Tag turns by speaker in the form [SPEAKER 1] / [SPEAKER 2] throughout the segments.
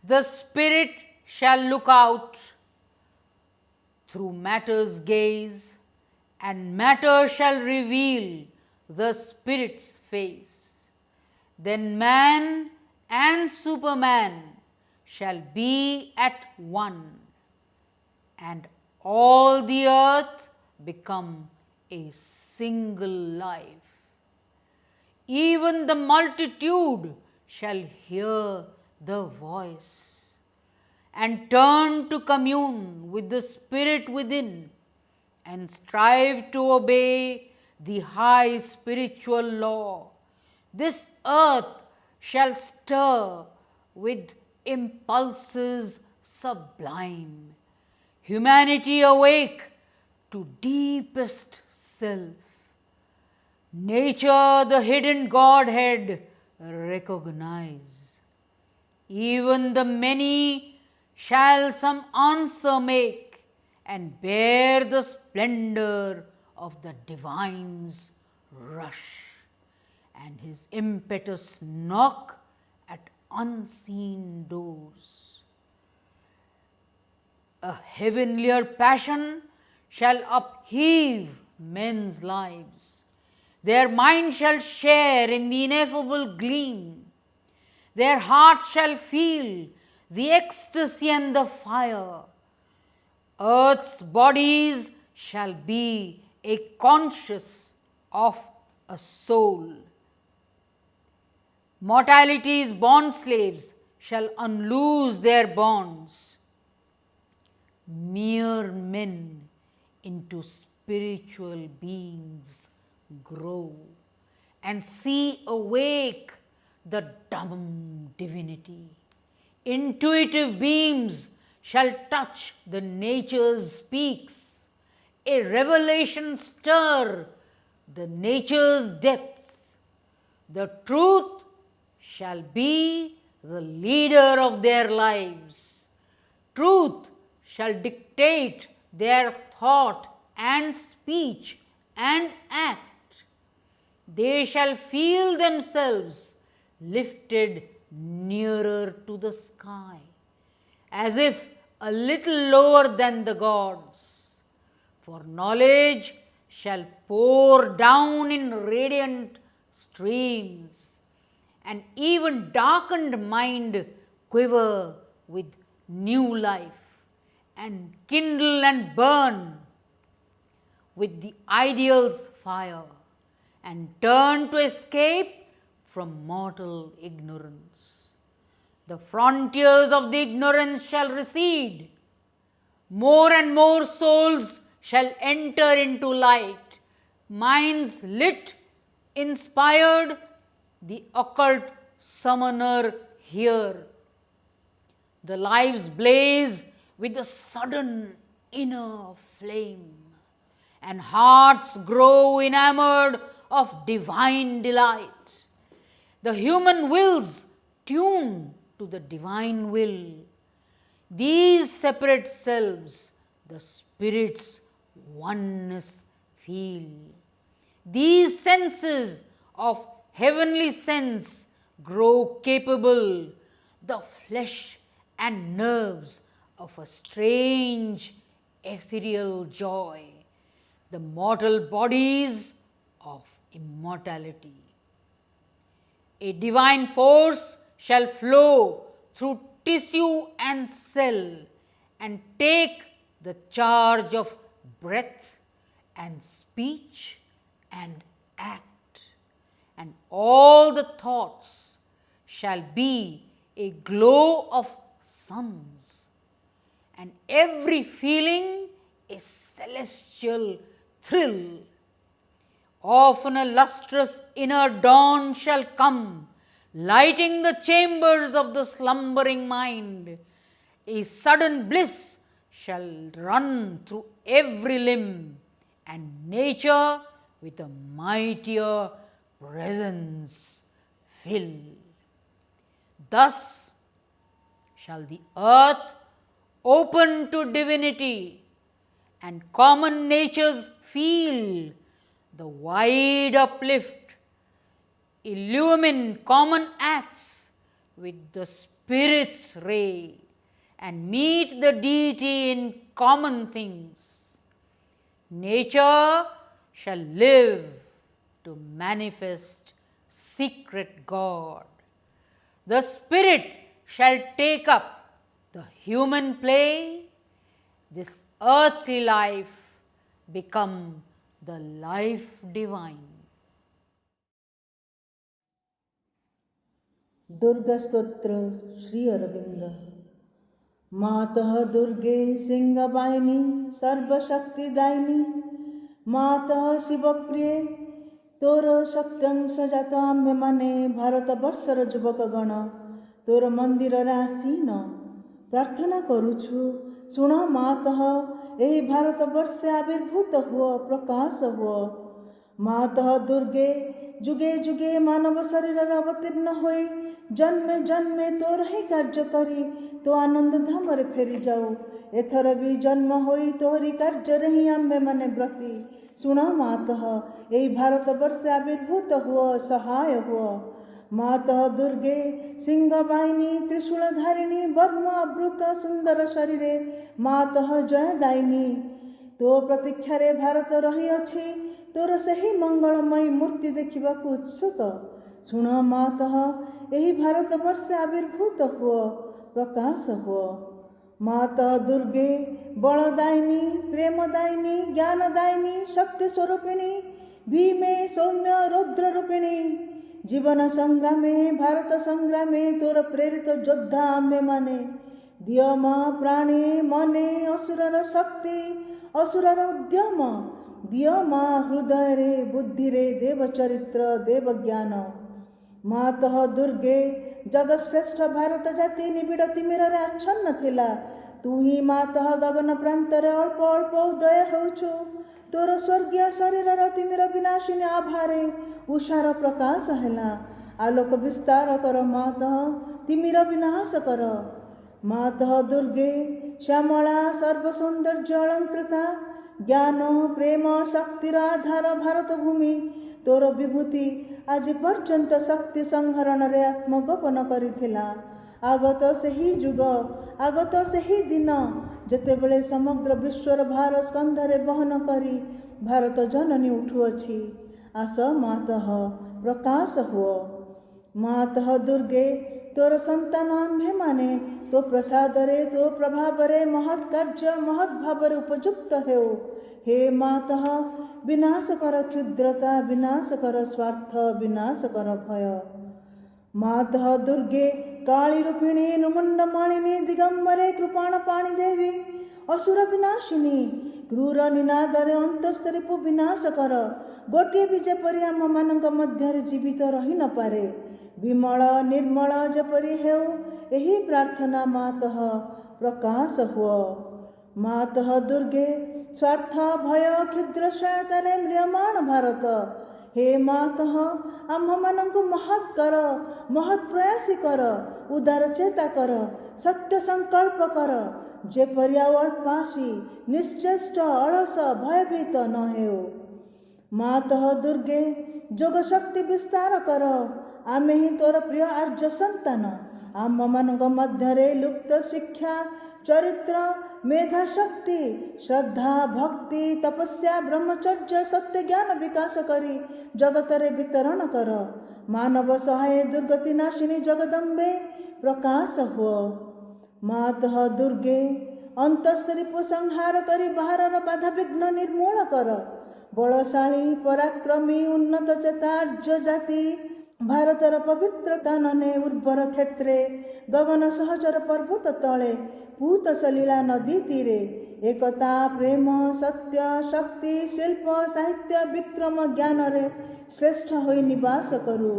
[SPEAKER 1] The spirit shall look out through matter's gaze, and matter shall reveal the spirit's face. Then man and Superman shall be at one, and all the earth become a single life. Even the multitude shall hear the voice and turn to commune with the spirit within and strive to obey the high spiritual law. This earth shall stir with impulses sublime. Humanity awake to deepest self. Nature the hidden Godhead recognize. Even the many shall some answer make and bear the splendor of the divine's rush, and his impetus knock at unseen doors. A heavenlier passion shall upheave men's lives. Their mind shall share in the ineffable gleam. Their heart shall feel the ecstasy and the fire. Earth's bodies shall be a conscious of a soul. Mortality's bond slaves shall unloose their bonds. Mere men into spiritual beings grow and see awake the dumb divinity. Intuitive beams shall touch the nature's peaks. A revelation stir the nature's depths. The truth shall be the leader of their lives. Truth shall dictate their thought and speech and act. They shall feel themselves lifted nearer to the sky, as if a little lower than the gods. For knowledge shall pour down in radiant streams, and even darkened mind quiver with new life, and kindle and burn with the ideal's fire, and turn to escape from mortal ignorance. The frontiers of the ignorant shall recede. More and more souls shall enter into light. Minds lit, inspired, the occult summoner hear. The lives blaze with a sudden inner flame, and hearts grow enamored of divine delight. The human wills tune to the divine will. These separate selves the spirit's oneness feel. These senses of heavenly sense grow capable, the flesh and nerves of a strange ethereal joy, the mortal bodies of immortality. A divine force shall flow through tissue and cell and take the charge of breath and speech and act, and all the thoughts shall be a glow of suns, and every feeling a celestial thrill. Often a lustrous inner dawn shall come, lighting the chambers of the slumbering mind. A sudden bliss shall run through every limb, and nature with a mightier presence fill. Thus shall the earth open to divinity, and common natures feel the wide uplift, illumine common acts with the spirit's ray and meet the deity in common things, nature shall live to manifest secret God. The spirit shall take up the human play, this earthly life become the life divine.
[SPEAKER 2] Durga स्तोत्र श्री अरविंद। मातः दुर्गे सिंहवाहिनी सर्वशक्तिदायिनी, मातः शिवप्रिये तोर शक्त्यंश जात आम्भे माने भारत वर्षर युवक गण तोर मंदिर रे आसीन प्रार्थना करुछु। शुण मातः एही भारत वर्षे आविर्भूत हुओ, प्रकाश हुओ। मातः दुर्गे जुगे जुगे मानव शरीर अवतीर्ण होई जन्मे जन्मे तोर ही कार्य करी तो आनंद धाम रे फेरी जाऊ। एथर भी जन्म होई तोहरी कार्य रे ही आम्भे माने व्रती। शुण मातः एही भारत वर्षे आविर्भूत हुओ, सहाय हुओ। मातः दुर्गे सिंह वाहिनी त्रिशूलधारिणी वर्म आवृत सुंदर शरीरे मातः जयदायिनी। तो प्रतीक्षारे भारत रही अछि तोर सही मंगलमयी मूर्ति देखिबाकू उत्सुक। शुण मातः एही भारत वर्षे आविर्भूत हुओ, प्रकाश हुओ। मातः दुर्गे बलदायिनी प्रेमदायिनी ज्ञानदायिनी शक्ति स्वरूपिणी भीमे सौम्य रौद्र रूपिणी। जीवन संग्रामे भारत संग्रामे तोर प्रेरित योद्धा आम्भे माने। दिय मां प्राणे मने असुरर शक्ति असुरर उद्यम, दिय मां हृदय रे बुद्धि रे देव चरित्र देव ज्ञान। मातः दुर्गे जगश्रेष्ठ भारत जाति निबिड़ तिमिर रे आच्छन्न थिला। तू ही मातः गगन प्रांत रे अल्प अल्प उदय होउछु। तोर स्वर्गीय शरीर तिमिर विनाशिनी आभारे उषार प्रकाश हैला। आलोक विस्तार कर मातः तिमिर विनाश कर। मातः दुर्गे श्यामला सर्व सौंदर्य अलंकृता ज्ञान प्रेम शक्तिर आधार भारत भूमि। तोर विभूति आज पर्यंत शक्ति संहरण रे आत्मगोपन करिथिला। आगत सही युग आगत सही दिन जेतेबेले समग्र विश्वर भार स्कंधरे बहन करी भारत जननी उठुअछि। आस मातः प्रकाश हुओ। मातः दुर्गे तोर संतान आम्भे माने तो प्रसाद रे तो प्रभाव रे महत् कार्य महत् भाव रे उपयुक्त हेउ। हे मातः विनाश कर क्षुद्रता विनाश कर स्वार्थ विनाश कर भय। मातः दुर्गे काली रूपिणी नुमुंड मालिनी दिगंबरे कृपाण पाणी देवी असुर विनाशिनी क्रूर निनादरे अंतस्थ रिपु विनाश कर। गोटे भी जेपरि आम मानक मध्य जीवित रही न पारे विमल निर्मल जेपरि हेउ एही प्रार्थना मातः प्रकाश हुओ। मातः दुर्गे स्वार्थ भय क्षुद्र सहायतारे म्रियमाण भारत। हे मातः आम्भ मानंकु महत् कर महत् प्रयासी कर उदार चेता कर सत्य संकल्प कर जेपरि अल्पासी निश्चेष्ट अलस भयभीत न हेउ। मातः दुर्गे जोग शक्ति विस्तार कर। आमे ही तोर प्रिय आर्य संतान आम मानक मध्य लुप्त शिक्षा चरित्र मेधा शक्ति श्रद्धा भक्ति तपस्या ब्रह्मचर्य सत्य ज्ञान विकास करी जगत रे वितरण कर। मानव सहाय दुर्गति नाशिनी जगदम्बे प्रकाश हुओ। मातः दुर्गे अंतस्थ रिपु संहार करी बाहर बाधा विघ्न निर्मूल कर। बलशाली पराक्रमी उन्नत चेतार्य जाति भारतर पवित्र कानने उर्वर क्षेत्रे गगन सहचर पर्वत तले पूत सलीला नदी तीरे एकता प्रेम सत्य शक्ति शिल्प साहित्य विक्रम ज्ञान रे श्रेष्ठ होई निवास करू।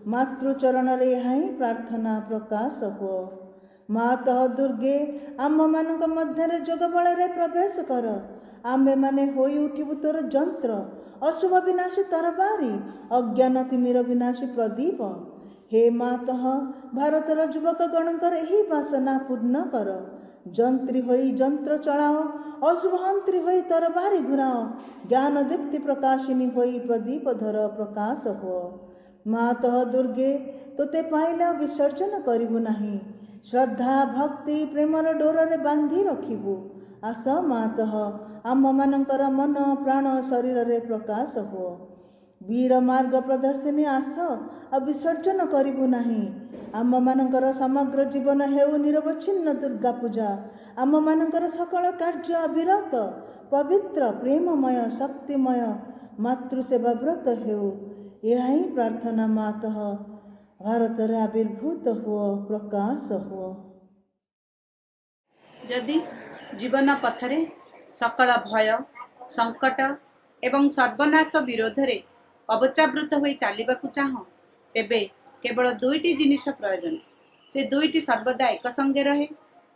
[SPEAKER 2] मातृचरण रे हाई प्रार्थना प्रकाश हो। मातः दुर्गे आम मानक मध्य जोग बल रे प्रवेश कर। आम्भे माने होई उठिबु तोर जंत्र अशुभ विनाशी तरबारी अज्ञान तिमिर विनाशी प्रदीप। हे मातः भारतर युवक गणकर एही वासना पूर्ण कर। जंत्री होई जंत्र चलाओ अशुभ हंत्री होई तरबारी घुराओ ज्ञान दीप्ति प्रकाशिनी होई प्रदीप धर प्रकाश हो। मातः दुर्गे तोते पाइला विसर्जन करिबु नाही श्रद्धा भक्ति प्रेमर डोर बांधि रखिबु। आस मातः आम मानकर मन प्राण शरीर रे प्रकाश हो। वीर मार्ग प्रदर्शिनी आस आ विसर्जन करिबु नाही। आम मानकर समग्र जीवन हेउ निरवच्छिन्न दुर्गा पूजा। आम मानकर सकल कार्य अविरत पवित्र प्रेममय शक्तिमय मातृसेवा व्रत हेउ। यह ही प्रार्थना मातः भारत रे आविर्भूत हुओ प्रकाश हुओ।
[SPEAKER 3] जदि जीवन पथरे सकल भय संकट एवं सर्वनाश विरोध रे अवचावृत होई चालिबाकु चाह तेबे केवल दुईटी जिनिस प्रयोजन। से दुईटी सर्वदा एक संगे रहे।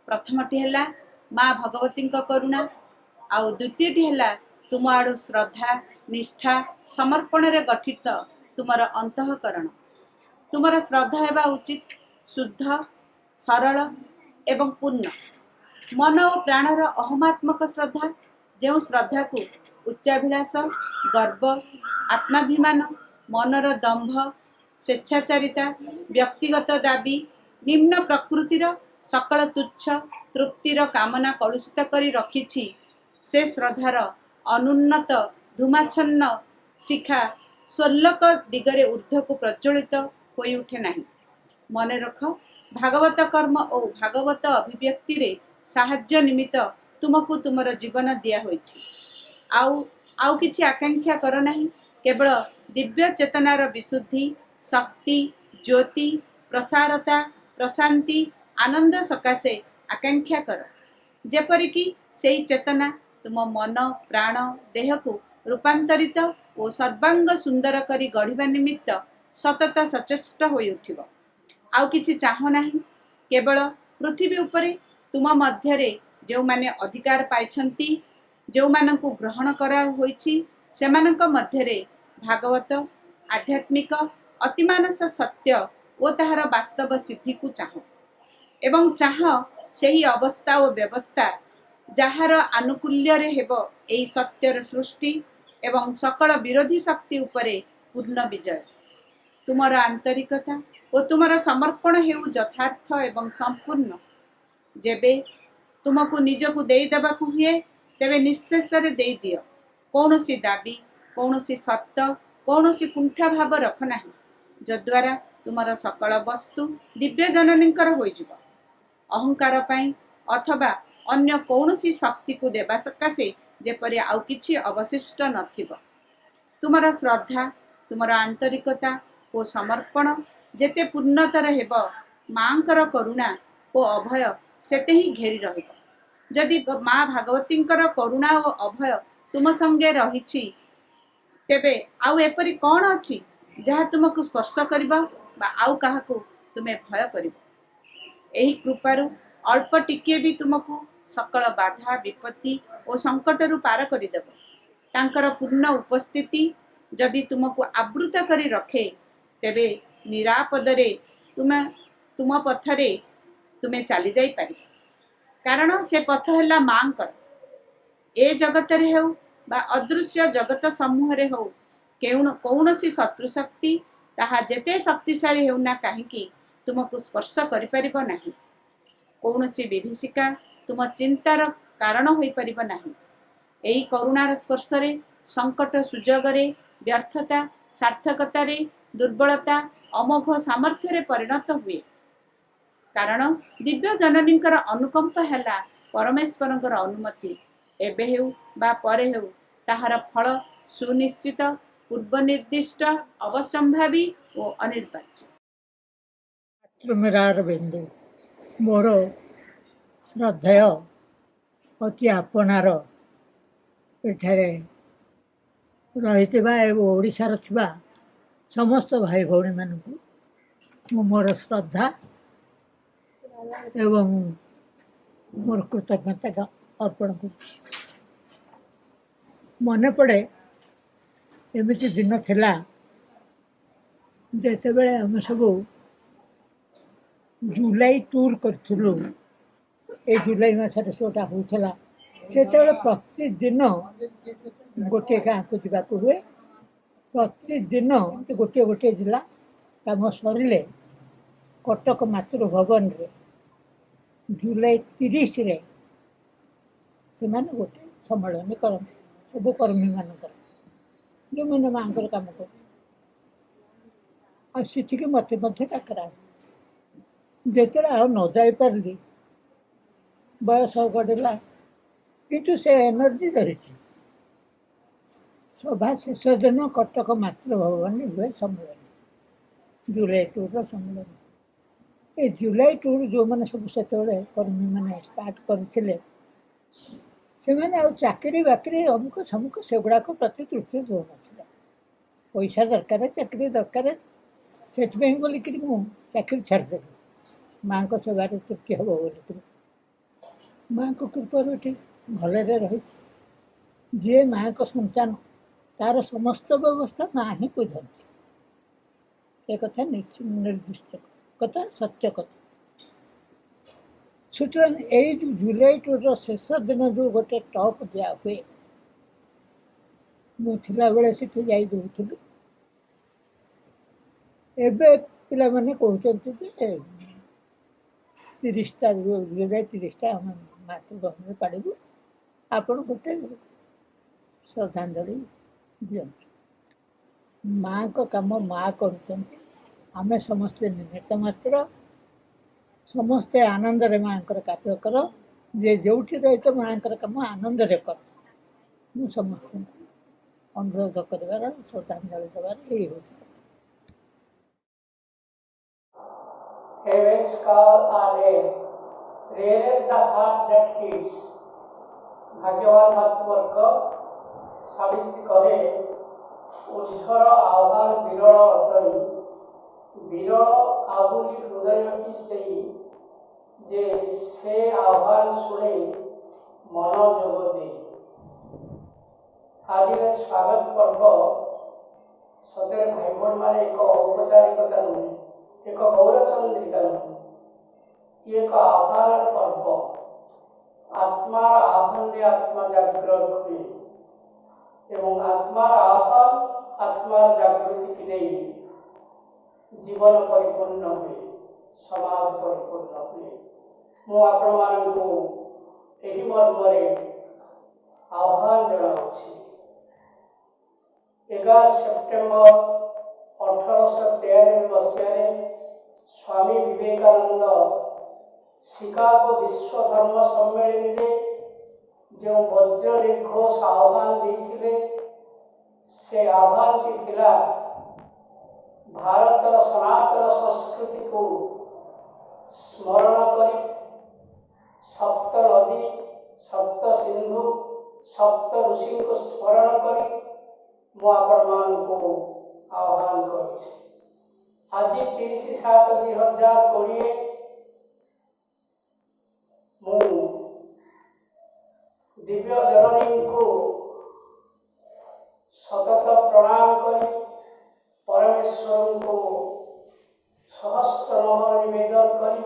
[SPEAKER 3] प्रथमटी हैला माँ भगवती करुणा आउ द्वितीयटी हैला तुम आड़ू श्रद्धा निष्ठा समर्पण रे गठित तुमर अंतःकरण। तुमर श्रद्धा हेबा उचित शुद्ध सरल एवं पूर्ण मन और प्राणर अहमात्मक श्रद्धा। जो श्रद्धा को उच्चाभिलाष गर्व आत्माभिमान मनर दंभ स्वेच्छाचारिता व्यक्तिगत दाबी निम्न प्रकृतिर सकल तुच्छ तृप्तिर कामना कलुषित करी रखिछि से श्रद्धार अनुन्नत धूमाच्छन्न शिखा स्वर्लोक दिगरे ऊर्ध्व को प्रज्वलित होई उठे नहीं। मने रख भागवत कर्म और भागवत अभिव्यक्ति रे साहाय्य निमित्त तुमको तुमर जीवन दिया होइछि। आउ किछि आकांक्षा कर नहीं। केवल दिव्य चेतनार विशुद्धि शक्ति ज्योति प्रसारता प्रशांति आनंद सकाशे आकांक्षा कर। जेपरिकी सेई चेतना तुम मन प्राण देह को रूपांतरित और सर्वांग सुंदर करी गढ़िबा निमित्त सतत सचेष्ट होई उठिबो। आउ किछि चाह नहीं। केवल पृथ्वी उपरे तुम मध्यरे जो माने अधिकार पाइछंती जो मानकु ग्रहण करा होइछि सेमानक मध्यरे भागवत आध्यात्मिक अतिमानस सत्य ओ ताहार वास्तव सिद्धि को चाह एवं चाह सेही अवस्था और व्यवस्था जहार आनुकूल्य रे हेबो एई सत्यर सृष्टि एवं सकल विरोधी शक्ति उपरे पूर्ण विजय। तुमर आंतरिकता और तुमर समर्पण हेउ यथार्थ एवं संपूर्ण। जेबे तुमको निजको देई देबाकु हुए तेबे निश्चेष रे देई दियो। कौनसी दाबी कौनसी सत्य कौनसी कुंठा भाव रख नाही जद्वारा तुमर सकल वस्तु दिव्य जननींकर होई जिवो। अहंकार पाई अथवा अन्य कौनसी शक्ति को देबा सकाशे जेपरि आउ किछि अवशिष्ट नथिबो। तुमर श्रद्धा तुमर आंतरिकता और समर्पण जेते पूर्णतर हेबो मांकर करुणा और अभय सेते ही घेरी रहिबो। जदि माँ भागवतींकर करुणा और अभय तुम संगे रहिछि तेबे आउ एपरि कौन अछि जहा तुमको स्पर्श करिबो बा आउ काहाकू तुमे भय करिबो। एही कृपारु अल्प टिके भी तुमको सकल बाधा विपत्ति और संकटरू पार करिदेव। तांकर पूर्ण उपस्थिति जदि तुमको आवृत करी रखे तेबे निरापदरे तुम पथरे तुमे चली जाई पारि। कारण से पथ हैला मांकर। ए जगत रे हो बा अदृश्य जगत समूह रे हो कौनसी शत्रु शक्ति ताहा जेते शक्तिशाली हेउना काहीकि तुमको स्पर्श करि परिबो नाही। कौनसी विभीषिका तुम चिंतार कारण होई परिबो नाही। एई करुणार स्पर्श रे संकट सुजोग रे व्यर्थता सार्थकता रे दुर्बलता अमोघ सामर्थ्य रे परिणत हुए। कारण दिव्य जननींकर अनुकंप हैला परमेश्वरंकर अनुमति एबे हेउ बा परे हेउ ताहार फल सुनिश्चित पूर्व निर्दिष्ट अवसंभावी और अनिर्वाच्य।
[SPEAKER 4] मातृमेरार बिंदु मोर श्रद्धेय अति आपणार एठारे रहिथिबा एवं ओडिशार थिबा समस्त भाई भौणी मानकु मोर श्रद्धा एवं मोर कृतज्ञता अर्पण करुछि। मन पड़े एमिति दिन थिला जेतेबेले आम सबू जुलाई टूर करथिलु। ए जुलाई मासरे सोटा होउथला सेतेबेले प्रतिदिन गोटे गाँ को जावाक हुए। प्रतिदिन गोटे गोटे जिला काम सरिले कटक मातृभवन रे जुलाई 30 रे से गोटे सम्मेलन करते सब कर्मी मानकर जो मैंने माँ काम कर आसिक मत डाकरा जिते न जापारि बयस गढ़ला किंतु से एनर्जी रही सभा शेष दिन कटक मातृभवन हुए सम्मेलन जुलाई 2 सम्मेलन ए जुलाई 2 जो मैंने सब से कर्मी मैंने स्टार्ट करते चाकरी बाकरी अमुक समुक से गुड़ाक प्रति दृष्टि दौ ना पैसा दरकार चाकरी दरकार से बोलिक चाकरी छाड़देली माँ को सेवार तृप्ति हम बोली माँ को कृपा ये भलरे रही जी माँ को संतान तार समस्त व्यवस्था माँ ही बुझाती एक कथा निर्दिष्ट कथा सत्य कथा सुतरां यही जो जुलाई 2 शेष दिन जो गोटे टॉप दिया हुए मुला बेले से जाऊली एबे पिला माने कहते 30टा जुलाई 30टा आम मातृभूमि पाड़ू आपण गोटे श्रद्धांजलि दिखु माँ को कम माँ करें समस्ते निमित्त मात्र समस्ते आनंद रे माँ कार्य कर जे जो रही तो माँ कम आनंद रे कर मु समस्त अनुरोध कर श्रद्धांजलि देवार यही हूँ
[SPEAKER 5] Heaven's call are there. Rare is the heart that heeds. भाग्यवान मातृवर्ग साबित करे ऊर्ध्वर आह्वान विरल अटई विरल आहुरी हृदय की सही जे से आह्वान शुणे मन जोग दे आज स्वागत पर्व सतरे भाई भाई माने एक औपचारिकता नुहे एक गौरचंद्रिका नुहे ये एक आह्वान पर्व आत्मार आह्वान आत्मा जागृत हुए एवं आत्मार आह्वान आत्मार जागृति की नहीं जीवन परिपूर्ण हुए समाज परिपूर्ण हुए मु आपण मानकु एही मर्मरे आह्वान जनाउछि 11 सेप्टेम्बर 1893 मसीह स्वामी विवेकानंद शिकागो विश्व धर्म सम्मेलन जो वज्र निर्घोष आह्वान देते से आह्वान की थिला भारतर सनातन संस्कृति को स्मरण करी सप्त नदी सप्त सिंधु सप्त ऋषि को स्मरण करी मुझे आह्वान कर आज 30/7/2020 मु दिव्य जननी को सतत प्रणाम करी परमेश्वर को सहस्र नमन निवेदन करी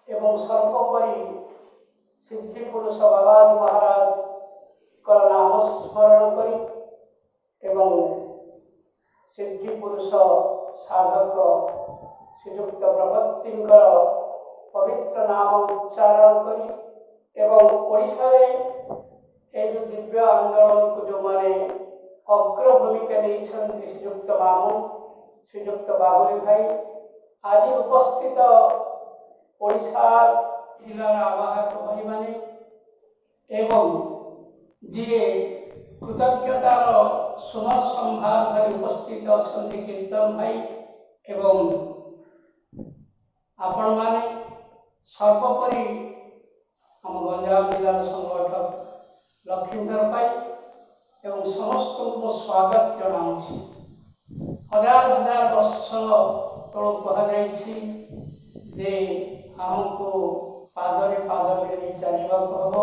[SPEAKER 5] एवं सर्वोपरि सिद्धि पुरुष बाबाजी महाराज का नाम स्मरण करी एवं सिद्धि पुरुष साधक श्रीयुक्त प्रभृतिंकर पवित्र नाम उच्चारण करी एवं ओडिशा रे ए जो दिव्य आंदोलन को जो माने अग्र भूमिका नहीं श्रीयुक्त मामू श्रीयुक्त बाबुरी भाई आज उपस्थित ओडिशा जिलार आवाहक भाई माने एवं जी कृतज्ञतार सुमन संभार धरी उपस्थित अच्छा कीर्तन भाई एवं आपण माने सर्वोपरि आम गंजाम जिलार संगठक लक्ष्मीधर भाई एवं समस्त को स्वागत जनाऊँगी हजार हजार वर्ष तल कहुई जे आमको पादरे पाद मिले चलने हम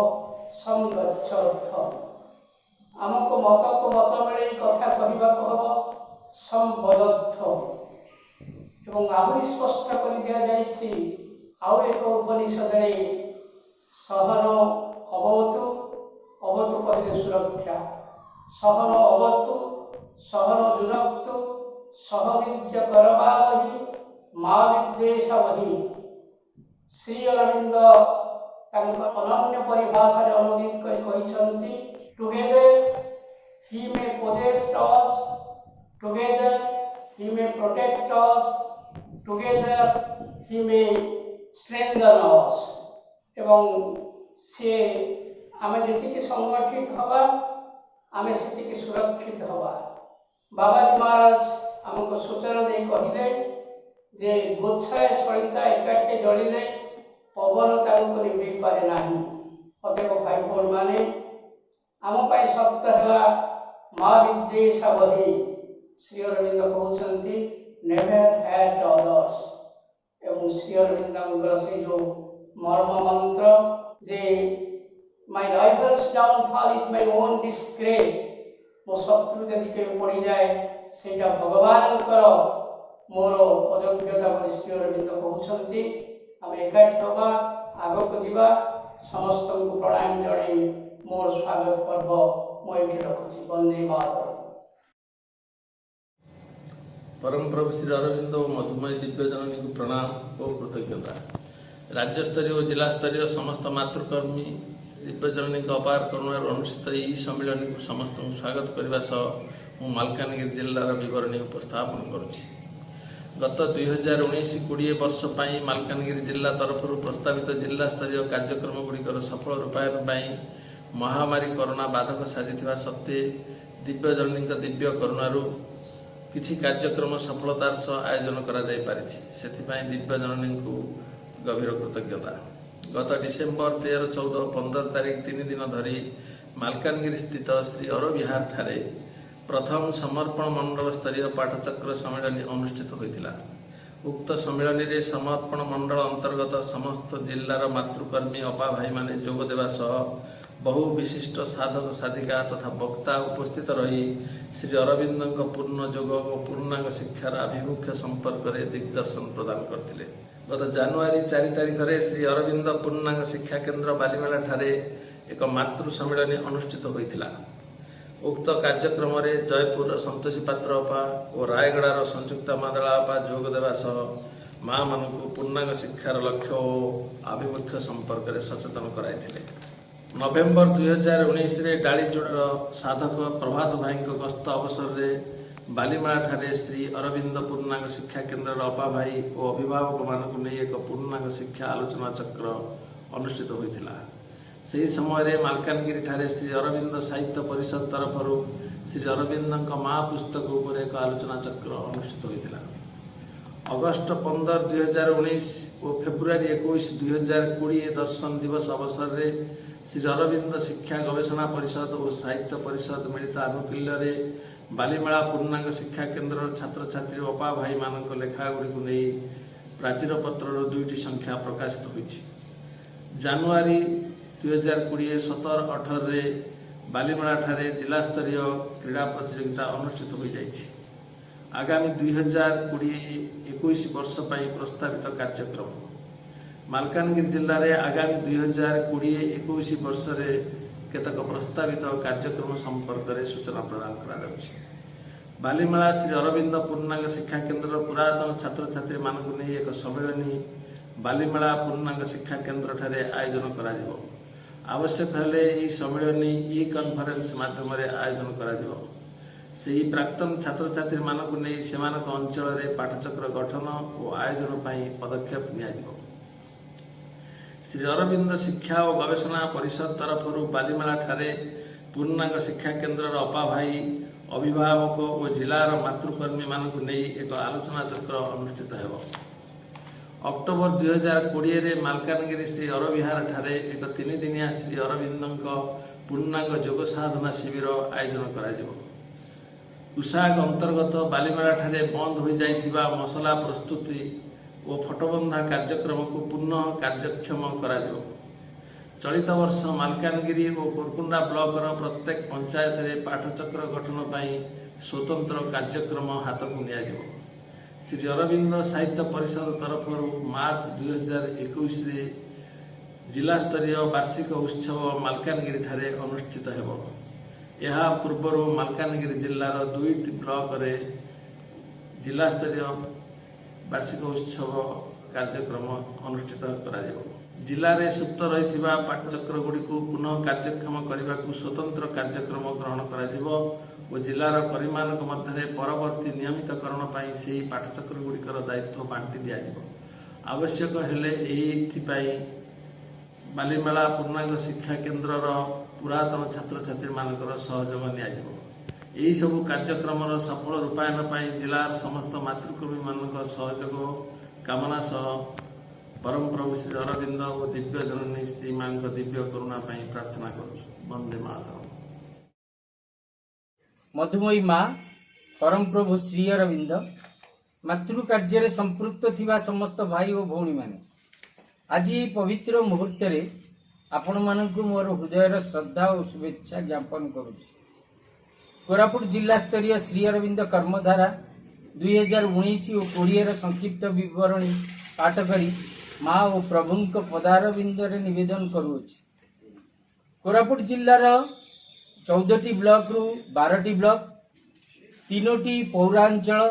[SPEAKER 5] संगच्छ आमको मत को मत मिले कथा कहवा हम संबद्ध एवं आहरी स्पष्ट कर दि आउ एक उपनिषद सहन अवतु अवतु कहले सुरक्षा सहन अवतु सहन जुनक्तु सहवीर्य करवा वही माँ विद्वेष वही श्री अरविंद ଅନନ୍ୟ ପରିଭାଷାରେ ଅନୁଦିତ କରି କହିଛନ୍ତି, together he may possess us, together he may protect us, together he may strengthen us। ଏବଂ ସେ ଆମେ ଯେତିକି ସଂଗଠିତ ହବା ଆମେ ସେତିକି ସୁରକ୍ଷିତ ହବା। ବାବାଜୀ ମହାରାଜ ଆମକୁ ସୂଚନା ଦେଇ କହିଲେ ଯେ ଗୋଛାଏ ସଳିତା ଏକାଠି ଜଳିଲେ ପବନ ତାଙ୍କୁ ନିଭେଇ ପାରେ ନାହିଁ। ଅତଏବ ଭାଇ ଭଉଣୀମାନେ, ଆମ ପାଇଁ ଶବ୍ଦ ହେଲା ମା ବିଦ୍ୱେଷା ବହି। ଶ୍ରୀ ଅରବିନ୍ଦ କହୁଛନ୍ତି ନେଭର ହ୍ୟାଟ୍ ଅଦର୍ସ। ଏବଂ ଶ୍ରୀ ଅରବିନ୍ଦଙ୍କର ସେଇ ଯେଉଁ ମର୍ମ ମନ୍ତ୍ର ଯେ ମାଇ ରାଇଭାଲ୍ସ ଡାଉନଫଲ୍ ଇଜ୍ ମାଇ ଓନ୍ ଡିସଗ୍ରେସ୍, ମୋ ଶତ୍ରୁ ଯଦି କେବେ ପଡ଼ିଯାଏ ସେଇଟା ଭଗବାନଙ୍କର ମୋର ଅଯୋଗ୍ୟତା ବୋଲି ଶ୍ରୀ ଅରବିନ୍ଦ କହୁଛନ୍ତି। ଆମେ ଏକାଠି ହେବା, ଆଗକୁ ଯିବା। ସମସ୍ତଙ୍କୁ ପ୍ରଣାମ ଜଣାଇ ମୋର ସ୍ୱାଗତ ପର୍ବ ମୁଁ ଏଇଠି ରଖୁଛି। ବନ୍ଦେ ମାତରମ୍।
[SPEAKER 6] परम प्रभु श्री अरविंद और मधुमय दिव्य जननी को प्रणाम और कृतज्ञता। राज्य स्तरीय और जिला स्तरीय समस्त मातृकर्मी दिव्य जननी अपार करुणार अनुष्ठित यही सम्मिलन को समस्त स्वागत करने सह मु मालकानगिरी जिलार बरणी उपस्थापन करुच्ची। गत 2019-20 वर्ष पर मालकानगिरी जिला तरफ प्रस्तावित जिला स्तरीय कार्यक्रम गुड़िकर सफल रूपायन महामारी कोरोना बाधक साजी सत्वे दिव्य जननी दिव्य करुणारू किछि कार्यक्रम सफलतार सह आयोजन करा जाय पारिछि। सेथिपाई दिव्य जननी को गभीर कृतज्ञता। गत डिसेम्बर 13, 14, 15 तारिख 3 दिन धरी मालकानगिरी स्थित श्री अरविहार ठारे प्रथम समर्पण मंडल स्तरीय पाठचक्र सम्मेलन अनुष्ठित होइतिला। उक्त सम्मेलन रे समर्पण मंडल अंतर्गत समस्त जिल्लार मातृकर्मी अपा भाई माने जोग देवा सह बहु विशिष्ट साधक साधिका तथा वक्ता उपस्थित रही श्री अरविंद पूर्ण जोग और पूर्णांग शिक्षार आभिमुख्य संपर्क में दिग्दर्शन प्रदान करते। गत जानुआरी 4 तारिख में श्री अरविंद पूर्णांग शिक्षा केन्द्र बालीमेला ठारे एक मातृ सम्मेलन अनुष्ठित होइतिला। उक्त कार्यक्रम में जयपुर संतोषी पात्र अपा और रायगड़ार संयुक्ता मादला अपा जोग देवा सह माँ मानक पूर्णांग शिक्षार लक्ष्य और आभिमुख्य संपर्क में सचेतन कराइथिले। नवेम्बर 2019 रे डालीजोड़ साधक प्रभात भाई गस्त अवसर में बालीमेला ठारे श्री अरविंद पूर्णांग शिक्षा केन्द्र अपा भाई और अभिभावक मानक नहीं एक पूर्णांग शिक्षा आलोचना चक्र अनुष्ठित होइतिला। सही समय मालकानगिरी ठारे श्री अरविंद साहित्य परिषद तरफ श्री अरविंद माँ पुस्तक उपर एक आलोचना चक्र अनुष्ठित होइतिला। अगस्ट 15, 2019 और फेब्रुआरी 21, 2020 दर्शन दिवस अवसर में श्री अरविंद शिक्षा गवेषणा परिषद और साहित्य परिषद मिलित आनुकूल्य बालीमेला पूर्णांग शिक्षा केन्द्र छात्र छात्री अपा भाई मानक लेखा गुड़ी नहीं प्राचीर पत्र 2टी संख्या प्रकाशित होइछि। जानुआरी 2020 17, 18 बालीमेला ठारे जिला स्तरीय क्रीड़ा प्रतियोगिता अनुष्ठित हो जाइछि। आगामी 2020-21 वर्ष पर प्रस्तावित कार्यक्रम मालकानगिरी जिले में आगामी 2020-21 वर्ष में केतक प्रस्तावित कार्यक्रम संपर्क में सूचना प्रदान करा बालीमेला श्री अरविंद पूर्णांग शिक्षा केन्द्र पुरातन छात्र छात्री मानक नहीं एक सम्मेलन बालीमेला पूर्णांग शिक्षा केन्द्र ठारे आयोजन करा जिवो। आवश्यक हेले यह सम्मेलन ई कॉन्फ्रेंस माध्यम आयोजन करा से प्राक्तन छात्र छात्री मानक नहीं सेमानक अंचल में पाठचक्र गठन और आयोजन पर पदक्षेप नियाजिवो। श्री अरविंद शिक्षा और गवेषणा परिषद तरफ बालीमेला ठारे पूर्णांग शिक्षा केन्द्र अपा भाई अभिभावक और जिलार मातृकर्मी मानक नहीं एक आलोचना चक्र अनुष्ठित हो। अक्टोबर 2020 रे मालकानगिरी श्री अरविहार ठारे एक 3 दिनिया श्री अरविंद पूर्णांग योग साधना शिविर आयोजन करा। उषाग अंतर्गत बालीमेला ठारे बंद हो जाइथिबा मसला प्रस्तुति और फोटोबंधा कार्यक्रम को पुनः कार्यक्षम करा। चलित वर्ष मालकानगिरी और कोरकुंडा ब्लॉकर प्रत्येक पंचायत रे पाठचक्र गठन पर स्वतंत्र कार्यक्रम हाथ को निया। श्री अरविंद साहित्य परिषद तरफ मार्च 2021 रे जिला स्तरीय वार्षिक उत्सव मालकानगिरी ठारे अनुष्ठित हेबो। यह पूर्व मालकानगिरी जिलार 2टी ब्लॉक रे जिला स्तरीय वार्षिक उत्सव कार्यक्रम अनुष्ठित करा। जिले सुप्त रही पाठचक्र गुड़ी पुनः कार्यक्षम करने को स्वतंत्र कार्यक्रम ग्रहण कर जिलार परिमाण मध्य परवर्ती नियमितकरण से पाठचक्र गुड़िकर दायित्व बांटी दि आवश्यक हेले बालीमेला पूर्णांग शिक्षा केन्द्र पुरातन छात्र छात्री मानकर सहयोग नि सबू कार्यक्रम सफल रूपायन जिलार समस्त मातृकर्मी मान सहयोग कामना सह परम प्रभु श्री अरविंद और दिव्य जननी श्री मां दिव्य करुणा प्रार्थना करुँ। वंदे मातरम।
[SPEAKER 7] मधुमयी माँ परम प्रभु श्री अरविंद मातृ कार्य संपृक्त थिबा समस्त भाई और भौणी माने आज ये पवित्र मुहूर्त आपण मानक मोर हृदयर श्रद्धा और शुभेच्छा ज्ञापन करुछि। कोरापुट जिला स्तरीय श्री अरविंद कर्मधारा 2019 और 20 संक्षिप्त विवरणी पाठ करी माँ और प्रभु पदारविंद निवेदन करुछि। कोरापुट जिलार 14टी ब्लॉक रु 12टी ब्लॉक 3टी पौरांचल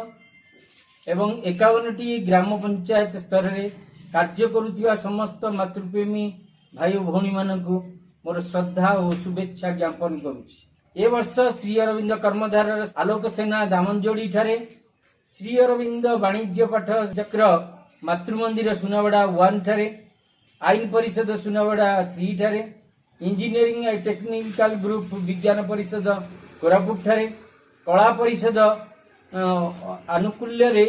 [SPEAKER 7] एवं 51टी ग्राम पंचायत स्तर रे कार्य करुथिबा समस्त मातृप्रेमी भाई और भौणी मानकु मोर श्रद्धा और शुभेच्छा ज्ञापन करुछि। ए वर्ष श्री अरविंद कर्मधारार आलोक सेना दामनजोड़ी ठारे श्री अरविंद वाणिज्य पाठ चक्र मातृमंदिर सुनावड़ा 1 ठारे आईन परिषद सुनावड़ा 3 ठारे इंजीनियरिंग एंड टेक्निकल ग्रुप विज्ञान परिषद कोरापुट ठारे कला परिषद आनुकूल्य रे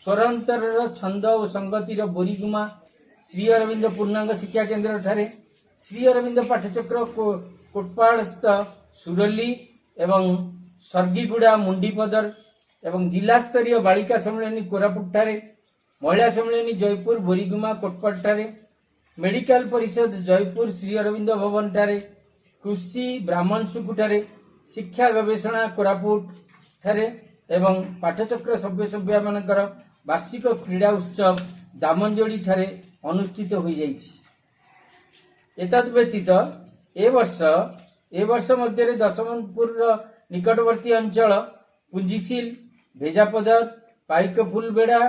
[SPEAKER 7] स्वरांतर छंद और संगतिर बोरीगुमा श्री अरविंद पूर्णांग शिक्षा केन्द्र ठारे श्री अरविंद पाठचक्र कोटपाड़स्थ सुरली एवं सर्गीगुड़ा मुंडीपदर एवं जिला स्तरीय बालिका सम्मेलनी कोरापुट ठारे महिला सम्मेलनी जयपुर बोरीगुमा कोटपाड़ ठारे मेडिकल परिषद जयपुर श्री अरविंद भवन ठारे कृषि ब्राह्मण सुकुठारे शिक्षा गवेषणा कोरापुट ठारे एवं पाठचक्र सभ्य सभ्या मानकर वार्षिक क्रीड़ा उत्सव दामनजोड़ी ठारे अनुष्ठित हो जाइछि। एतद् व्यतीत ए वर्ष मध्य दशमंतपुर निकटवर्ती अंचल पुंजीशील भेजापदर पाइकफुलबेड़ा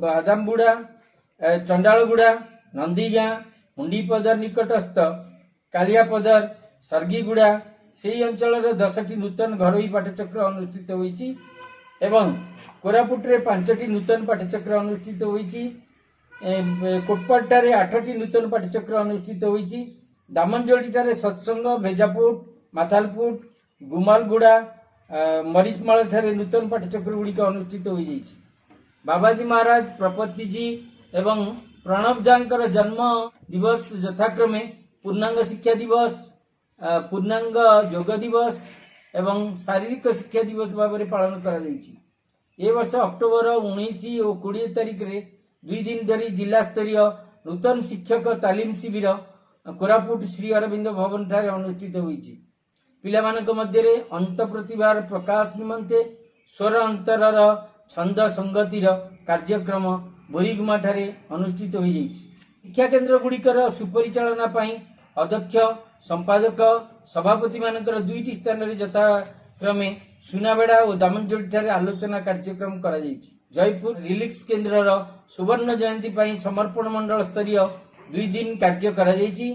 [SPEAKER 7] बादामबुड़ा चंडालगुड़ा नंदीगाँ मुंडीपदर निकटस्थ कालियापदर सर्गीगुड़ा से अंचल 10टी नूतन घरोई पाठचक्र अनुष्ठित होइछि एवं कोरापुटे 5टी नूतन पाठचक्र अनुष्ठित होइछि। कोटपाड़े 8टी नूतन पाठचक्र अनुष्ठित होइछि। दामनजोड़ी सत्संग भेजापुट माथालपुट गुमालगुड़ा मरीचमाल ठारे नूतन पाठचक्र गुड़िक अनुष्ठित हो जाइछि। बाबाजी महाराज प्रपति जी एवं प्रणव जांकर जन्म दिवस यथाक्रमे पूर्णांग शिक्षा दिवस पूर्णांग योग दिवस एवं शारीरिक शिक्षा दिवस भाव में पालन करा जाइछि। ए वर्ष अक्टोबर 19 और 20 तारिख रे 2 दिन धरी जिला स्तरीय नूतन शिक्षक तालीम शिविर कोरापुट श्री अरविंद भवन ठारे अनुष्ठित होइछि। पिलामानक मध्य अंत प्रतिभार प्रकाश निमंते स्वर अंतरर छंद संगतिर कार्यक्रम बोरीगुमा ठारे अनुष्ठित हो जाइछि। शिक्षा केन्द्र गुड़िकर सुपरिचालना पाई अध्यक्ष संपादक सभापति मानकर 2टी स्थान रे यथाक्रमे सुनाबेड़ा और दामनजोड़ी ठारे आलोचना कार्यक्रम करा जाइछि। जयपुर रिलिक्स केन्द्रर सुवर्ण जयंती पाई समर्पण मंडल स्तरीय 2 दिन कार्य करा जाइछि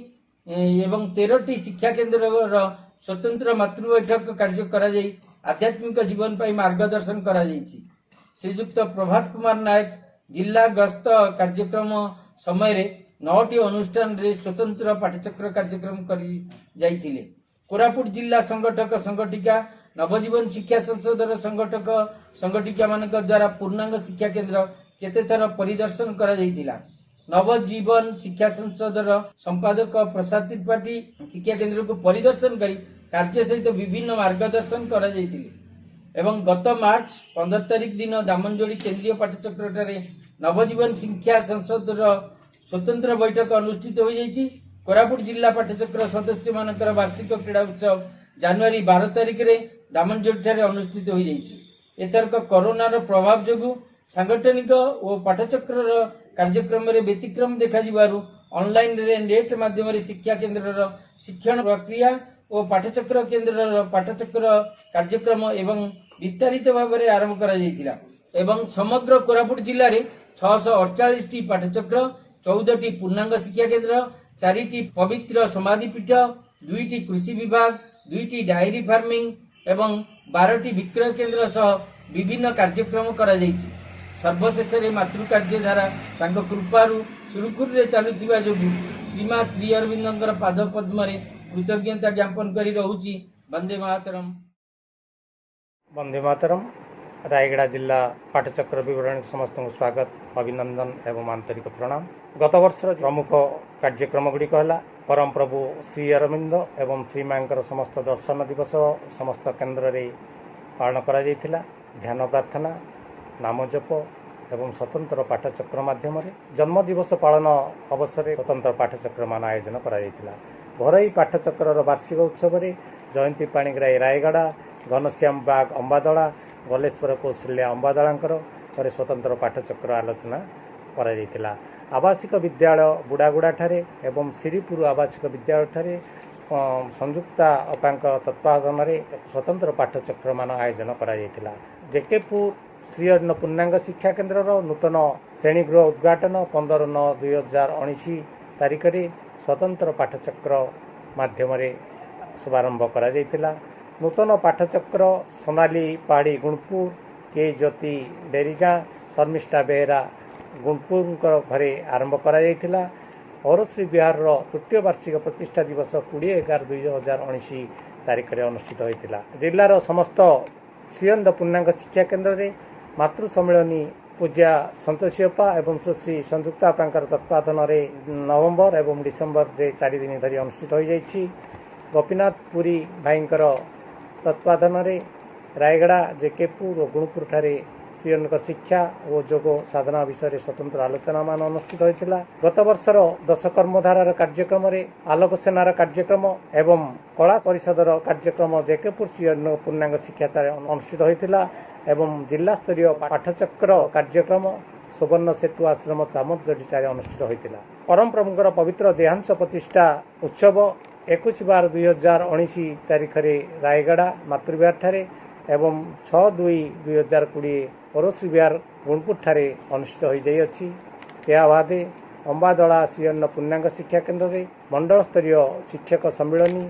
[SPEAKER 7] एवं 13टी शिक्षा केन्द्र स्वतंत्र मातृ बैठक कार्य करा जाई आध्यात्मिक जीवन पाई मार्गदर्शन करा जाइछि। श्रीयुक्त प्रभात कुमार नायक जिला गस्त कार्यक्रम समय 9टी अनुष्ठान रे स्वतंत्र पाठचक्र कार्यक्रम करी जाइथिले। कोरापुट जिला संगठक संगठिका नवजीवन शिक्षा संसदर संगठक संगठिका मानक द्वारा पूर्णांग शिक्षा केन्द्र केते थर परिदर्शन करा जाइथिला। नवजीवन शिक्षा संसदर संपादक प्रसाद त्रिपाठी शिक्षा केन्द्र को परिदर्शन करी कार्य सहित विभिन्न मार्गदर्शन करा जाइथिले एवं गत मार्च 15 तारिख दिन दामनजोड़ी केन्द्रीय पाठचक्र ठारे नवजीवन शिक्षा संसदर स्वतंत्र बैठक अनुष्ठित हो जाइछि। कोरापुट जिला पाठचक्र सदस्य मानकर वार्षिक क्रीड़ा उत्सव जनवरी 12 तारिख रे दामनजोड़ी ठारे अनुष्ठित हो जाइछि। एथरक कोरोनार प्रभाव जोगु सांगठनिक और पाठचक्र कार्यक्रम रे व्यतिक्रम देखा जिबारु ऑनलाइन रे नेट माध्यम रे शिक्षा केन्द्र शिक्षण प्रक्रिया और पाठचक्र केन्द्र पाठचक्र कार्यक्रम एवं विस्तारित भाव में आरंभ करा जाइथिला एवं समग्र कोरापुट जिले में 648टी पाठचक्र 14टी पूर्णांग शिक्षा केन्द्र 4टी पवित्र समाधिपीठ 2टी कृषि विभाग 2टी डायरी फार्मिंग एवं 12टी विक्रय केन्द्र सह विभिन्न कार्यक्रम करा जायछि। सर्वशेष मातृकार्य द्वारा तांको कृपारू सुरुखुरु चलुवा जो श्रीमा श्री अरविंदर पाद पद्म कृतज्ञता ज्ञापन कर रहुछि। वंदे मातरम।
[SPEAKER 8] वंदे मातरम। रायगड़ा जिला पाठचक्र विवरण समस्त स्वागत अभिनंदन एवं आंतरिक प्रणाम। गत वर्ष प्रमुख कार्यक्रम गुड़िक है परम प्रभु श्री अरविंद एवं श्री मांकर समस्त दर्शन दिवस समस्त केन्द्र में पालन करा जायथिला। ध्यान प्रार्थना नाम जप एवं स्वतंत्र पाठचक्र माध्यम जन्म दिवस पालन अवसर स्वतंत्र पाठचक्र मान आयोजन करा जायथिला। घरोई पाठचक्र वार्षिक उत्सव जयंती पाणिग्राही रायगड़ा घनश्याम बाग अंबादला गलेश्वर कौशल्या अंबादलांकर पर स्वतंत्र पाठचक्र आलोचना करा जायथिला। आवासिक विद्यालय बुड़ागुड़ा ठारे एवं श्रीपुर आवासिक विद्यालय ठारे संयुक्ता अपांक तत्वावधान स्वतंत्र पाठचक्र मान आयोजन करा जायथिला। जेकेपुर श्री अन्न पूर्णांग शिक्षा केन्द्र नूतन श्रेणीगृह उद्घाटन 15/9/2019 तारीख में स्वतंत्र पाठचक्र माध्यम शुभारंभ करा जायथिला। नूतन पाठचक्र सोनाली पहाड़ी गुणपुर के ज्योति डेरीगा शर्मिष्ठा बेहरा गुणपुर घरे आरंभ करा जायथिला। औरश्री विहार तृतीय वार्षिक प्रतिष्ठा दिवस 20/11/2019 तारीख में अनुष्ठित होता। जिलार समस्त श्रीअंद पूर्णांग शिक्षा केन्द्र में मातृ सम्मेलनी पूजा संतोषी अपा एवं सुश्री संयुक्ता अपांकर तत्वावधान नवंबर एवं डिसेम्बर 4 दिन धरी अनुष्ठित हो जाइछि। गोपीनाथ पुरी भाईंकर तत्वावधान रायगड़ा जेकेपुर और गुणपुर ठारे श्रीअन्न शिक्षा और जोग साधना विषय स्वतंत्र आलोचना मान अनुष्ठित होता। गत वर्षर 10 कर्मधारार कार्यक्रम आलोक सेनार कार्यक्रम एवं कला परिषदर कार्यक्रम जेकेपुर श्रीअन्न पूर्णांग शिक्षा अनुष्ठित होता एवं जिला स्तरीय पाठचक्र कार्यक्रम सुवर्ण सेतु आश्रम चामरजोड़ी अनुष्ठित होता। परम प्रमुखर पवित्र देहांश प्रतिष्ठा उत्सव 21/2019 तारीख में रायगड़ा मातृविहार ठारे एवं 6/2/2020 औरश्री विहार गुणपुर ठारे अनुष्ठित हो जाइछि। या बादे अंबादला श्रीअन्न पूर्णांग शिक्षा केन्द्र में मंडल स्तरीय शिक्षक सम्मेलनी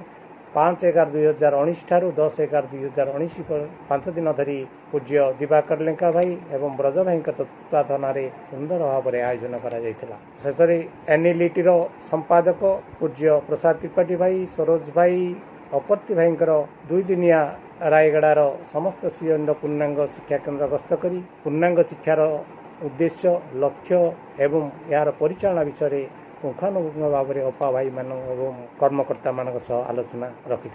[SPEAKER 8] 5/11/2019 ठारू 10/11/2019 5 दिन धरी पूज्य दिवाकर लेंका भाई एवं ब्रज भाई तत्वावधान सुंदर भाव में आयोजन करा जायथिला। शेष एनएलईटी संपादक पूज्य प्रसाद त्रिपाठी भाई सरोज भाई अपर्ति भाई 2 दिनिया रायगड़ार समस्त श्रीअन्न पूर्णांग शिक्षा केन्द्र गस्त करी पूर्णांग शिक्षार उद्देश्य लक्ष्य एवं यार परिचालना विषय पुंखानुपुंख भाव में अपा भाई मान कर्मकर्ता मान आलोचना रखी।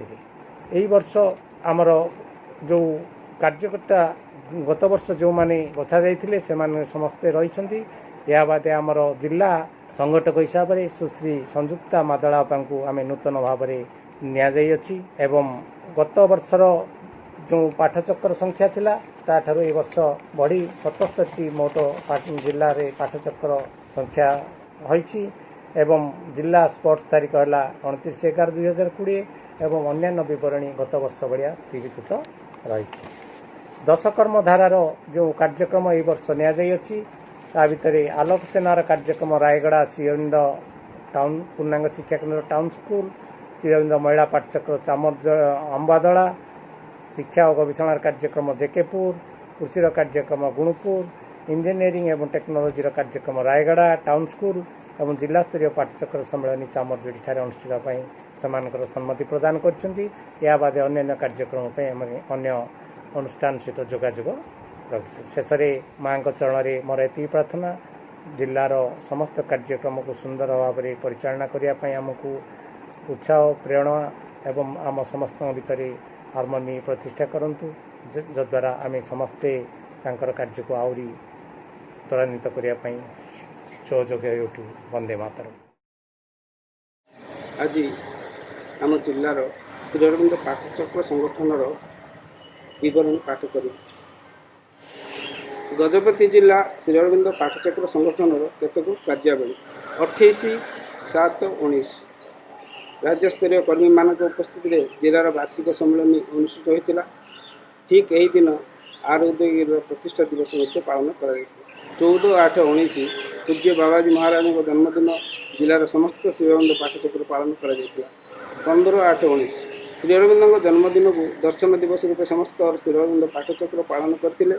[SPEAKER 8] यही वर्ष आमर जो कार्यकर्ता गत वर्ष जो माने बछा जाइथिले से माने समस्ते रहिछन्ति। या बादे आमर जिला संगठक हिसाब से सुश्री संयुक्ता मादला को आम नूतन भाव में नि एवं गत वर्षर जो पाठचक्र संख्या थिला ताठारु ए वर्ष बढ़ी 77टी मोट जिले में पाठचक्र संख्या होइछि एवं जिला स्पोर्ट्स तारीख है 29/11/2020 एवं अन्यान्य विवरणी गत वर्ष भाया स्थिरीकृत रही। 10 कर्मधारार जो कार्यक्रम ए वर्ष नि भितर आलोक सेनार कार्यक्रम रायगड़ा श्रीअरविंद टाउन पूर्णांग शिक्षा केन्द्र टाउन स्कूल श्रीअरविंद महिला पाठचक्र चामर अंबादला शिक्षा और गवेषणार कार्यक्रम जेकेपुर कृषि कार्यक्रम गुणपुर इंजीनियरिंग एवं टेक्नोलोजी कार्यक्रम रायगड़ा टाउन स्कूल एवं जिला स्तरीय पाठचक्र सम्मेलन चामरजोड़ी ठारे अनुष्ठित से सम्मति प्रदान करछन्ति। या बादे अन्य कार्यक्रम अन्य अनुष्ठान सहित जोगाजोग रखिछु। शेष माँ चरण में मोर एति प्रार्थना जिलार समस्त कार्यक्रम को सुंदर भाव में परिचालना करने आमको उत्साह प्रेरणा एवं आम समस्त भितर हार्मोनी प्रतिष्ठा करंतु जद्वारा आम समस्ते कार्य को आहरी त्वरान्वित करने सहयोग होटू। वंदे मातरम।
[SPEAKER 9] आज आम जिलार श्री अरविंद पाठचक्र संगठन विवरण पाठ कर गजपति जिला श्री अरविंद पाठचक्र संगठन केतक कार्यावली 28/7/19 राज्यस्तरीय कर्मी मान उपस्थित जिलार वार्षिक सम्मेलन अनुष्ठित होता। ठीक यही दिन आर प्रतिष्ठा दिवस पालन कर 14/8/19 ପୂଜ୍ୟ ବାବାଜୀ ମହାରାଜଙ୍କ ଜନ୍ମଦିନ ଜିଲ୍ଲାର ସମସ୍ତ ଶ୍ରୀଅରବିନ୍ଦ ପାଠଚକ୍ର ପାଳନ କରାଯାଇଥିଲା। 15/8/19 ଶ୍ରୀ ଅରବିନ୍ଦଙ୍କ ଜନ୍ମଦିନକୁ ଦର୍ଶନ ଦିବସ ରୂପେ ସମସ୍ତ ଶ୍ରୀଅରବିନ୍ଦ ପାଠଚକ୍ର ପାଳନ କରିଥିଲେ।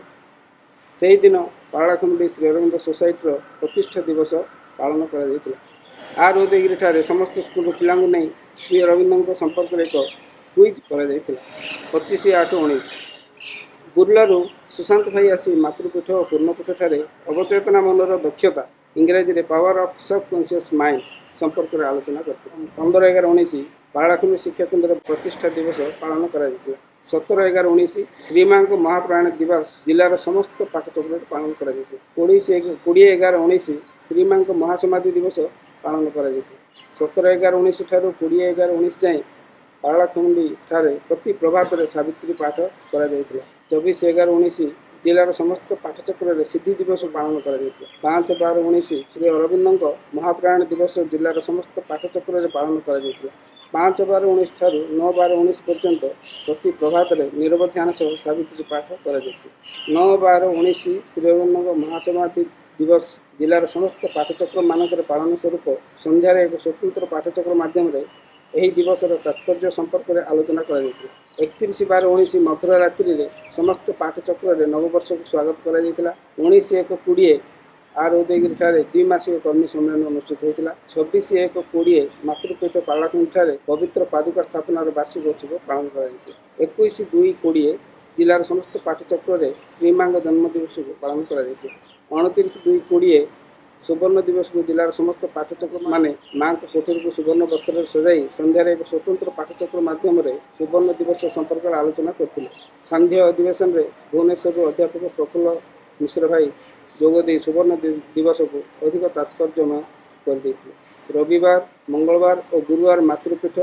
[SPEAKER 9] ସେହିଦିନ ପାରଳାଖେମୁଣ୍ଡି ଶ୍ରୀ ଅରବିନ୍ଦ ସୋସାଇଟିର ପ୍ରତିଷ୍ଠା ଦିବସ ପାଳନ କରାଯାଇଥିଲା। ଉଦୟଗିରିଠାରେ ସମସ୍ତ ସ୍କୁଲର ପିଲାଙ୍କୁ ନେଇ ଶ୍ରୀ ଅରବିନ୍ଦଙ୍କ ସମ୍ପର୍କରେ ଏକ କୁଇଜ୍ କରାଯାଇଥିଲା। 25/8/19 ବୁର୍ଲାରୁ ସୁଶାନ୍ତ ଭାଇ ଆସି ମାତୃପୀଠ ଓ ପୂର୍ଣ୍ଣପୀଠଠାରେ ଅବଚେତନା ମନର ଦକ୍ଷତା ଇଂରାଜୀରେ power of subconscious mind ସମ୍ପର୍କରେ ଆଲୋଚନା କରିଥିଲେ। 15/11/19 ପାରଳାଖେମୁଣ୍ଡି ଶିକ୍ଷା କେନ୍ଦ୍ର ପ୍ରତିଷ୍ଠା ଦିବସ ପାଳନ କରାଯାଇଥିଲା। 17/11/19 ଶ୍ରୀମାଙ୍କ ମହାପ୍ରାଣ ଦିବସ ଜିଲ୍ଲାର ସମସ୍ତ ପାଠଚକ୍ରରେ ପାଳନ କରାଯାଇଥିଲା। 20/11/19 ଶ୍ରୀମାଙ୍କ ମହାସମାଧି ଦିବସ ପାଳନ କରାଯାଇଥିଲା। 17/11/19 ଠାରୁ 20/11/19 ଯାଏଁ ପାରଳାଖେମୁଣ୍ଡି ଠାରେ ପ୍ରତି ପ୍ରଭାତରେ ସାବିତ୍ରୀ ପାଠ କରାଯାଇଥିଲା। 24/11/19 ଜିଲ୍ଲାର ସମସ୍ତ ପାଠଚକ୍ରରେ ସିଦ୍ଧି ଦିବସ ପାଳନ କରାଯାଇଥିଲା। 5/12/19 ଶ୍ରୀ ଅରବିନ୍ଦଙ୍କ ମହାପ୍ରାଣ ଦିବସ ଜିଲ୍ଲାର ସମସ୍ତ ପାଠଚକ୍ରରେ ପାଳନ କରାଯାଇଥିଲା। 5/12/19 ଠାରୁ 9/12/19 ପର୍ଯ୍ୟନ୍ତ ପ୍ରତି ପ୍ରଭାତରେ ନିରବ ଧ୍ୟାନ ସହ ସାବିତ୍ରୀ ପାଠ କରାଯାଇଥିଲା। 9/12/19 ଶ୍ରୀ ଅରବିନ୍ଦଙ୍କ ମହାସମାଧି ଦିବସ ଜିଲ୍ଲାର ସମସ୍ତ ପାଠଚକ୍ରମାନଙ୍କରେ ପାଳନ ସ୍ୱରୂପ ସନ୍ଧ୍ୟାରେ ଏକ ସ୍ୱତନ୍ତ୍ର ପାଠଚକ୍ର ମାଧ୍ୟମରେ ଏହି ଦିବସର ତାତ୍ପର୍ଯ୍ୟ ସମ୍ପର୍କରେ ଆଲୋଚନା କରାଯାଇଥିଲା। 31/12/19 ମଧ୍ୟରାତ୍ରିରେ ସମସ୍ତ ପାଠଚକ୍ରରେ ନବବର୍ଷକୁ ସ୍ୱାଗତ କରାଯାଇଥିଲା। 19/1/20 ଉଦୟଗିରିଠାରେ ଦ୍ୱିମାସିକ କର୍ମୀ ସମ୍ମିଳନୀ ଅନୁଷ୍ଠିତ ହୋଇଥିଲା। 26/1/20 ମାତୃପୀଠ ପାରଳାଖେମୁଣ୍ଡିଠାରେ ପବିତ୍ର ପାଦୁକା ସ୍ଥାପନାର ବାର୍ଷିକ ଉତ୍ସବ ପାଳନ କରାଯାଇଥିଲା। 21/2/20 ଜିଲ୍ଲାର ସମସ୍ତ ପାଠଚକ୍ରରେ ଶ୍ରୀମାଙ୍କ ଜନ୍ମଦିବସକୁ ପାଳନ କରାଯାଇଥିଲା। 29/2/20 ସୁବର୍ଣ୍ଣ ଦିବସକୁ ଜିଲ୍ଲାର ସମସ୍ତ ପାଠଚକ୍ରମାନେ ମାଙ୍କ କୋଠରୀକୁ ସୁବର୍ଣ୍ଣ ବସ୍ତ୍ରରେ ସଜାଇ ସନ୍ଧ୍ୟାରେ ଏକ ସ୍ୱତନ୍ତ୍ର ପାଠଚକ୍ର ମାଧ୍ୟମରେ ସୁବର୍ଣ୍ଣ ଦିବସ ସମ୍ପର୍କରେ ଆଲୋଚନା କରିଥିଲେ। ସାନ୍ଧ୍ୟ ଅଧିବେଶନରେ ଭୁବନେଶ୍ୱରରୁ ଅଧ୍ୟାପକ ପ୍ରଫୁଲ୍ଲ ମିଶ୍ର ଭାଇ ଯୋଗଦେଇ ସୁବର୍ଣ୍ଣ ଦିବସକୁ ଅଧିକ ତାତ୍ପର୍ଯ୍ୟମୟ କରିଦେଇଥିଲେ। ରବିବାର, ମଙ୍ଗଳବାର ଓ ଗୁରୁବାର ମାତୃପୀଠ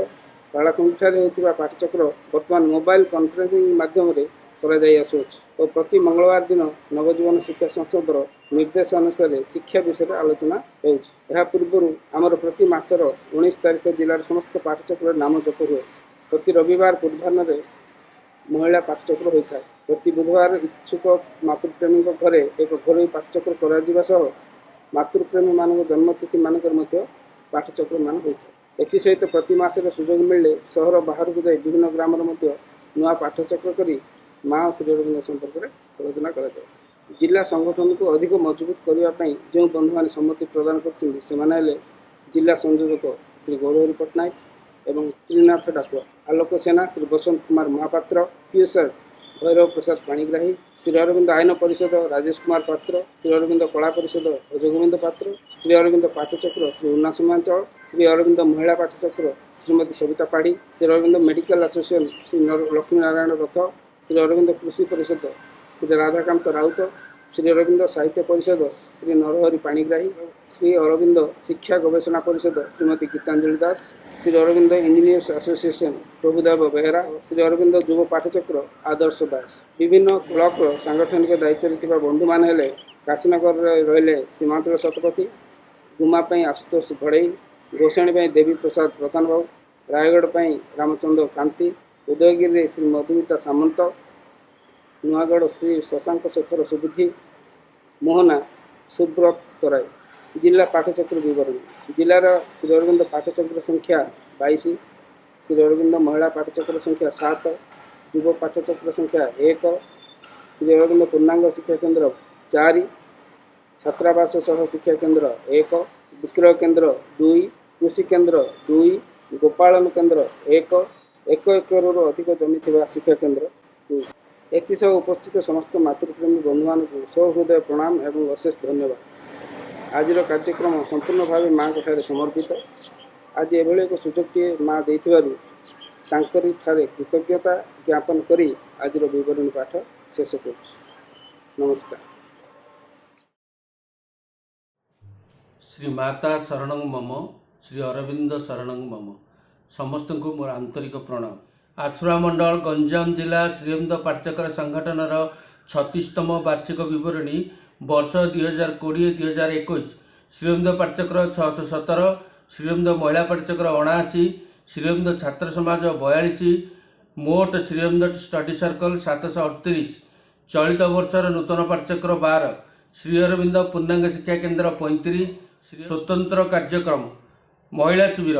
[SPEAKER 9] ପାରଳାଖେମୁଣ୍ଡିଠାରେ ହେଉଥିବା ପାଠଚକ୍ର ବର୍ତ୍ତମାନ ମୋବାଇଲ କନଫରେନ୍ସିଂ ମାଧ୍ୟମରେ କରାଯାଇ ଆସୁଅଛି ଓ ପ୍ରତି ମଙ୍ଗଳବାର ଦିନ ନବଜୀବନ ଶିକ୍ଷା ସଂସଦର ନିର୍ଦ୍ଦେଶ ଅନୁସାରେ ଶିକ୍ଷା ବିଷୟରେ ଆଲୋଚନା ହେଉଛି। ଏହା ପୂର୍ବରୁ ଆମର ପ୍ରତି ମାସର 19 ତାରିଖ ଜିଲ୍ଲାର ସମସ୍ତ ପାଠଚକ୍ରରେ ନାମ ଜପ ହୁଏ। ପ୍ରତି ରବିବାର ପୂର୍ବାହ୍ନରେ ମହିଳା ପାଠଚକ୍ର ହୋଇଥାଏ। ପ୍ରତି ବୁଧବାର ଇଚ୍ଛୁକ ମାତୃପ୍ରେମୀଙ୍କ ଘରେ ଏକ ଘରୋଇ ପାଠଚକ୍ର କରାଯିବା ସହ ମାତୃପ୍ରେମୀମାନଙ୍କ ଜନ୍ମତିଥିମାନଙ୍କରେ ମଧ୍ୟ ପାଠଚକ୍ରମାନ ହୋଇଥାଏ। ଏଥିସହିତ ପ୍ରତି ମାସରେ ସୁଯୋଗ ମିଳିଲେ ସହର ବାହାରକୁ ଯାଇ ବିଭିନ୍ନ ଗ୍ରାମରେ ମଧ୍ୟ ନୂଆ ପାଠଚକ୍ର କରି ମା ଓ ଶ୍ରୀ ଅରବିନ୍ଦ ସମ୍ପର୍କରେ ଆଲୋଚନା କରାଯାଏ। ଜିଲ୍ଲା ସଂଗଠନକୁ ଅଧିକ ମଜବୁତ କରିବା ପାଇଁ ଯେଉଁ ବନ୍ଧୁମାନେ ସମ୍ମତି ପ୍ରଦାନ କରୁଛନ୍ତି ସେମାନେ ହେଲେ ଜିଲ୍ଲା ସଂଯୋଜକ ଶ୍ରୀ ଗୌରହରି ପଟ୍ଟନାୟକ ଏବଂ ତ୍ରିନାଥ ଡାକୁଆ, ଆଲୋକ ସେନା ଶ୍ରୀ ବସନ୍ତ କୁମାର ମହାପାତ୍ର, ପିଏସ୍ଆର୍ ଭୈରବ ପ୍ରସାଦ ପାଣିଗ୍ରାହୀ, ଶ୍ରୀ ଅରବିନ୍ଦ ଆଇନ ପରିଷଦ ରାଜେଶ କୁମାର ପାତ୍ର, ଶ୍ରୀ ଅରବିନ୍ଦ କଳା ପରିଷଦ ଅଜଗୋବିନ୍ଦ ପାତ୍ର, ଶ୍ରୀ ଅରବିନ୍ଦ ପାଠଚକ୍ର ଶ୍ରୀ ଉନ୍ନାସ ମାଞ୍ଚଳ, ଶ୍ରୀ ଅରବିନ୍ଦ ମହିଳା ପାଠଚକ୍ର ଶ୍ରୀମତୀ ସବିତା ପାଢ଼ୀ, ଶ୍ରୀ ଅରବିନ୍ଦ ମେଡ଼ିକାଲ ଆସୋସିଏସନ୍ ଶ୍ରୀ ଲକ୍ଷ୍ମୀ ନାରାୟଣ ରଥ, ଶ୍ରୀ ଅରବିନ୍ଦ କୃଷି ପରିଷଦ ଶ୍ରୀ ରାଧାକାନ୍ତ ରାଉତ, ଶ୍ରୀ ଅରବିନ୍ଦ ସାହିତ୍ୟ ପରିଷଦ ଶ୍ରୀ ନରହରି ପାଣିଗ୍ରାହୀ, ଶ୍ରୀ ଅରବିନ୍ଦ ଶିକ୍ଷା ଗବେଷଣା ପରିଷଦ ଶ୍ରୀମତୀ ଗୀତାଞ୍ଜଳି ଦାସ, ଶ୍ରୀ ଅରବିନ୍ଦ ଇଞ୍ଜିନିୟର୍ସ ଆସୋସିଏସନ୍ ପ୍ରଭୁଦେବ ବେହେରା, ଶ୍ରୀ ଅରବିନ୍ଦ ଯୁବ ପାଠଚକ୍ର ଆଦର୍ଶ ଦାସ। ବିଭିନ୍ନ ବ୍ଲକର ସାଂଗଠନିକ ଦାୟିତ୍ୱରେ ଥିବା ବନ୍ଧୁମାନେ ହେଲେ କାଶୀନଗରରେ ରହିଲେ ସୀମାଞ୍ଚଳ ଶତପଥୀ, ଗୁମା ପାଇଁ ଆଶୁତୋଷ ଘଡ଼େଇ, ଗୋସାଣୀ ପାଇଁ ଦେବୀ ପ୍ରସାଦ ପ୍ରଧାନ ବାବୁ, ରାୟଗଡ଼ ପାଇଁ ରାମଚନ୍ଦ୍ର କାନ୍ତି, ଉଦୟଗିରିରେ ଶ୍ରୀ ମଧୁମିତା ସାମନ୍ତ, ନୂଆଗଡ଼ ଶ୍ରୀ ଶଶାଙ୍କ ଶେଖର ସୁବୁଦ୍ଧି, ମୋହନା ସୁବ୍ରତ ତରାଇ। ଜିଲ୍ଲା ପାଠଚକ୍ର ବିବରଣୀ। ଜିଲ୍ଲାର ଶ୍ରୀ ଅରବିନ୍ଦ ପାଠଚକ୍ର ସଂଖ୍ୟା 22, ଶ୍ରୀ ଅରବିନ୍ଦ ମହିଳା ପାଠଚକ୍ର ସଂଖ୍ୟା 7, ଯୁବ ପାଠଚକ୍ର ସଂଖ୍ୟା 1, ଶ୍ରୀ ଅରବିନ୍ଦ ପୂର୍ଣ୍ଣାଙ୍ଗ ଶିକ୍ଷା କେନ୍ଦ୍ର 4, ଛାତ୍ରାବାସ ସହ ଶିକ୍ଷା କେନ୍ଦ୍ର 1, ବିକ୍ରୟ କେନ୍ଦ୍ର 2, କୃଷି କେନ୍ଦ୍ର 2, ଗୋପାଳନ କେନ୍ଦ୍ର 1 ଏକରରୁ ଅଧିକ ଜମି ଥିବା ଶିକ୍ଷା କେନ୍ଦ୍ର 2। ଏଥିସହ ଉପସ୍ଥିତ ସମସ୍ତ ମାତୃପ୍ରେମୀ ବନ୍ଧୁମାନଙ୍କୁ ସହୃଦୟ ପ୍ରଣାମ ଏବଂ ଅଶେଷ ଧନ୍ୟବାଦ। ଆଜିର କାର୍ଯ୍ୟକ୍ରମ ସମ୍ପୂର୍ଣ୍ଣ ଭାବେ ମାଆଙ୍କଠାରେ ସମର୍ପିତ। ଆଜି ଏଭଳି ଏକ ସୁଯୋଗଟିଏ ମା ଦେଇଥିବାରୁ ତାଙ୍କରି ଠାରେ କୃତଜ୍ଞତା ଜ୍ଞାପନ କରି ଆଜିର ବିବରଣୀ ପାଠ ଶେଷ କରୁଛି। ନମସ୍କାର।
[SPEAKER 10] ଶ୍ରୀ ମାତା ଶରଣଂ ମମ, ଶ୍ରୀ ଅରବିନ୍ଦ ଶରଣଂ ମମ। ସମସ୍ତଙ୍କୁ ମୋର ଆନ୍ତରିକ ପ୍ରଣାମ। ଆଶ୍ରା ମଣ୍ଡଳ ଗଞ୍ଜାମ ଜିଲ୍ଲା ଶ୍ରୀଅରବିନ୍ଦ ପାଠଚକ୍ର ସଂଗଠନର 36ତମ ବାର୍ଷିକ ବିବରଣୀ ବର୍ଷ 2020-2021। ଶ୍ରୀଅରବିନ୍ଦ ପାଠଚକ୍ର 617, ଶ୍ରୀଅରବିନ୍ଦ ମହିଳା ପାଠଚକ୍ର 79, ଶ୍ରୀଅରବିନ୍ଦ ଛାତ୍ର ସମାଜ 42, ମୋଟ ଶ୍ରୀଅରବିନ୍ଦ ଷ୍ଟଡି ସର୍କଲ 738। ଚଳିତ ବର୍ଷର ନୂତନ ପାଠଚକ୍ର 12, श्री अरविंद पूर्णांग शिक्षा केन्द्र 35 स्वतंत्र कार्यक्रम महिला शिविर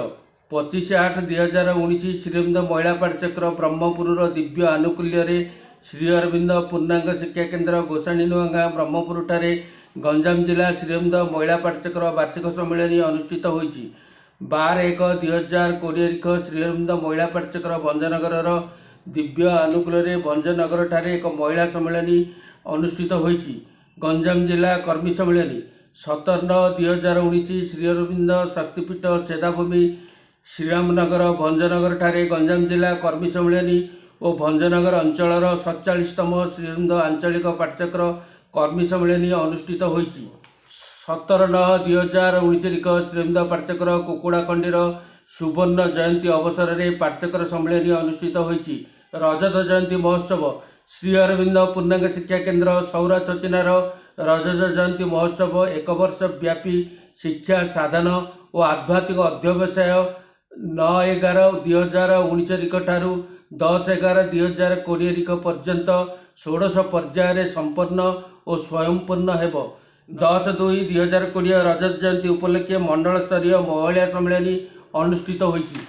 [SPEAKER 10] 25/8/2019 श्री अरविंद महिला पाठचक्र ब्रह्मपुर दिव्य आनुकूल्य श्री अरविंद पूर्णांग शिक्षा केन्द्र गोसाणी नुआगाँ ब्रह्मपुर ठारे गंजाम जिला श्री अरविंद महिला पाठचक्र वार्षिक सम्मेलन अनुष्ठित होईछि। 12/1/2020 श्री अरविंद महिला पाठचक्र भंजनगर दिव्य आनुकूल्य भंजनगर ठारे एक महिला सम्मेलन अनुष्ठित होईछि। गंजाम जिला कर्मी सम्मेलन 17/9/2019 श्री अरविंद शक्तिपीठ छेदाभूमि श्रीरामनगर भंजनगर ठारे गंजाम जिला कर्मी सम्मेलन और भंजनगर अंचलर 47तम श्री अरविंद आंचलिक पाठचक्र कर्मी सम्मेलन अनुष्ठित होईछि। 17/9/2019 श्री अरविंद पाठचक्र कुकुड़ाखंडीर सुवर्ण जयंती अवसर में पाठचक्र सम्मेलन अनुष्ठित होईछि। रजत जयंती महोत्सव श्री अरविंद पूर्णांग शिक्षा केन्द्र सौरा चचिनार रजत जयंती महोत्सव 1 वर्ष व्यापी शिक्षा साधन और आध्यात्मिक अध्यवसाय 9/11/2019 ठारू 10/11/2020 पर्यंत 16 पर्यायर संपन्न और स्वयंपूर्ण हेब। 10/2/2020 रजत जयंती उपलक्षे मंडल स्तरीय महिला सम्मेलन अनुष्ठित होईछि।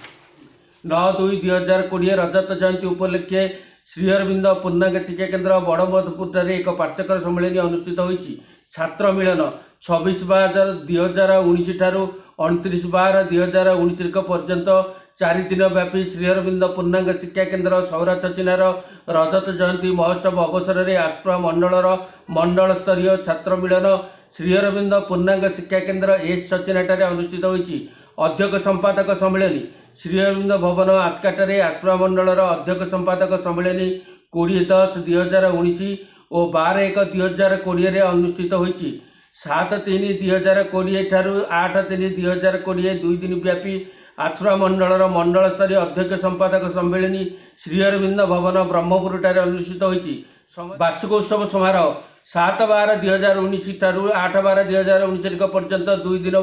[SPEAKER 10] 9/2/2020 रजत जयंती उपलक्षे श्री अरविंद पूर्णांग शिक्षा केन्द्र बड़मधुपुर एक पाठचक्र सम्मेलन अनुष्ठित होईछि। छात्र मिलन 26/12/2019 ठारू 29/12/2019 पर्यंत 4 दिन व्यापी श्री अरविंद पूर्णांग शिक्षा केन्द्र सौरा चचिनार रजत जयंती महोत्सव अवसर में आसपा मंडलर मंडल स्तरीय छात्र मिलन श्री अरविंद पूर्णांग शिक्षा केन्द्र एस चचिनाठारे अनुष्ठित होईछि। अध्यक्ष संपादक सम्मेलन श्री अरविंद भवन आस्काटारे आसपा मंडलर अध्यक्ष संपादक सम्मेलन 20/10/2019 और 12/1/2020 अनुष्ठित होईछि। 7/3/2020 ठारू 8/3/2020 2 दिन व्यापी आसपा मंडलर मंडल स्तरीय अध्यक्ष संपादक सम्मेलन श्री अरविंद भवन ब्रह्मपुर ठारे अनुष्ठित होईछि। वार्षिक उत्सव समारोह 7/12/2019 ठारू 8/12/2019 पर्यंत 2 दिन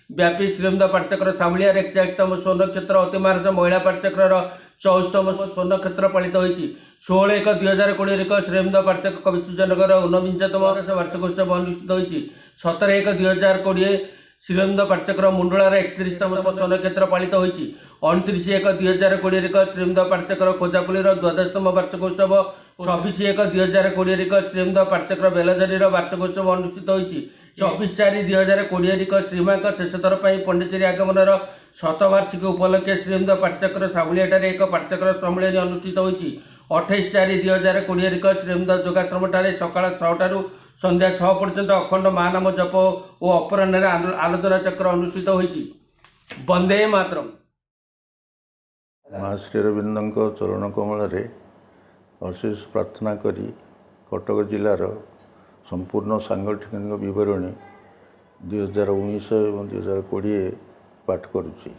[SPEAKER 10] व्यापी श्री अरविंद पाठचक्र सामुलियार 41तम स्वर्ण क्षेत्र अतिमारस महिला पाठचक्र 24तम स्वर्ण क्षेत्र पालित होईछि। 16/1/2020 श्री अरविंद पाठचक्र कविसूर्यनगर 49तम वार्षिक उत्सव अनुष्ठित होईछि। 17/1/2020 श्री अरविंद पाठचक्र मुंडलार 31तम स्वर्ण क्षेत्र पालित होईछि। 29/1/2020 श्री अरविंद पाठचक्र खोजापुलीर 12तम वार्षिक उत्सव 26/1/2020 श्री अरविंद पाठचक्र बेलझरीर वार्षिक उत्सव अनुष्ठित होईछि। 24/4/2020 श्रीमां शेषथर पंडिचेरी आगमनर शतवार्षिकी उपलक्षे श्री अरविंद पाठचक्र सामुलियाठारे एक पाठचक्र सम्मेलन अनुष्ठित होईछि। 28/4/2020 श्री अरविंद योगाश्रम ठारे सकाळ 6 ठारू संध्या 6 पर्यंत अखंड महानाम जप और अपराह्न आलोचना चक्र अनुष्ठित होईछि। वंदे मातरम।
[SPEAKER 11] माँ श्री अरविंद चरण कमल अशेष प्रार्थना करी कटक जिलार संपूर्ण सांगठनिक विवरणी 2019 और 2020 पाठ करुच्ची।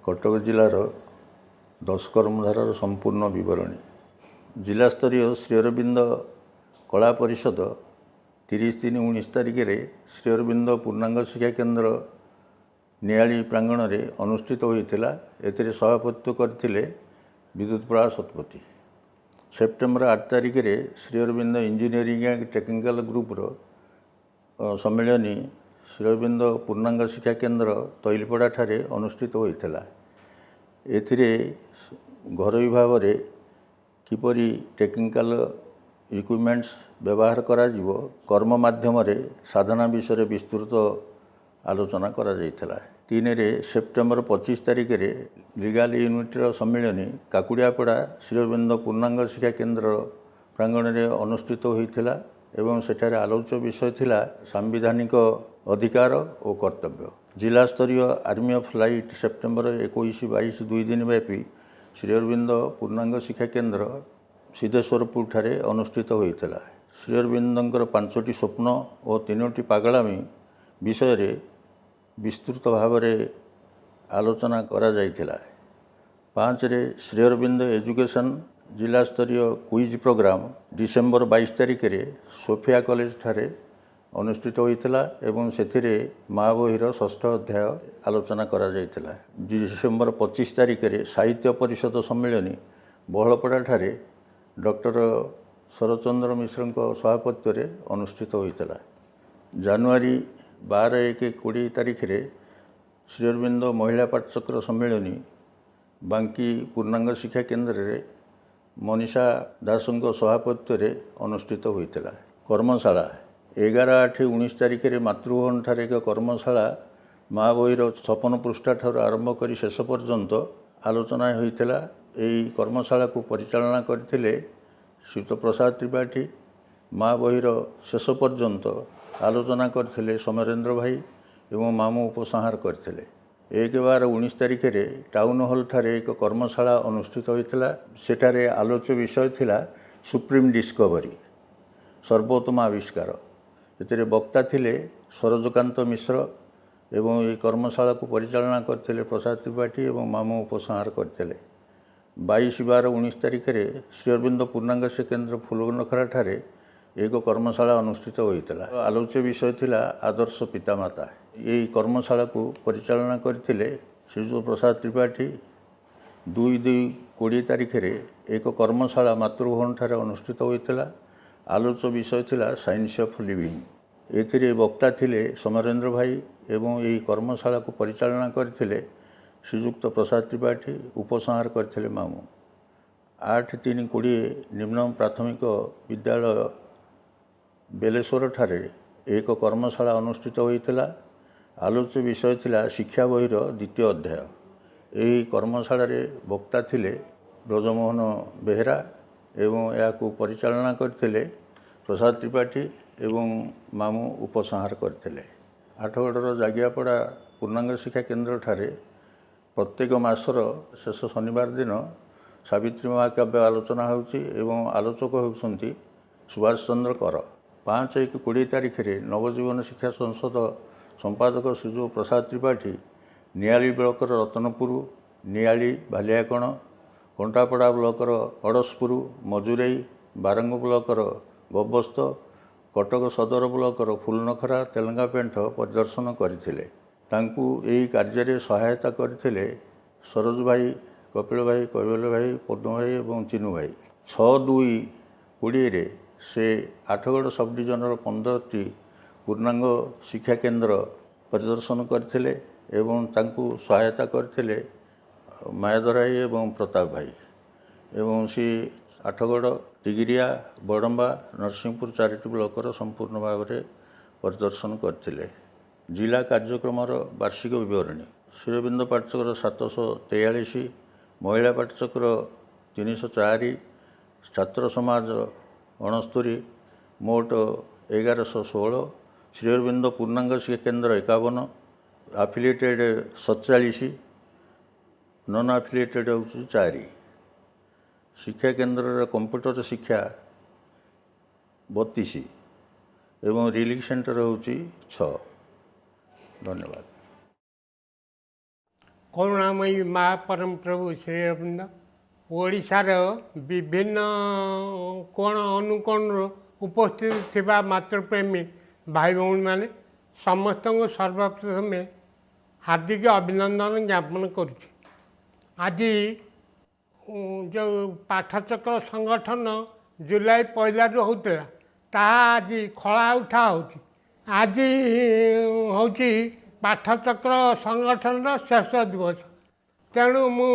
[SPEAKER 11] कटक जिलार 10 कर्मधारार संपूर्ण विवरणी जिला स्तरीय श्री अरविंद कला परिषद 30/3/19 तारिख में श्री अरविंद पूर्णांग शिक्षा केन्द्र नियाली प्रांगण में अनुष्ठित होता। एथिरे सभापतित्व करथिले विद्युत प्रभा शतपथी। सेप्टेम्बर 8 तारिख में Shri Aurobindo engineering and technical ग्रुपर सम्मेलन श्री अरविंद पूर्णांग शिक्षा केन्द्र तैलपड़ा ठारे अनुष्ठित होता। एथिरे घरोई भाव में किपरि टेक्निकल इक्विपमेंट्स व्यवहार करा जिवो कर्म माध्यम साधना विषय विस्तृत आलोचना करा जाइथिला। 3 सेप्टेम्बर 25 तारिख में लीगल यूनिटर सम्मेलन काकुड़ियापड़ा श्री अरविंद पूर्णांग शिक्षा केन्द्र प्रांगण में अनुष्ठित होता एवं सेठारे आलोच्य विषय थिला सांविधानिक अधिकार और कर्तव्य। जिला स्तरीय आर्मी ऑफ लाइट सेप्टेम्बर 21-22 2 दिन व्यापी श्री अरविंद पूर्णांग शिक्षा केन्द्र सिद्धेश्वरपुर ठारे अनुष्ठित होता। श्री अरविंदर 5टी स्वप्न और 3टी पागलामी विषय विस्तृत भाव में आलोचना करा जाइथिला। 5 श्री अरविंद एजुकेशन जिला स्तरीय क्विज प्रोग्राम डिसेम्बर 22 तारिख में सोफिया कॉलेज ठारे अनुष्ठित होता एवं से माँ बहीर 6ठ अध्याय आलोचना करा जाइथिला। डिसेम्बर 25 तारिख में साहित्य परिषद सम्मेलन बहलपड़ा ठारे डॉक्टर शरचंद्र मिश्र सभापत्य अनुष्ठित होता। ଜାନୁଆରୀ 12-1-20 ତାରିଖରେ ଶ୍ରୀ ଅରବିନ୍ଦ ମହିଳା ପାଠଚକ୍ର ସମ୍ମିଳନୀ ବାଙ୍କି ପୂର୍ଣ୍ଣାଙ୍ଗ ଶିକ୍ଷା କେନ୍ଦ୍ରରେ ମନୀଷା ଦାସଙ୍କ ସଭାପତିତ୍ୱରେ ଅନୁଷ୍ଠିତ ହୋଇଥିଲା। କର୍ମଶାଳା 11-8-19 ତାରିଖରେ ମାତୃଭବନଠାରେ ଏକ କର୍ମଶାଳା ମା ବହିର 56 ପୃଷ୍ଠା ଠାରୁ ଆରମ୍ଭ କରି ଶେଷ ପର୍ଯ୍ୟନ୍ତ ଆଲୋଚନା ହୋଇଥିଲା। ଏହି କର୍ମଶାଳାକୁ ପରିଚାଳନା କରିଥିଲେ ଶ୍ରୀଯୁକ୍ତ ପ୍ରସାଦ ତ୍ରିପାଠୀ। ମା ବହିର ଶେଷ ପର୍ଯ୍ୟନ୍ତ ଆଲୋଚନା କରିଥିଲେ ସମରେନ୍ଦ୍ର ଭାଇ ଏବଂ ମାମୁଁ ଉପସଂହାର କରିଥିଲେ। 1-12-19 ତାରିଖରେ ଟାଉନ୍ ହଲ୍ଠାରେ ଏକ କର୍ମଶାଳା ଅନୁଷ୍ଠିତ ହୋଇଥିଲା। ସେଠାରେ ଆଲୋଚ୍ୟ ବିଷୟ ଥିଲା ସୁପ୍ରିମ୍ ଡିସ୍କଭରି, ସର୍ବୋତ୍ତମ ଆବିଷ୍କାର। ଏଥିରେ ବକ୍ତା ଥିଲେ ସରୋଜକାନ୍ତ ମିଶ୍ର ଏବଂ ଏହି କର୍ମଶାଳାକୁ ପରିଚାଳନା କରିଥିଲେ ପ୍ରସାଦ ତ୍ରିପାଠୀ ଏବଂ ମାମୁଁ ଉପସଂହାର କରିଥିଲେ। 22-12-19 ତାରିଖରେ ଶ୍ରୀ ଅରବିନ୍ଦ ପୂର୍ଣ୍ଣାଙ୍ଗ ଶିକ୍ଷା କେନ୍ଦ୍ର ଫୁଲନଖରାଠାରେ ଏକ କର୍ମଶାଳା ଅନୁଷ୍ଠିତ ହୋଇଥିଲା। ଆଲୋଚ୍ୟ ବିଷୟ ଥିଲା ଆଦର୍ଶ ପିତାମାତା। ଏହି କର୍ମଶାଳାକୁ ପରିଚାଳନା କରିଥିଲେ ଶ୍ରୀଯୁକ୍ତ ପ୍ରସାଦ ତ୍ରିପାଠୀ। 2-2-20 ତାରିଖରେ ଏକ କର୍ମଶାଳା ମାତୃଭବନଠାରେ ଅନୁଷ୍ଠିତ ହୋଇଥିଲା। ଆଲୋଚ୍ୟ ବିଷୟ ଥିଲା ସାଇନ୍ସ ଅଫ୍ ଲିଭିଂ। ଏଥିରେ ବକ୍ତା ଥିଲେ ସମରେନ୍ଦ୍ର ଭାଇ ଏବଂ ଏହି କର୍ମଶାଳାକୁ ପରିଚାଳନା କରିଥିଲେ ଶ୍ରୀଯୁକ୍ତ ପ୍ରସାଦ ତ୍ରିପାଠୀ, ଉପସଂହାର କରିଥିଲେ ମାମୁଁ। 8-3-20 ନିମ୍ନ ପ୍ରାଥମିକ ବିଦ୍ୟାଳୟ ବେଲେଶ୍ୱରଠାରେ ଏକ କର୍ମଶାଳା ଅନୁଷ୍ଠିତ ହୋଇଥିଲା। ଆଲୋଚ୍ୟ ବିଷୟ ଥିଲା ଶିକ୍ଷା ବହିର 2ୟ ଅଧ୍ୟାୟ। ଏହି କର୍ମଶାଳାରେ ବକ୍ତା ଥିଲେ ବ୍ରଜମୋହନ ବେହେରା ଏବଂ ଏହାକୁ ପରିଚାଳନା କରିଥିଲେ ପ୍ରସାଦ ତ୍ରିପାଠୀ ଏବଂ ମାମୁଁ ଉପସଂହାର କରିଥିଲେ। ଆଠଗଡ଼ର ଜାଗିଆପଡ଼ା ପୂର୍ଣ୍ଣାଙ୍ଗ ଶିକ୍ଷା କେନ୍ଦ୍ରଠାରେ ପ୍ରତ୍ୟେକ ମାସର ଶେଷ ଶନିବାର ଦିନ ସାବିତ୍ରୀ ମହାକାବ୍ୟ ଆଲୋଚନା ହେଉଛି ଏବଂ ଆଲୋଚକ ହେଉଛନ୍ତି ସୁଭାଷ ଚନ୍ଦ୍ର କର। 5-1-20 ତାରିଖରେ ନବଜୀବନ ଶିକ୍ଷା ସଂସଦ ସମ୍ପାଦକ ଶ୍ରୀଯୁକ୍ତ ପ୍ରସାଦ ତ୍ରିପାଠୀ ନିଆଳି ବ୍ଲକର ରତନପୁର, ନିଆଳି, ଭାଲିଆକଣ, କଣ୍ଟାପଡ଼ା ବ୍ଲକର ଅଡ଼ଶପୁର, ମଜୁରେଇ, ବାରଙ୍ଗ ବ୍ଲକର ଗବସ୍ତ, କଟକ ସଦର ବ୍ଲକର ଫୁଲନଖରା, ତେଲେଙ୍ଗାପେଣ୍ଠ ପରିଦର୍ଶନ କରିଥିଲେ। ତାଙ୍କୁ ଏହି କାର୍ଯ୍ୟରେ ସହାୟତା କରିଥିଲେ ସରୋଜ ଭାଇ, କପିଳ ଭାଇ, କୈବଲ୍ୟ ଭାଇ, ପଦ୍ମ ଭାଇ ଏବଂ ଚିନୁ ଭାଇ। 6-2-20ରେ ସେ ଆଠଗଡ଼ ସବ୍ ଡିଭିଜନର 15ଟି ପୂର୍ଣ୍ଣାଙ୍ଗ ଶିକ୍ଷା କେନ୍ଦ୍ର ପରିଦର୍ଶନ କରିଥିଲେ ଏବଂ ତାଙ୍କୁ ସହାୟତା କରିଥିଲେ ମାୟାଧର ଭାଇ ଏବଂ ପ୍ରତାପ ଭାଇ। ଏବଂ ସେ ଆଠଗଡ଼, ତିଗିରିଆ, ବଡ଼ମ୍ବା, ନରସିଂହପୁର 4ଟି ବ୍ଲକର ସମ୍ପୂର୍ଣ୍ଣ ଭାବରେ ପରିଦର୍ଶନ କରିଥିଲେ। ଜିଲ୍ଲା କାର୍ଯ୍ୟକ୍ରମର ବାର୍ଷିକ ବିବରଣୀ। ଶ୍ରୀ ଅରବିନ୍ଦ ପାଠଚକ୍ର 743, ମହିଳା ପାଠଚକ୍ର 304, ଛାତ୍ର ସମାଜ 69, ମୋଟ 1116, ଶ୍ରୀ ଅରବିନ୍ଦ ପୂର୍ଣ୍ଣାଙ୍ଗ ଶିକ୍ଷା କେନ୍ଦ୍ର 51, ଆଫିଲିଏଟେଡ଼ 47, ନନ୍ ଆଫିଲିଏଟେଡ଼ ହେଉଛି 4। ଶିକ୍ଷା କେନ୍ଦ୍ରର କମ୍ପ୍ୟୁଟର ଶିକ୍ଷା 32 ଏବଂ ରିଲିଫ୍ ସେଣ୍ଟର ହେଉଛି 6। ଧନ୍ୟବାଦ।
[SPEAKER 12] କରୁଣାମୟୀ ମା ପରମ ପ୍ରଭୁ ଶ୍ରୀ ଅରବିନ୍ଦ ଓଡ଼ିଶାର ବିଭିନ୍ନ କୋଣ ଅନୁକୋଣରୁ ଉପସ୍ଥିତ ଥିବା ମାତୃପ୍ରେମୀ ଭାଇ ଭଉଣୀମାନେ ସମସ୍ତଙ୍କୁ ସର୍ବପ୍ରଥମେ ହାର୍ଦ୍ଦିକ ଅଭିନନ୍ଦନ ଜ୍ଞାପନ କରୁଛି। ଆଜି ଯେଉଁ ପାଠଚକ୍ର ସଂଗଠନ ଜୁଲାଇ 1ରୁ ହେଉଥିଲା ତାହା ଆଜି ଖଳା ଉଠା ହେଉଛି। ଆଜି ହେଉଛି ପାଠଚକ୍ର ସଂଗଠନର ଶେଷ ଦିବସ। ତେଣୁ ମୁଁ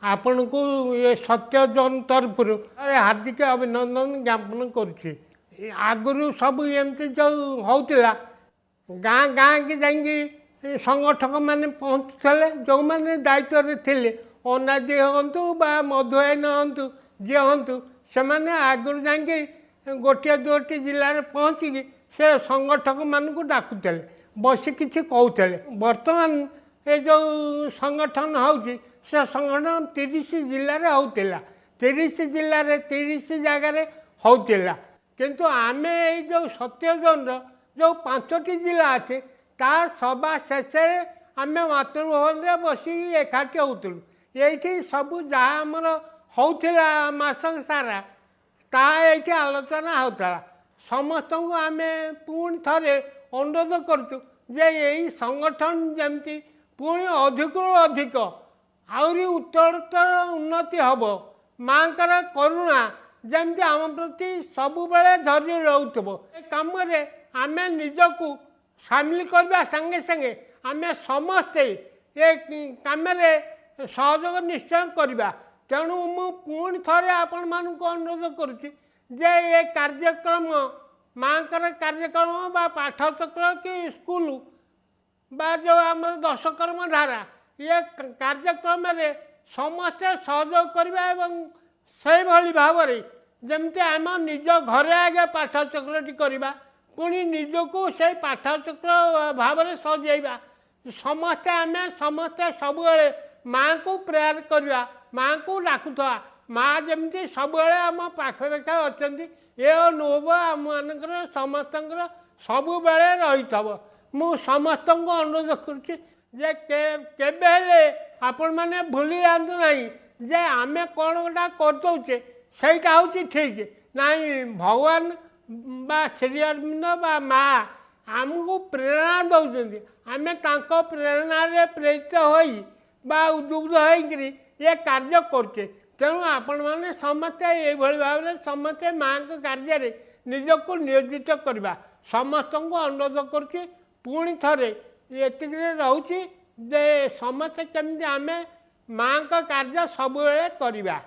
[SPEAKER 12] ଆପଣଙ୍କୁ ଏ ସତ୍ୟ ଜୋନ୍ ତରଫରୁ ହାର୍ଦ୍ଦିକ ଅଭିନନ୍ଦନ ଜ୍ଞାପନ କରୁଛି। ଆଗରୁ ସବୁ ଏମିତି ଯେଉଁ ହେଉଥିଲା ଗାଁ ଗାଁକି ଯାଇକି ସଂଗଠକମାନେ ପହଞ୍ଚୁଥିଲେ, ଯେଉଁମାନେ ଦାୟିତ୍ୱରେ ଥିଲେ, ଅନାଦି ହୁଅନ୍ତୁ ବା ମଧୁଆଇନ ହୁଅନ୍ତୁ, ଯିଏ ହୁଅନ୍ତୁ, ସେମାନେ ଆଗରୁ ଯାଇକି ଗୋଟିଏ 2ଟି ଜିଲ୍ଲାରେ ପହଞ୍ଚିକି ସେ ସଂଗଠକମାନଙ୍କୁ ଡାକୁଥିଲେ, ବସି କିଛି କହୁଥିଲେ। ବର୍ତ୍ତମାନ ଏ ଯେଉଁ ସଂଗଠନ ହେଉଛି ସେ ସଂଗଠନ 30 ଜିଲ୍ଲାରେ ହେଉଥିଲା, 30 ଜିଲ୍ଲାରେ 30 ଜାଗାରେ ହେଉଥିଲା। କିନ୍ତୁ ଆମେ ଏଇ ଯେଉଁ ସତ୍ୟ ଜୋନ୍ର ଯେଉଁ 5ଟି ଜିଲ୍ଲା ଅଛି ତା ସଭା ଶେଷରେ ଆମେ ମାତୃଭବନରେ ବସିକି ଏକାଠି ହେଉଥିଲୁ। ଏଇଠି ସବୁ ଯାହା ଆମର ହେଉଥିଲା ମାସ ସାରା ତାହା ଏଇଠି ଆଲୋଚନା ହେଉଥିଲା। ସମସ୍ତଙ୍କୁ ଆମେ ପୁଣି ଥରେ ଅନୁରୋଧ କରୁଛୁ ଯେ ଏଇ ସଂଗଠନ ଯେମିତି ପୁଣି ଅଧିକରୁ ଅଧିକ ଆହୁରି ଉତ୍ତରୋତ୍ତର ଉନ୍ନତି ହେବ। ମାଙ୍କର କରୁଣା ଯେମିତି ଆମ ପ୍ରତି ସବୁବେଳେ ଧରି ରହୁଥିବ। ଏ କାମରେ आमे निजकू सामिल करवा संगे संगे आमे समस्ते ये काम सहयोग निश्चय करवा। तेणु मु पुणी थरे आपण मानक अनुरोध करुच्ची जे ये कार्यक्रम माँकर कार्यक्रम बा पाठचक्र कि स्कूल बा जो आम 10 कर्म धारा ये कार्यक्रम समस्ते सहयोग करवा एवं से भाव में जमती आम निज घरे आगे पाठचक्रटी करवा पुणी निजको से पाठचक्र भाव में सजेवा समस्ते आम समस्ते सब माँ को प्रेयर करवा माँ को डाकुवा माँ जमी सब आम पाखे पाखे अच्छा ये अनुभव आम मानकर समस्त सब बेले रही मु समस्त अनुरोध करुच्ची जे केबे आपण मैंने भूली जातु ना जे आम कौन गोटा करदे सहीटा हूँ ठीक ना भगवान बा श्री अरविंद बा माँ आमको प्रेरणा दौरान आम प्रेरणा प्रेरित हो उद्युक्त होकर ये कार्य करुचे। तेणु आपण मैंने समस्ते ये भाव में समस्ते माँ के कार्य निजक नियोजित करवा समस्त को अनुरोध करुच्ची पुणी थे ये रोचे जे समस्ते केमती आम माँ का कार्य सब करवा।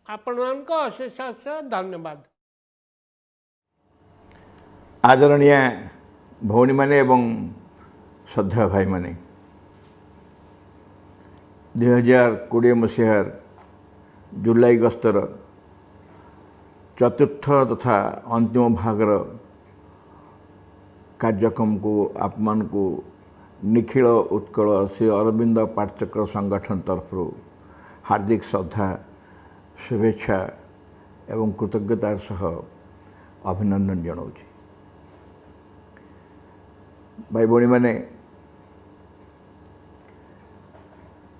[SPEAKER 12] आपण मान अशेष अशेष धन्यवाद।
[SPEAKER 13] आदरणीय भौणी माने एवं श्रद्धा भाई माने 2020 मसीहार जुलाई गस्तर चतुर्थ तथा अंतिम भागर कार्यक्रम को आपमान को निखिल उत्कल श्री अरविंद पाठचक्र संगठन तरफ हार्दिक श्रद्धा शुभेच्छा एवं कृतज्ञतार सह अभिनंदन जनाऊँ। भाई भौणी माने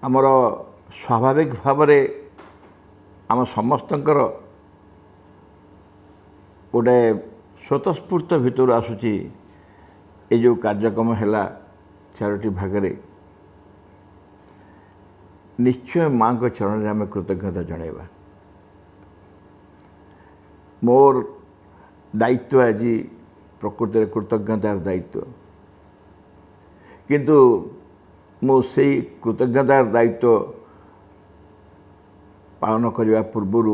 [SPEAKER 13] आमर स्वाभाविक भाव में आम समस्तंकर गोटे स्वतस्फूर्त भितर आसूची ये जो कार्यक्रम है 4टी भागरे निश्चय माँ को चरण में आम कृतज्ञता जनइबा। मोर दायित्व आज प्रकृति कृतज्ञतार दायित्व किंतु मु से कृतज्ञतार दायित्व पालन करने पूर्वर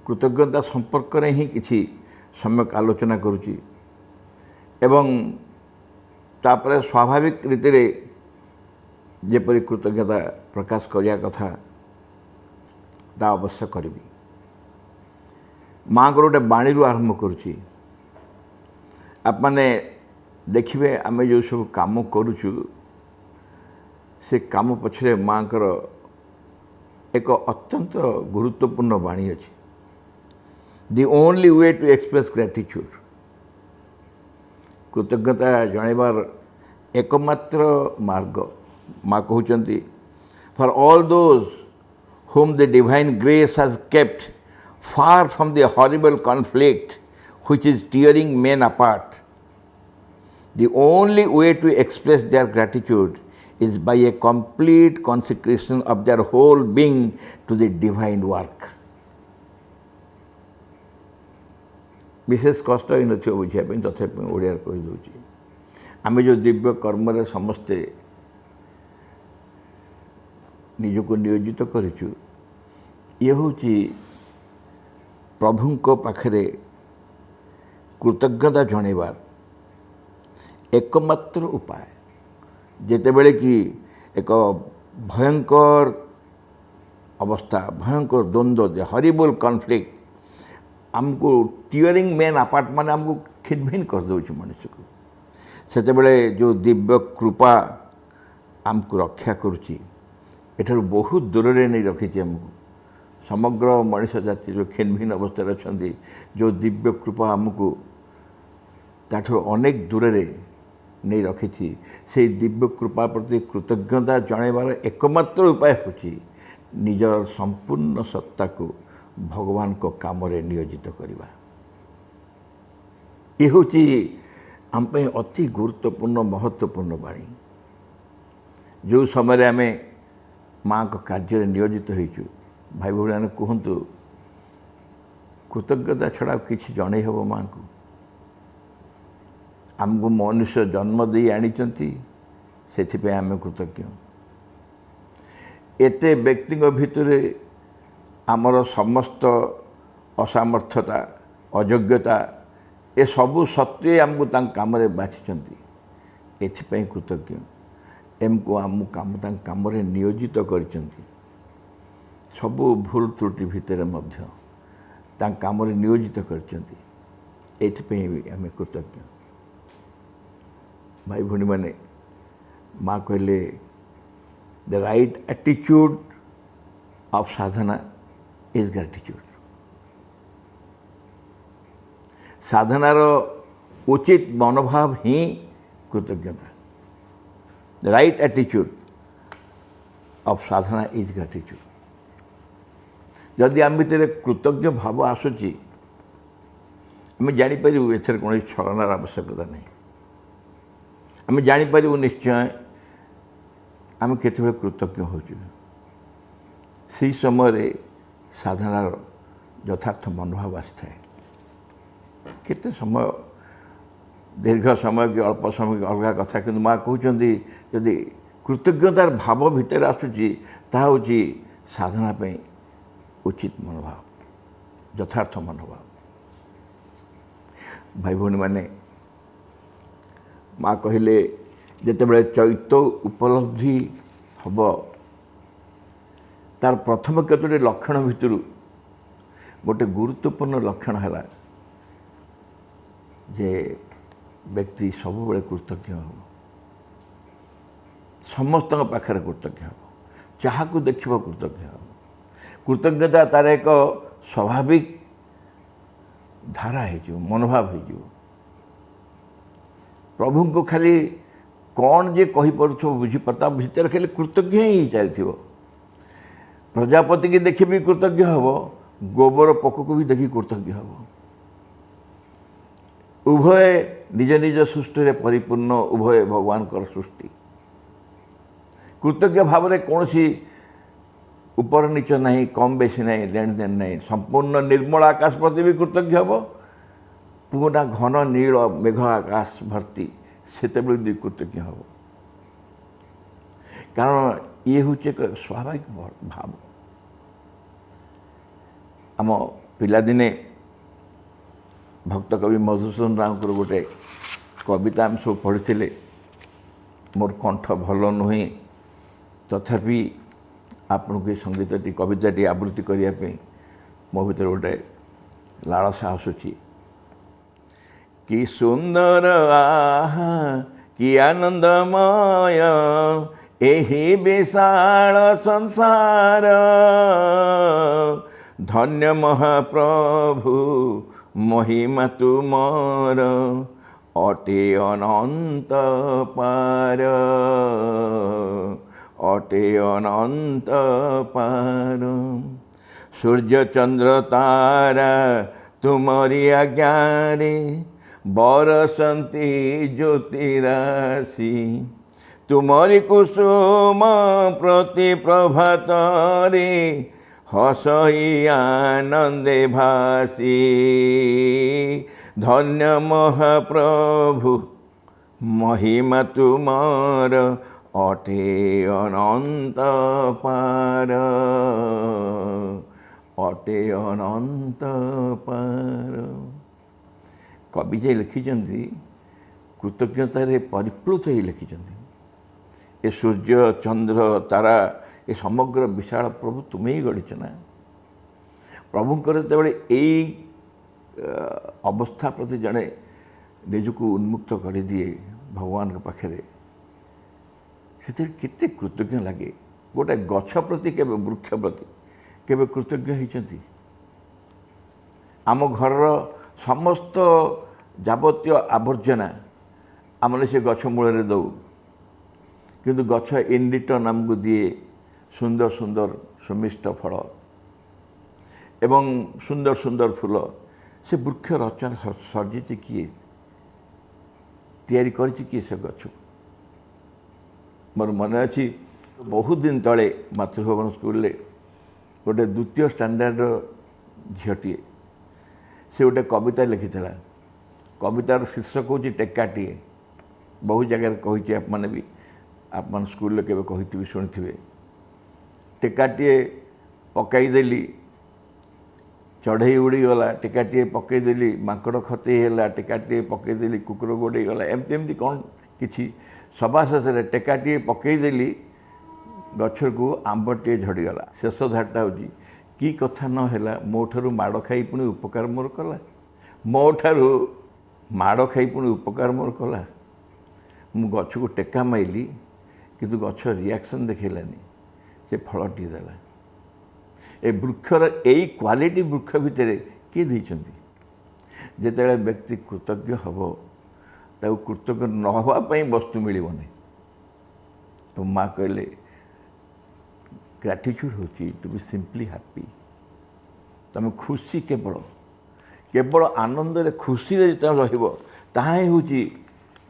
[SPEAKER 13] कृतज्ञता संपर्क में ही किसी सम्यक आलोचना करुच्ची एवं तापर स्वाभाविक रीति रे जेपरी कृतज्ञता प्रकाश करिया कथा ता अवश्य करी। माँ को गोटे बाणी आरंभ करुच्ची आप मैंने देखिए आम जो सब काम करुचु से काम पछरे माँ कर एक अत्यंत गुरुत्वपूर्ण बाणी अच्छी the only way to express gratitude कृतज्ञता जनइबार एकमात्र मार्ग माँ कहते for all those whom the divine grace has kept far from the horrible conflict which is tearing men apart. The only way to express their gratitude is by a complete consecration of their whole being to the divine work. विशेष कष्ट ही न बुझापी तथा ओडिया कहीदे आम जो दिव्य कर्म समस्ते निजक नियोजित करूँ ये हूँ प्रभु पाखरे कृतज्ञता जनइबार एकमात्र उपाय जेतेबेले कि एक भयंकर अवस्था भयंकर द्वंद्व हरिबल कॉन्फ्लिक्ट आमको टीयरिंग मेन अपार्ट मान आमको खिनभिन कर दौर मनुष्य को सेतेबेले जो दिव्य कृपा आमको रक्षा करुच्ची एठार बहुत दूर रे नहीं रखी आमको समग्र मनुष्य जाति जो खिनभिन अवस्था अच्छा जो दिव्य कृपा आमको ताठर अनेक दूर रे नहीं रखी से दिव्य कृपा प्रति कृतज्ञता जनइबार एकमात्र उपाय होची निजर संपूर्ण सत्ता को भगवान को काम रे नियोजित करवा। ये हूँ आम अति गुरुत्वपूर्ण महत्वपूर्ण बाणी जो समय आम माँ को कार्य नियोजित होइचु भाई भाई मैंने कहतु कृतज्ञता छड़ा किसी जन हम माँ को आमको मनुष्य जन्म दे आनिचंती से आम कृतज्ञ। एते व्यक्ति भितर आमर समस्त असामर्थ्यता अयोग्यता ए सबू सत्वे आमको काम बाछिचंती एथिपाई कृतज्ञ। एमको आम काम काम नियोजित करचंती सबू भूल त्रुटि भितर मध्य काम नियोजित करचंती एथिपाई आम कृतज्ञ। भाई भणी माने माँ कहले the right attitude of sadhana is gratitude. साधनार उचित मनोभाव ही कृतज्ञता। The right attitude of sadhana is gratitude. जदि आम भितर कृतज्ञ भाव आसूची आम जापर एथर कौन छलनार आवश्यकता नहीं। आम जापर निश्चय आम केते कृतज्ञ हो समय साधनार यथार्थ मनोभाव आसी थाए। केते समय दीर्घ समय कि अल्प समय कि अलग कथा कि माँ कहते जदि कृतज्ञतार भाव भितर आसूची ताहा होची साधना पे उचित मनोभाव यथार्थ मनोभाव। भाई भौणी माने माँ कहले जितेबाला चैत्य उपलब्धि हम तार प्रथम केतोटी लक्षण भितर गोटे गुरुत्वपूर्ण लक्षण है जे व्यक्ति सब बड़े कृतज्ञ हो समस्त पाखे कृतज्ञ हो जहाँ को देख कृतज्ञ हो। कृतज्ञता तार एक स्वाभाविक धारा हो मनोभाव हो। प्रभु को खाली कौन जे कही पार बुझीपार भितर खाली कृतज्ञ ही चलती। प्रजापति की देखी भी कृतज्ञ हम गोबर पक को भी देखी कृतज्ञ हम। उभय निज निज सृष्टि परिपूर्ण उभय भगवान कर सृष्टि। कृतज्ञ भाव में कौन सी ऊपर नीच नहीं कम बेसी नहीं लेन देन नहीं संपूर्ण निर्मल आकाश प्रति भी कृतज्ञ हम। पूरा घन नील मेघ आकाश भर्ती से भी कृतज्ञ हम। कारण ये हूँ एक स्वाभाविक भाव। आम पिलादिने भक्त कवि मधुसूदन राव गोटे कविता आम सब पढ़ी मोर कंठ भल नुहे तथापि आपन को संगीतटी कविताटी आवृत्ति करने मो भर गोटे लालसा आसूची। कि सुंदर आहा कि आनंदमय एही विशाल संसार धन्य महाप्रभु महिमा तुमर अटे अनंत पार अटे अनंत पार। सूर्य चंद्र तारा तुमरी आज्ञारे बरसंती ज्योतिराशि तुमरी कुसुम प्रति प्रभात रे हसई आनंदे भासी। धन्य महाप्रभु महिमा तुमर अटे अनंत पार अटे अनंत पार। कवि जे लिखिं कृतज्ञतार परिप्लुत ही लिखिं ए सूर्य चंद्र तारा ये समग्र विशाल प्रभु तुम्हें ही गढ़ ना। प्रभुंकर जो यही अवस्था प्रति जड़े निजक उन्मुक्त कर दिए भगवान के पाखे से केते कृतज्ञ लगे। गोटे गछ प्रति के वृक्ष प्रति के कृतज्ञ होती। आम घर समस्त जावतीय आवर्जना आमने से गछ मूल दौ किंतु गछ इन रिटर्न आमको दिए सुंदर सुंदर सुमिष्ट फल एवं सुंदर सुंदर फूल। से वृक्ष रचना सर्जित किए तैयारी किए से गछ। मोर मन अच्छी बहुत दिन तले मातृभवन स्कूल गोटे द्वितीय स्टैंडर्ड झीटे से गोटे कविता लिखी कवितार शीर्षक हूँ टेकाटीए। बहुत जगह कही आपने भी आप स्कूल के कही शुणी टेकाटीए पकईदेली चढ़ई उड़ीगला टेकाटीए पकईदेली माकड़ खतेईला टेकाटीए पकईदेली कुकुर गोड़ेगला एमती एमती कौन कि सभा शेष टेकाटीए पकईदेली गछ को आंबटे झड़ीगला। शेष धारटा हूँ कि कथा नहला मो ठारू माड़ खाई पुणी उपकार मोर कला मो ठारू माड़ खाई पुणी उपकार मोर कला। मु गछ को टेका माइली किंतु गछ रिएक्शन देखलानी से फलटी देला। ए वृक्षर यही क्वालिटी वृक्ष भितर किए देइछंती जेतेबेले व्यक्ति कृतज्ञ हबो ताऊ कृतज्ञ न हवा पई वस्तु मिलबनी। तो माँ कहले ग्रैटिट्यूड होची टू बी सिंपली हैप्पी। तुम खुशी केवल केवल आनंद रे खुशी रे जिते रहिबो ताहा ही होची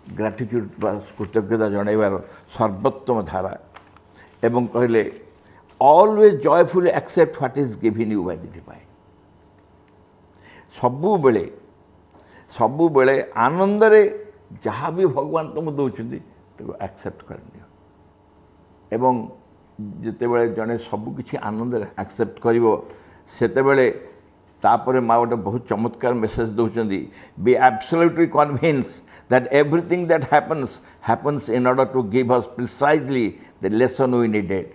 [SPEAKER 13] ग्रैटिट्यूड कृतज्ञता जणाइबार सर्वोत्तम धारा। एवं कहले always joyfully accept what is given you by the divine. सबुबेले आनंद रे जहाँ भी भगवान तुम दौरान तो एक्सेप्ट करनी एवं जितेबले जड़े सबकि आनंद एक्सेप्ट करते तापर माँ गोटे बहुत चमत्कार मेसेज दौरान be absolutely convince that everything that happens in order to give us precisely the lesson we needed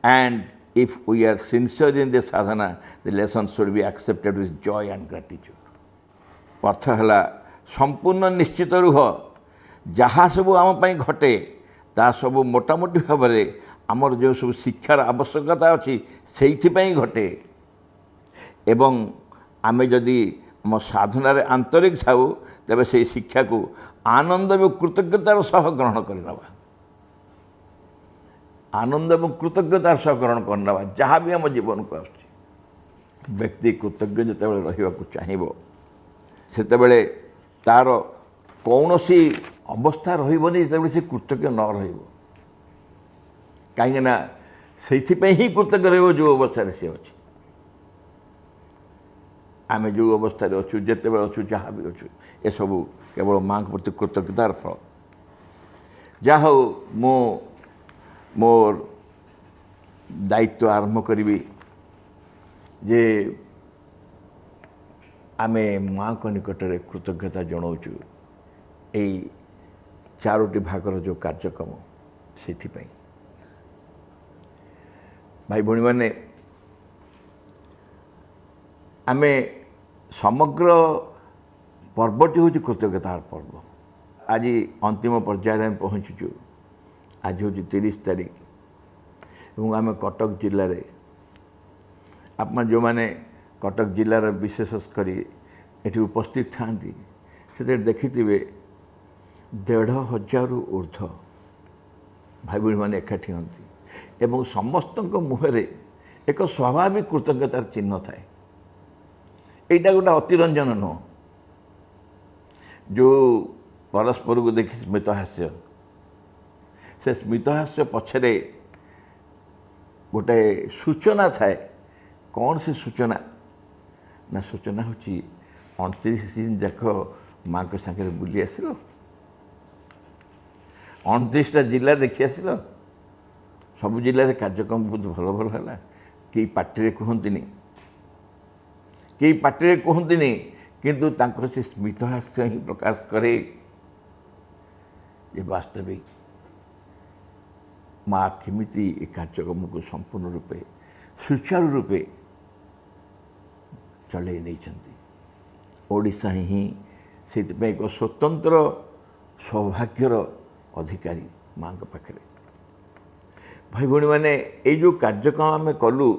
[SPEAKER 13] and if we are sincere in the sadhana the lesson should be accepted with joy and gratitude. अर्थ है संपूर्ण निश्चित रुह जहाँ सब आम घटे ता सब मोटामोटी भाव में आमर जो सब शिक्षार आवश्यकता अच्छी से घटे एवं आम जदि आम साधनार आंतरिक थाऊ तेरे से शिक्षा को आनंद एवं कृतज्ञतार सह ग्रहण करना आनंद एवं कृतज्ञतार सह ग्रहण करना जहाँ भी आम जीवन को आस व्यक्ति कृतज्ञ जिते रहा चाहिए सेतेबेले तार कौन सी अवस्था रही से कृतज्ञ न कहीं ही कृतज्ञ रही जो अवस्था सी अच्छी आम जो अवस्था अच्छु जिते अच्छु जहाँ भी अच्छु ये सब केवल माँ के प्रति कृतज्ञतार फल। जहा हो मोर दायित्व आरंभ करी जे आमे माँ को निकट में कृतज्ञता जनाऊँ यही चारोटी भागर जो कार्यक्रम से भाई भणी मैंने आमे समग्र पर्वटी हूँ कृतज्ञतार पर्व। आज अंतिम पर्याय में पहुँचुचु। आज हूँ 30 तारीख और आम कटक जिले में आप जो मैंने कटक जिलार विशेषकर ये उपस्थित था से देखिथे 1,500 ऊर्ध भाई भाई मैंने एकाठी हमें एवं समस्त मुहर एक स्वाभाविक कृतज्ञतार चिन्ह थाए। यहाँ गोटे अतिरंजन नुह जो परस्पर को देखी स्मितहास्य से स्मितहास्य पछरे गोटे सूचना थाए। कौन से सूचना ना सूचना हूँ 29 दिन जाक माँ के सागर बुली आसिल 29टा जिला देखी आसिल सब जिले कार्यक्रम बहुत भल भल है। कई पार्टी कहतनी कई पार्टी कहतनी किंतु तांको से स्मितहास्य ही प्रकाश करे ये वास्तविक माँ केमिति ए कार्यक्रम को संपूर्ण रूपे सुचारू रूपे चलई नहीं। ओडिशा ही से एक स्वतंत्र सौभाग्यर अधिकारी माँ के पाखे भाई भाई मैंने ये जो कार्यक्रम आम कलु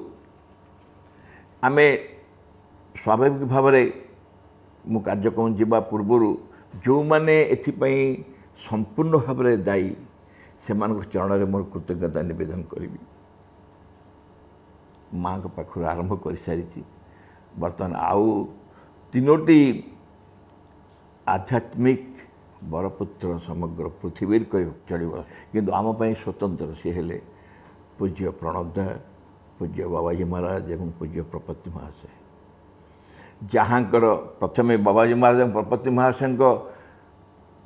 [SPEAKER 13] आम स्वाभाविक भाव मु कार्यक्रम जीवा पूर्वर जो मैंने एथिपाई संपूर्ण भाव में दायी से चरण में मोर कृतज्ञता निवेदन करी माँ के पाखर आरंभ कर सारी बर्तमान आउ 3टी आध्यात्मिक बरपुत्र समग्र पृथ्वी चलो किंतु आम स्वतंत्र सी हेले पूज्य प्रणवदा पूज्य बाबाजी महाराज एवं पूज्य प्रपति महाशय जहाँकर प्रथमे बाबाजी महाराज प्रपति महाशय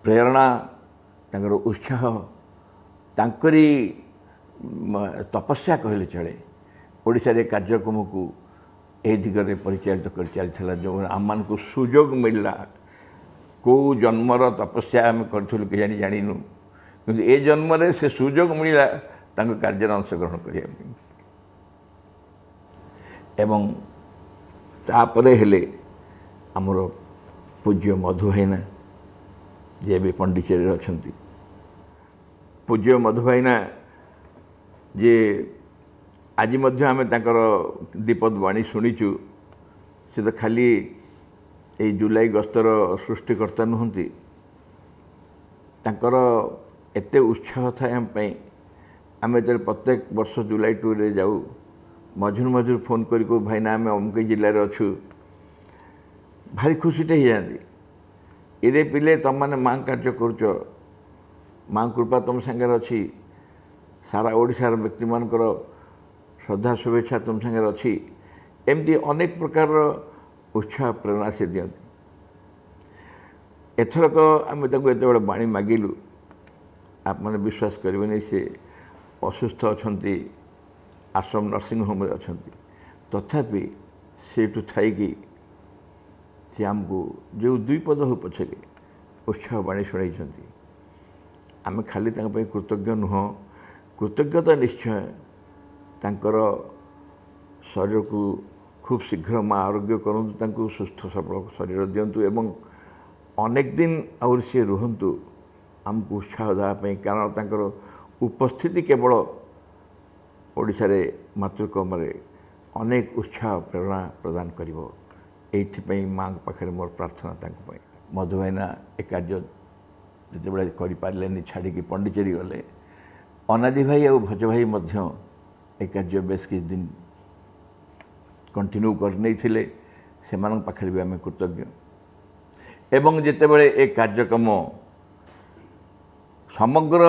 [SPEAKER 13] प्रेरणा तांकर उत्साह तांकरी तपस्या कहले चले ओडिशा रे कार्यक्रम को ए दिगरे परिचालित कर चलता जो आम को सुजोग मिलला को जन्मर तपस्या आम करूँ कि जानू कि ए जन्म से सुजोग मिलला तांको कार्य अंशग्रहण करिया एवं तापरे हेले आमर पूज्य मधु भाईना जे भी पंडिचेरी अच्छा पूज्य मधु भाईना जे आज आम तांकर दीपद वाणी शुणीचु से तो खाली ये जुलाई गस्तर सृष्टिकर्ता नुहति तांकर एते उत्साह थाए आम जो प्रत्येक वर्ष जुलाई 2 रे जाऊ मझुर मझुर फोन करिको भाईना आम अमुक जिले अच्छु भारी खुशीटे हो जाती इरे पिले तुम मैंने माँ कार्य करुच माँ कृपा तुम सागर अच्छी सारा ओडिशार व्यक्ति मानकर श्रद्धा शुभेच्छा तुम सागर अच्छी एमती अनेक प्रकार उत्साह प्रेरणा से दियंती एथरक आम एत बाणी मागिलु आप मैंने विश्वास करेंगे से असुस्थ अच्छा आश्रम नर्सिंग होम अच्छा तथापि सेठू थी सी आमको जो 2 पद हो पछे उत्साह बाणी शुणाई आम खाली कृतज्ञ नुह कृतज्ञता निश्चय तांकर शरीर को खूब शीघ्र माँ आरोग्य करूँ सुस्थ सबल शरीर दिंतु एवं अनेक दिन आउर सी रुहतु आमको उत्साह देवाई कारण तांकर उपस्थिति केवल ओडिशा रे मातृकम अनेक उत्साह प्रेरणा प्रदान करिवो एइथिपई माँ पाखे मोर प्रार्थना मधु भाईना ए कार्य जिते करें छाड़ी पंडिचेरी गले अनादि भाई और भज भाई मध्य ए कार्य बेस किछ दिन कंटिन्यू करने से पाखे भी आम कृतज्ञ एवं जिते बड़े ए कार्यक्रम समग्र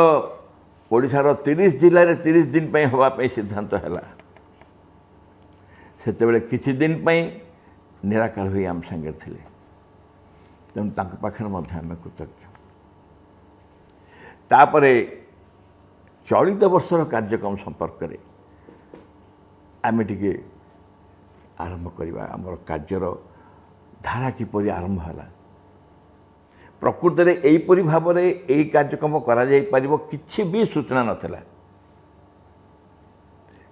[SPEAKER 13] ओडिशार 30 जिले में 30 दिन पर होगापी सिद्धांत है से किछि दिन निराकार हुई आम सांगे थे तेणु पाखे आम कृतज्ञ तापर चलित वर्षर कार्यक्रम संपर्क में आम टे आरंभ करवा आमर कार्यर धारा किपरि आरंभ है प्रकृत में यहीपरि भाव में यही कार्यक्रम किसी भी सूचना नाला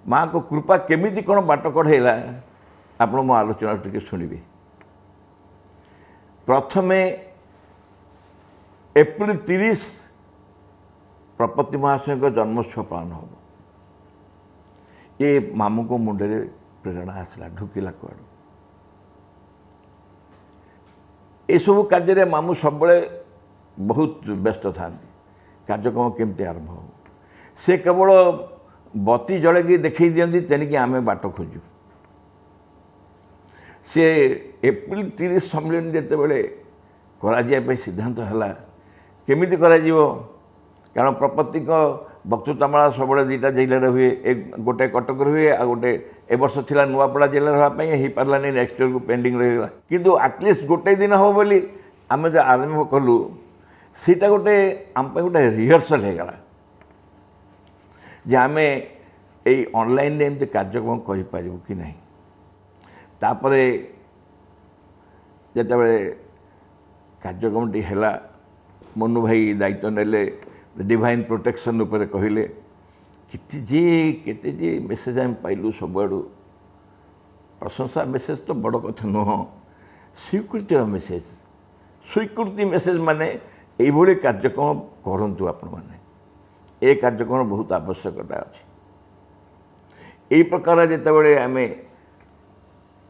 [SPEAKER 13] माँ को कृपा केमिति कौन बाट कढ़ेला आप मो आलोचना टे शुणवे प्रथमे एप्रिल 30 प्रपति महाशय का जन्मोत्सव पालन हम ये मामू को मुंडे प्रेरणा आसला ढुकिला कुआड़ ये सब कार्य मामू सब बहुत व्यस्त था कार्यक्रम केमती आरंभ हो से केवल बती जलैकी देखी दिखती तेणिक आम बाट खोजु से एप्रिल 30 सम्मेलन जिते कर सिद्धांत है केमिति करा कारण प्रपति वक्तृतामाला सब 2टा जिले हुए एक गोटे कटक हुए आ गोटे ए वर्ष थिला नुआपड़ा जिले रही पारानी नेक्स्ट ईयर को पेंडिंग रहीगला किंतु आटलिस्ट गोटे दिन हम बोली आम जो आरंभ कलु सीटा गोटे आम गोटे रिहर्सल होगला जे आम यही ऑनलाइन एमती कार्यक्रम करूँ कि नहीं तापर जिते कार्यक्रम टी है मनु भाई दायित्व नेले डिवाइन प्रोटेक्शन उपर कहले केते जे मेसेज आम पाइलु सबुआड़ू प्रशंसा मेसेज तो बड़ कथा नुह स्वीकृतिर मेसेज स्वीकृति मेसेज माने यही कार्यक्रम करंतु आपण माने ए कार्यक्रम बहुत आवश्यकता अच्छी यही प्रकार जिते आम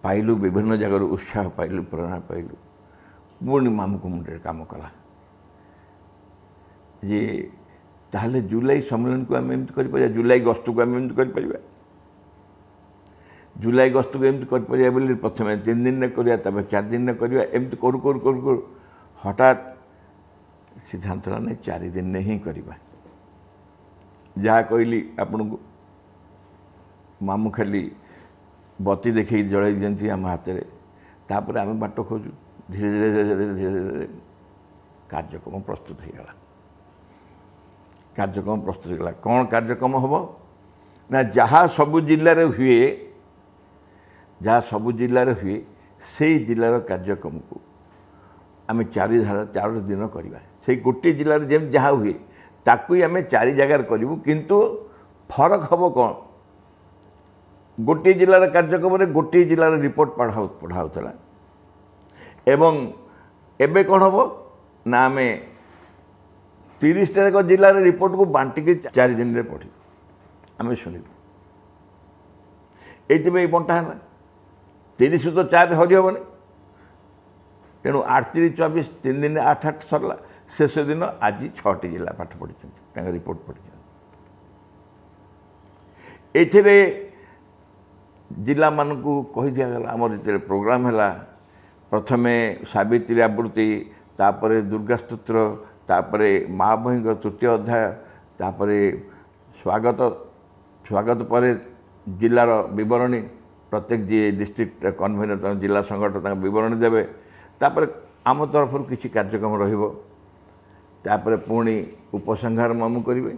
[SPEAKER 13] पाइलु विभिन्न जगार उत्साह पाइलु प्रेरणा पाइलु पुणी मामू को मुंडे काम कला जे ताहले जुलाई सम्मेलन को आम एमती कर जुलाई गस्त को आम एमती कर जुलाई गस्त को एमती कर प्रथम 3 दिन करवा 4 दिन करवा एमती करू करू करू करू हठात सिद्धांत नहीं 4 दिन ही करवा जहाँ कहली आपन को मामू खाली बती देखी जड़ाई दिखती आम हाथ में तापर आम बाट खोजु धीरे धीरे धीरे धीरे धीरे धीरे कार्यक्रम प्रस्तुत हो गला। कार्यक्रम प्रस्तुत होगा कौन कार्यक्रम हम ना जहाँ सबु जिले हुए जहाँ सबु जिले हुए से जिलार कार्यक्रम को आम चार दिन करवा से गोटे जिले जमी जहाँ हुए ताकू आम 4 जगार करूँ किंतु फरक हम कौन गोटे जिलार कार्यक्रम गोटे जिलार रिपोर्ट पढ़ाऊला एवं एबे कौन हम ना आम 30टा जिलार रिपोर्ट को बांटिकी 4 दिन में पढ़ू आम शुणु ये बंटा है 30 तो 4 हरि हेनी तेणु 8 3 24 3 दिन 8 8 सरला शेष दिन आज 6टी जिला पाठ पढ़ी रिपोर्ट पढ़ी एथिरे जिला मानू कही दिगला आमर जो प्रोग्राम है प्रथमे सावित्री आवृत्ति तापर दुर्गा स्तोत्र तापर माँ बही तृतीय अध्याय तापर स्वागत स्वागत पर जिलार विवरणी प्रत्येक जी डिस्ट्रिक्ट कन्वेनर जिला संगठन विवरणी देवे तापर आम तरफ किसी कार्यक्रम रपर पुणी उपसंहार मामू करेंगे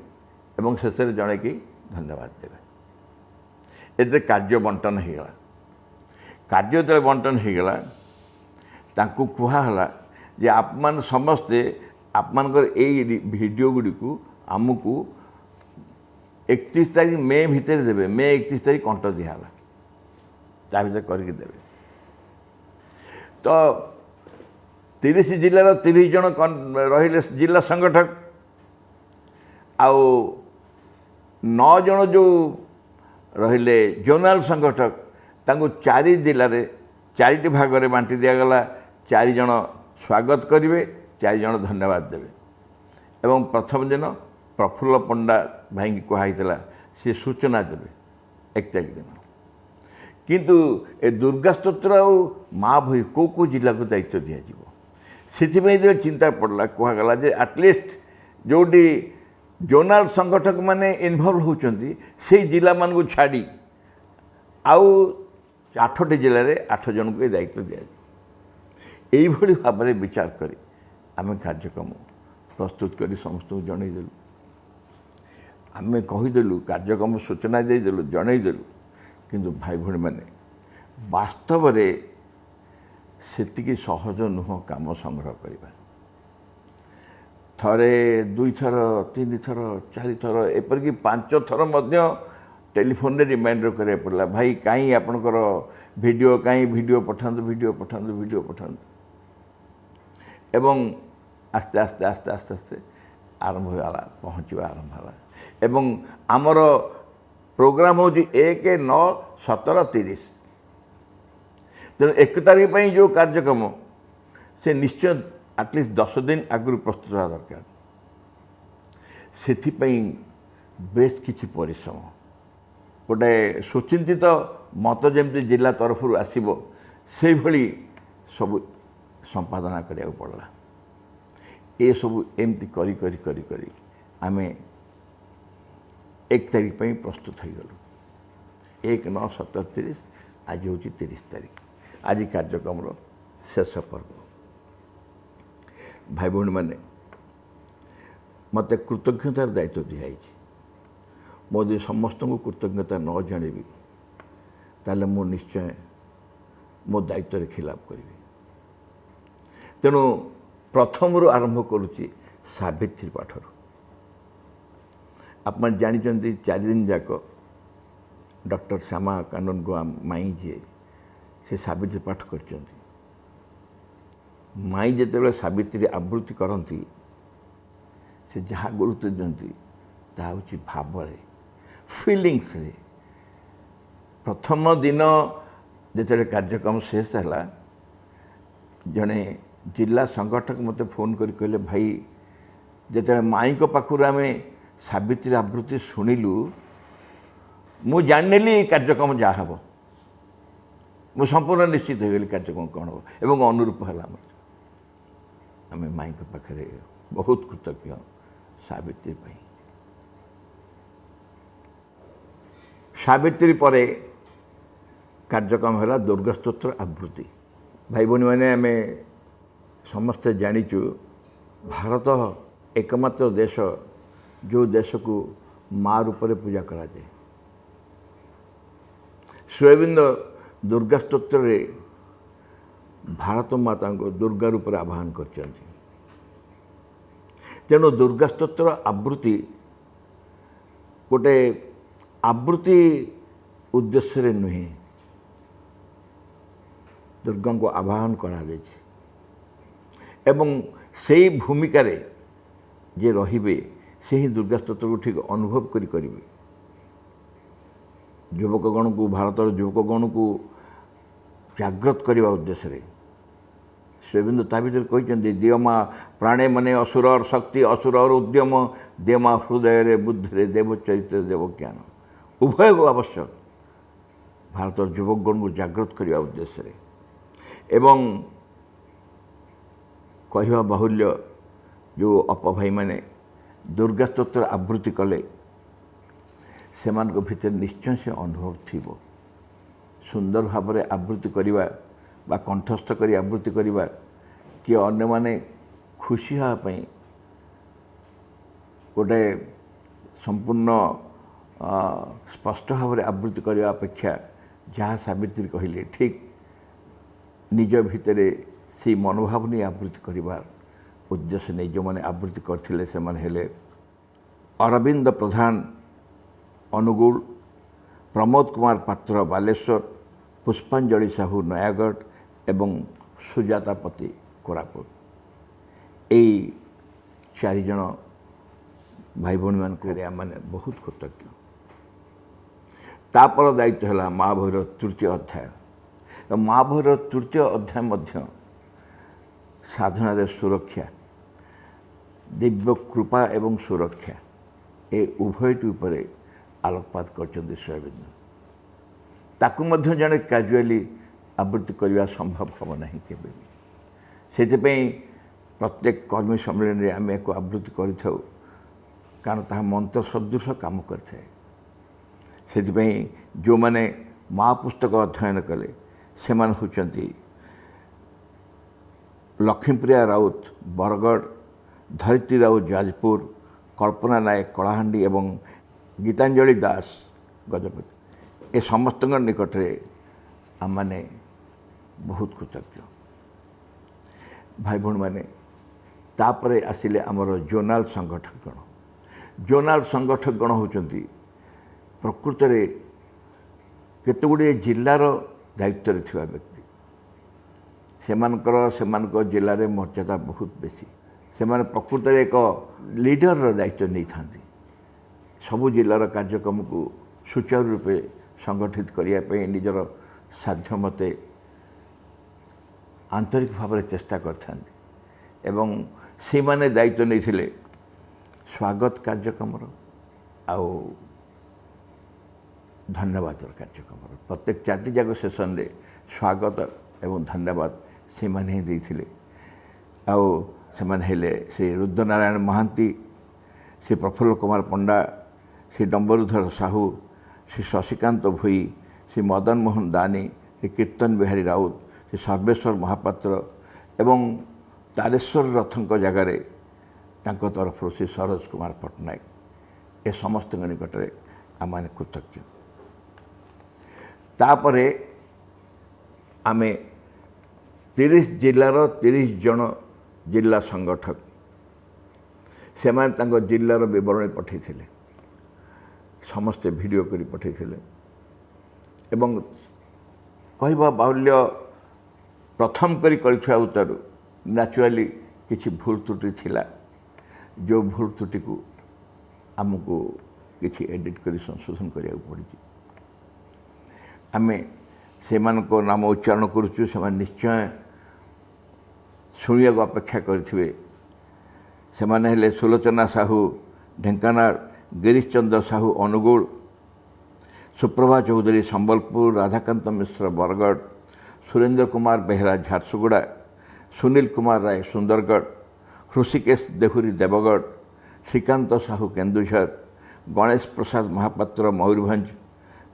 [SPEAKER 13] और शेष जड़े कि धन्यवाद देवे एते कार्य बंटन होगा कार्य जो बंटन होगा तांकू कहला जे आप मान समस्ते आपमानकर यही वीडियो गुड़ी को आमको 31 तारीख मे भितर देवे मे 31 तारीख कंट दिहला ता भर करके देवे तो 30 जिलार 30 जन रहिले जिला संगठक आउ 9 जन जो रहिले जोनाल संगठक तांको 4 जिले में 4टी भाग में बांटी दिगला 4 जन स्वागत करेंगे 4 जन धन्यवाद देवे एवं प्रथम दिन प्रफुल्ल पंडा भाई की कहला सी सूचना देवे 1 तारीख दिन किंतु ए दुर्गा स्तोत्र और माँ भई को जिला को दायित्व दिज्व से चिंता पड़ला कहगला जे एटलिस्ट जोटी जोनाल संगठक माने इनवल्व होती से जिला मान को छाड़ी आउ 8टी जिले में 8 जन को दायित्व दिज्व भाव में विचार करी आम कार्यक्रम प्रस्तुत करी समस्त जनईदेलु आम कहीदेलु कार्यक्रम सूचना देदेलु जनईदेलु किंतु भाई भाई मैंने वास्तव में सेतिकी सहज नुह काम संग्रह करवा थरे 2 थर 3 थर 4 थर एपरिक 5 थर टेलीफोन रे रिमाइंडर करा पड़ा भाई कहीं आपणकर वीडियो कहीं वीडियो पठातु वीडियो पठातु वीडियो पठातु एवं आस्ते आस्ते आस्ते आस्ते आस्ते आरंभ होगा पहुँचवा आरंभ है एवं आमर प्रोग्राम हूँ 1 9 17 30 तेणु 1 तारीख पर जो कार्यक्रम से निश्चय एटलिस्ट 10 दिन आगु प्रस्तुत होगा दरकार से बेस किसी परिश्रम गोटे सुचिंतित मत जमी जिला तरफ आसो से भली सब संपादना करा पड़ला ये सब एमती करी करी करी करी आम 1 तारीख पर प्रस्तुत हो गलु 1 9 17 30 आज हूँ 30 तारीख आज कार्यक्रम शेष पर्व भाई भाई मैंने मत कृतज्ञतार दायित्व दिखाई मोदी समस्त को कृतज्ञता न जानी ताले मु निश्चय मो दायित्व खिलाफ करी तेणु प्रथम आरंभ करुच्ची सावित्री पाठर आप जानते 4 दिन जाक डॉक्टर श्यामा कानन गोआ माई जी से सावित्री पाठ कर माई जिते सावित्री आवृत्ति करती से जहाँ गुरुत्व दिखती ता हूँ भाव फिलिंग्स रे प्रथम दिन जिते कार्यक्रम शेष है जड़े जिला संगठक मत फोन कर कहले भाई जिते माई को पाखुर आम सावित्री आवृत्ति शुणिलु मु जानिली कार्यक्रम जहाँ हम मु संपूर्ण निश्चित हो गली कार्यक्रम कौन हो एवं अनुरूप है आम माई के पाखे बहुत कृतज्ञ सावित्री पाई सावित्री पर कार्यक्रम है दुर्गा स्तोत्र आवृत्ति भाई भौणी मैंने आम समस्ते जाचु भारत एकमात्र देश जो देश को माँ रूप में पूजा कराए। श्री अरविंद दुर्गा स्तोत्र रे भारत माता को दुर्गा रूप में आह्वान कर। तेणु दुर्गा स्तोत्र आवृत्ति गोटे आवृत्ति उद्देश्य नुहे दुर्गा को आह्वान करा एवं से ही भूमिका रे जे रहिबे से ही दुर्गा स्तोत्र को ठीक अनुभव करेंगे। युवकगण को भारत युवकगण को जागृत करने उद्देश्य श्री अरविंद ता भर कहते दिय माँ प्राणे मने असुर शक्ति असुर उद्यम दे माँ हृदय रे बुद्धि रे देव चरित्र देव ज्ञान उभय को आवश्यक भारत युवकगण को जागृत करने उद्देश्य एवं कहवा बाहुल्य जो अपभाई मैंने दुर्गा स्तोत्र आवृत्ति कले से भितर निश्चय से अनुभव थी सुंदर भाव में आवृत्ति करवा बा कंठस्थ कर आवृत्ति करवा कि अन्य माने खुशी हाँपाई गोटे संपूर्ण स्पष्ट भाव में आवृत्ति करने अपेक्षा जहाँ सावित्री कहले ठीक निज भितर से मनोभाव नहीं आवृत्ति कर उद्देश्य नहीं जो मैंने आवृत्ति करते से हेले अरविंद प्रधान अनुगुल प्रमोद कुमार पात्र बालेश्वर पुष्पांजलि साहू नयागढ़ एवं सुजाता पति कोरापुट यही चारिजण भाई भौणी माने बहुत कृतज्ञ। तापर दायित्व है महाभैरव तृतीय अध्याय। महाभैरव तृतीय अध्याय मध्य साधना सुरक्षा दिव्य कृपा एवं सुरक्षा ए उभयटी उपर आलोकपात कर श्री अरविंद ताकू मध्य जड़े कैजुअली आवृत्ति करने संभव हम ना के से प्रत्येक कर्मी सम्मेलन में आम एक आवृत्ति करूँ कारण ता मंत्र सदृश काम करए से जो मैंने महापुस्तक अध्ययन कले से होती लक्ष्मीप्रिया राउत बरगढ़ धरित्री राउत जाजपुर कल्पना नायक कलाहांडी एवं गीतांजलि दास गजपति ए समस्त निकट में आम मैंने बहुत कृतज्ञ। भाई भौणी मैंने तापरे आसिले आमर जोनाल संगठक गण होचंती प्रकृत में केते गुड़े जिलार दायित्व थिबा व्यक्ति सेमानकर जिले में मर्यादा बहुत बेसी से प्रकृत में एक लीडर दायित्व नहीं था सबु जिलार कार्यक्रम को सुचारू रूपे संगठित करने निजर साध्य मते आंतरिक भाव में चेष्टा करते से माने दायित्व नहीं थिले स्वागत कार्यक्रम आउ धन्यवाद कार्यक्रम प्रत्येक 4टी जाक सेसन रे स्वागत एवं धन्यवाद से माने ही देथिले आउ से माने हेले श्री रुद्रनारायण महांती श्री प्रफुल्ल कुमार पंडा श्री डम्बरुधर साहू श्री शशिकांत भोई श्री मदन मोहन दानी श्री कीर्तन बिहारी राउत श्री सर्वेश्वर महापात्र एवं तारेश्वर रथों जगार तरफ श्री सरोज कुमार पट्टनायक ए समस्त निकट में आम कृतज्ञ। तापरे आमे 30 जिलार 30 जन जिला संगठक से जिलार विवरणी पठे समस्ते वीडियो करी पठे एवं कहवा बाहुल्य प्रथम करी उतारू नेचुराली किसी भूल त्रुटि थिला जो भूल त्रुटि को आमको किसी एडिट करी संशोधन करिया पड़ी आमे से नाम उच्चारण करुचु से निश्चय शुणिया अपेक्षा करेंगे से हेले सुलोचना साहू ढेंकानाल गिरीश चंद्र साहू अनुगुल सुप्रभा चौधरी संबलपुर राधाकांत मिश्र बरगढ़ सुरेंद्र कुमार बेहरा झारसुगुड़ा सुनील कुमार राय सुंदरगढ़ हृषिकेश देहुरी देवगढ़ श्रीकांत साहू केन्दुझर गणेश प्रसाद महापात्र मयूरभंज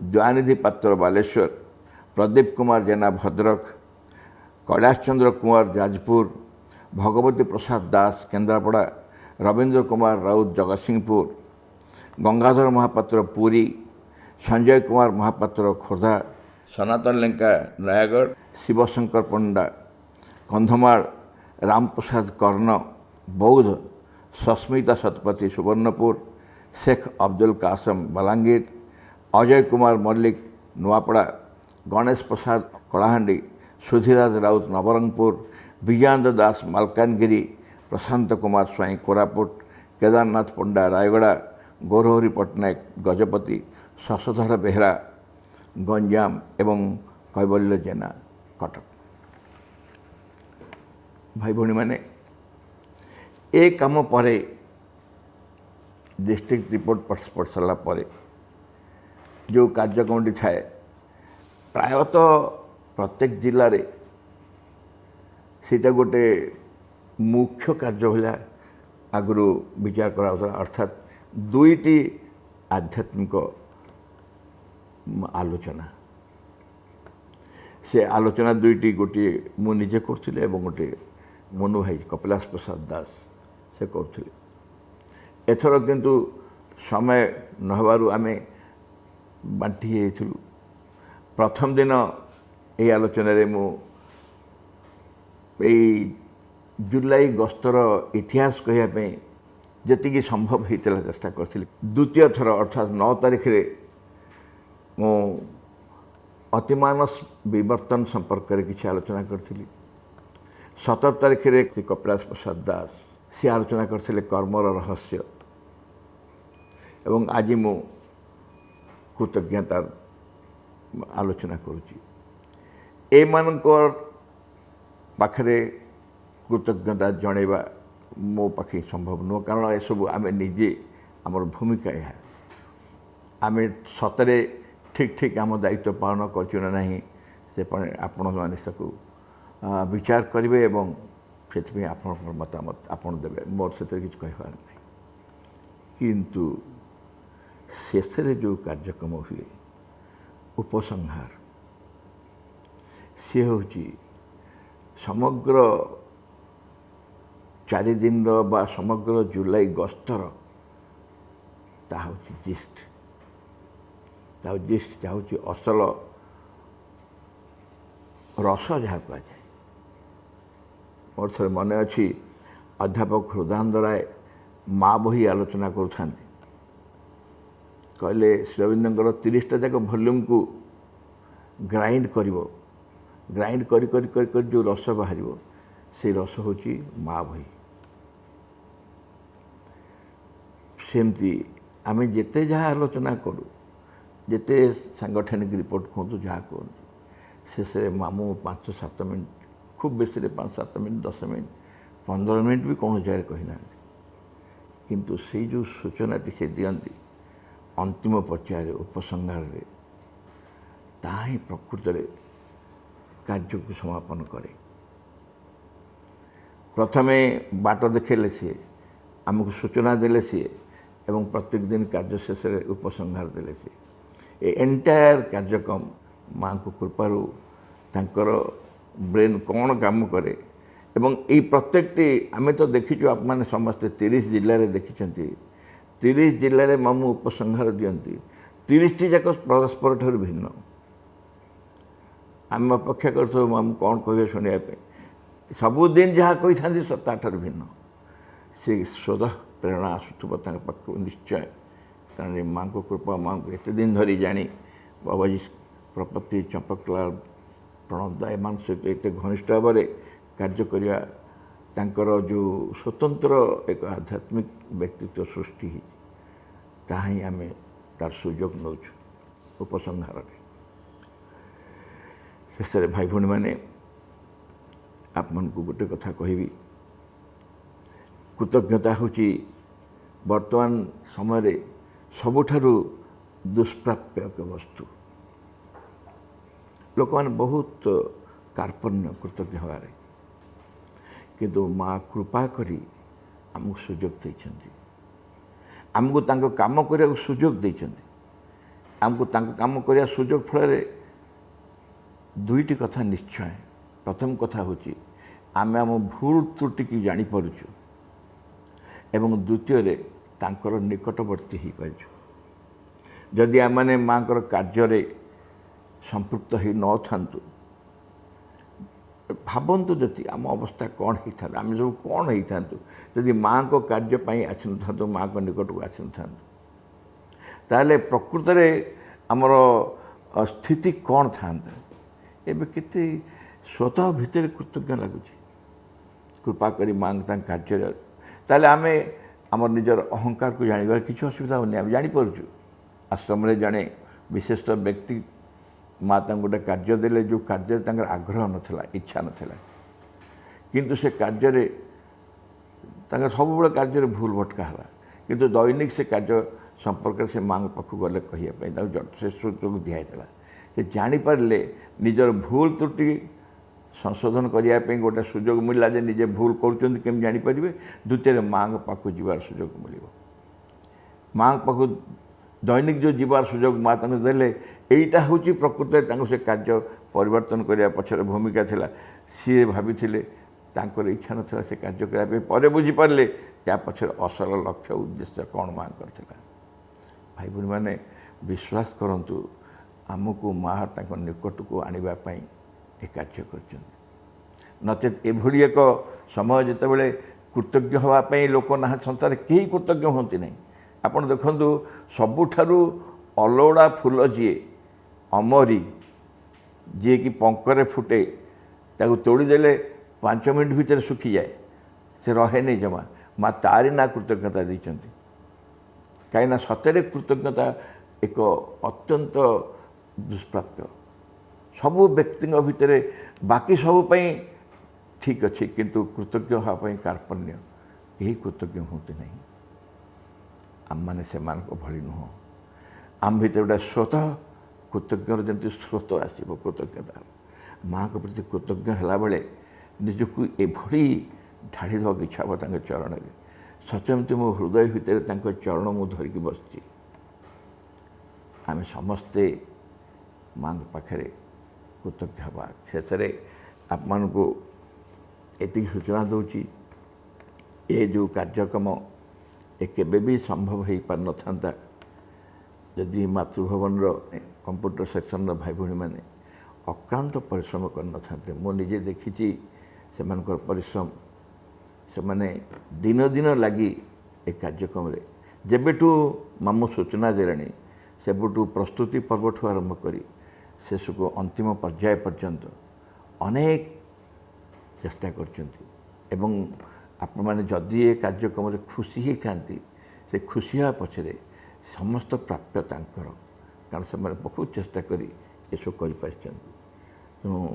[SPEAKER 13] दयानिधि पात्र बालेश्वर प्रदीप कुमार जेना भद्रक कैलाश चंद्र कुंवर जाजपुर, भगवती प्रसाद दास केन्द्रापड़ा, रवींद्र कुमार राउत जगतसिंहपुर, गंगाधर महापात्र पुरी, संजय कुमार महापात्र खोर्धा, सनातन लेंका नयागढ़, शिवशंकर पंडा कंधमाल, रामप्रसाद कर्ण बौद्ध, सस्मिता शतपथी सुवर्णपुर, शेख अब्दुल कासम बलांगीर, अजय कुमार मल्लिक नुआपड़ा, गणेश प्रसाद कलाहांडी, सुधीराज राउत नवरंगपुर, विजयानंद दास मालकानगिरी, प्रशांत कुमार स्वाई कोरापुट, केदारनाथ पंडा रायगड़ा, गौरहरी पट्टनायक गजपति, शशधर बेहरा गंजाम एवं कैबल्य जेना कटक। भाई भौणी मैंने ए काम पर डिस्ट्रिक्ट रिपोर्ट पढ़ सारा पर जो कार्यक्रम थाए प्रायतः प्रत्येक जिले में सीटा गोटे मुख्य कार्य भाया आगु विचार करा अर्थात दुईटी आध्यात्मिक आलोचना से आलोचना दुईटी गोटे मु निजे करुले गोटे मनु भाई कपिलास प्रसाद दास से करुले एथर किंतु समय नहबारु आमे बांटी जाइथिलु। प्रथम दिन ये आलोचन मु जुलाई गस्तर इतिहास कहवाई जी संभव होता चेष्टा करी। द्वितीय थर अर्थात 9 तारिख रे मु अतिमानस विवर्तन संपर्क में किसी आलोचना करी। 17 तारिख रे कपिलास प्रसाद दास सी आलोचना करथिले कर्मर रहस्य एवं आज मु कृतज्ञतार आलोचना करुच्ची। ए मानकर पाखरे कृतज्ञता जनइबा मो पाखे संभव नुह कारण ए सब आम निजे आमर भूमिका यह आम सतरे ठीक ठीक आम दायित्व पालन कर से आपण मैंने विचार करेंगे और से मतामत आपड़ देवे मोर से किसी कहबार नहीं। किंतु शेष जो कार्यक्रम हुए उपसंहार सी हूँ समग्र 4 दिन बा समग्र जुलाई गस्तर ता जिस्ट हूँ असल रस जहाँ कह जाए। मोर थे मन अच्छी अध्यापक हृदयानंद राय माँ बही आलोचना करुँच कहले श्रीअरविंदर 30टा जाक वॉल्यूम को ग्राइंड कर जो रस बाहर से रस हूँ माँ बही। सेमती आम जिते जहाँ आलोचना करूँ जिते सांगठनिक रिपोर्ट कहतु जहाँ कहते शेष मामू 5-7 मिनट खूब बेसी 5-7 मिनट 10 मिनट 15 मिनट भी कौन जगह कहना किंतु से जो सूचनाटी से दियंती अंतिम पर्यायर उपसंहार ताही प्रकृत कार्य को समापन करे। प्रथमे बाट देखेले सी आमको सूचना देले सी एवं प्रत्येक दिन कार्य शेष उपसंहार देले सी एंटायर कार्यक्रम माँ को कृपारू तांकर ब्रेन कौन काम करे एवं ये प्रत्येकटी आम तो देखीचु आप मैंने समस्ते 30 जिले में देखी 30 जिले में मामू उपसंहार दियंती 30टी जाक परस्पर ठार भिन्न। आम अपेक्षा कर मामू कौन कहे शुणापी सबुदिन जहाँ कही था ताठार भिन्न से स्वतः प्रेरणा आसुव पाक निश्चय कारण माँ को कृपा माँ को एत दिन धरी जानी बाबाजी प्रपति चंपकलाल प्रणव दा एम सहित एत घनिष्ठ भाव में कार्य करवा तांकर जो स्वतंत्र एक आध्यात्मिक व्यक्तित्व सृष्टि ताही आम तार सुजोग नौ उपसंहार शेष भाई भौणी मैंने आप मन को गोटे कथा कहबी कृतज्ञता हूँ वर्तमान समय सबुठारु दुष्प्राप्य एक वस्तु लोक मैंने बहुत कार्पण्य कृतज्ञ हबार किंतु माँ कृपा करी आमको सुजोग देइछंती आमको तांको काम करने सुजोग देइछंती आमको तांको काम करने सुजोग फल दुईटी कथा निश्चय प्रथम कथा हूँ आम आम भूल त्रुटि की जापरुचु एवं द्वितीय तांकर निकटवर्ती हो पार्छु जदि आम मैंने माँ कार्य संपृक्त हो न था भावतु जति आम अवस्था कौन होता आम सब कौन होता जदि माँ को कार्यपाई आसी न माँ को निकट को आसी न ताले प्रकृत में आमर स्थिति कौन था एवं केते स्वतः भितर कृतज्ञ लगुच कृपा करी माँ कार्य ताले आम आम निजर अहंकार को जानवर किसी असुविधा होनी आम जापरु आश्रम जड़े विशिष्ट व्यक्ति माँ गोटे कार्य देले जो कार्य आग्रह नाला इच्छा नाला किंतु से कार्य सब कार्य भूल भटका है किंतु दैनिक से कार्य संपर्क से माँ पाखु गले कहवाई से सुযোগ दिखाई से जापारे निजर भूल त्रुटि संशोधन करने गोटे सुযোগ मिलला जे निजे भूल करें जानीपर द्वितीय माँ पाखु जीवार सुযোগ मिल माँ पाखु दैनिक जो जीवार सुযোগ माँ देले यहीटा हूँ प्रकृत से कार्य परिवर्तन करने पछर भूमिका थिला सी भाभी इच्छा नाला से कार्य करने पर बुझीपारे या पछर असल लक्ष्य उद्देश्य कौन माँ करथिला भाई भूणी मैंने विश्वास करंतु आमको माँ निकट को आने ये कार्य कर नचेत एभली एक समय जितेबाला कृतज्ञ हाँपाई लोक ना संसार कहीं कृतज्ञ होती नहीं आपड़ देखु सबुठारु अलौड़ा फूल जी अमरी जी कि पंकरे फुटे ताको तोड़ीदेले 5 मिनट भितर सुखी जाए से रहे नहीं जमा माँ तारी ना कृतज्ञता देती कहीं सतरे कृतज्ञता एक अत्यंत दुष्प्राप्य सबु व्यक्ति भितर बाकी सबुपाई ठीक अच्छे किंतु कृतज्ञ हाँपाई कार्पण्य यही कृतज्ञ होती नहीं आम मैंने से भली नुह आम भर गोटे स्वतः कृतज्ञ जमी स्रोत आसो कृतज्ञता माँ को प्रति कृतज्ञ है बेले निजक एभली ढाड़ी देवा इच्छा हम चरण में सचमती मो हृदय भितर चरण मु धरिक बसची आम समस्ते माँ पाखे कृतज्ञ हवा शेष आप को एति सूचना दूची ये जो कार्यक्रम ये केबे भी संभव हो पार न था जदि मातृभवन कंप्यूटर सेक्शन भाई भूणी मैंने अक्लांत परिश्रम कर न था मो निजे देखी से परिश्रम से मैंने दिन दिन लगी ए कार्यक्रम जेबेठू मामू सूचना देले सेबुठू प्रस्तुति पर्वठू आरंभ करी शेष को अंतिम पर्याय पर्यंत अनेक चेष्टा कर आपण मैंने जदि ये कार्यक्रम खुशी ही थांती से खुशी हाँ पछरे समस्त प्राप्य तांकर कारण से मैंने बहुत चेष्टा करी ये सब कर तेणु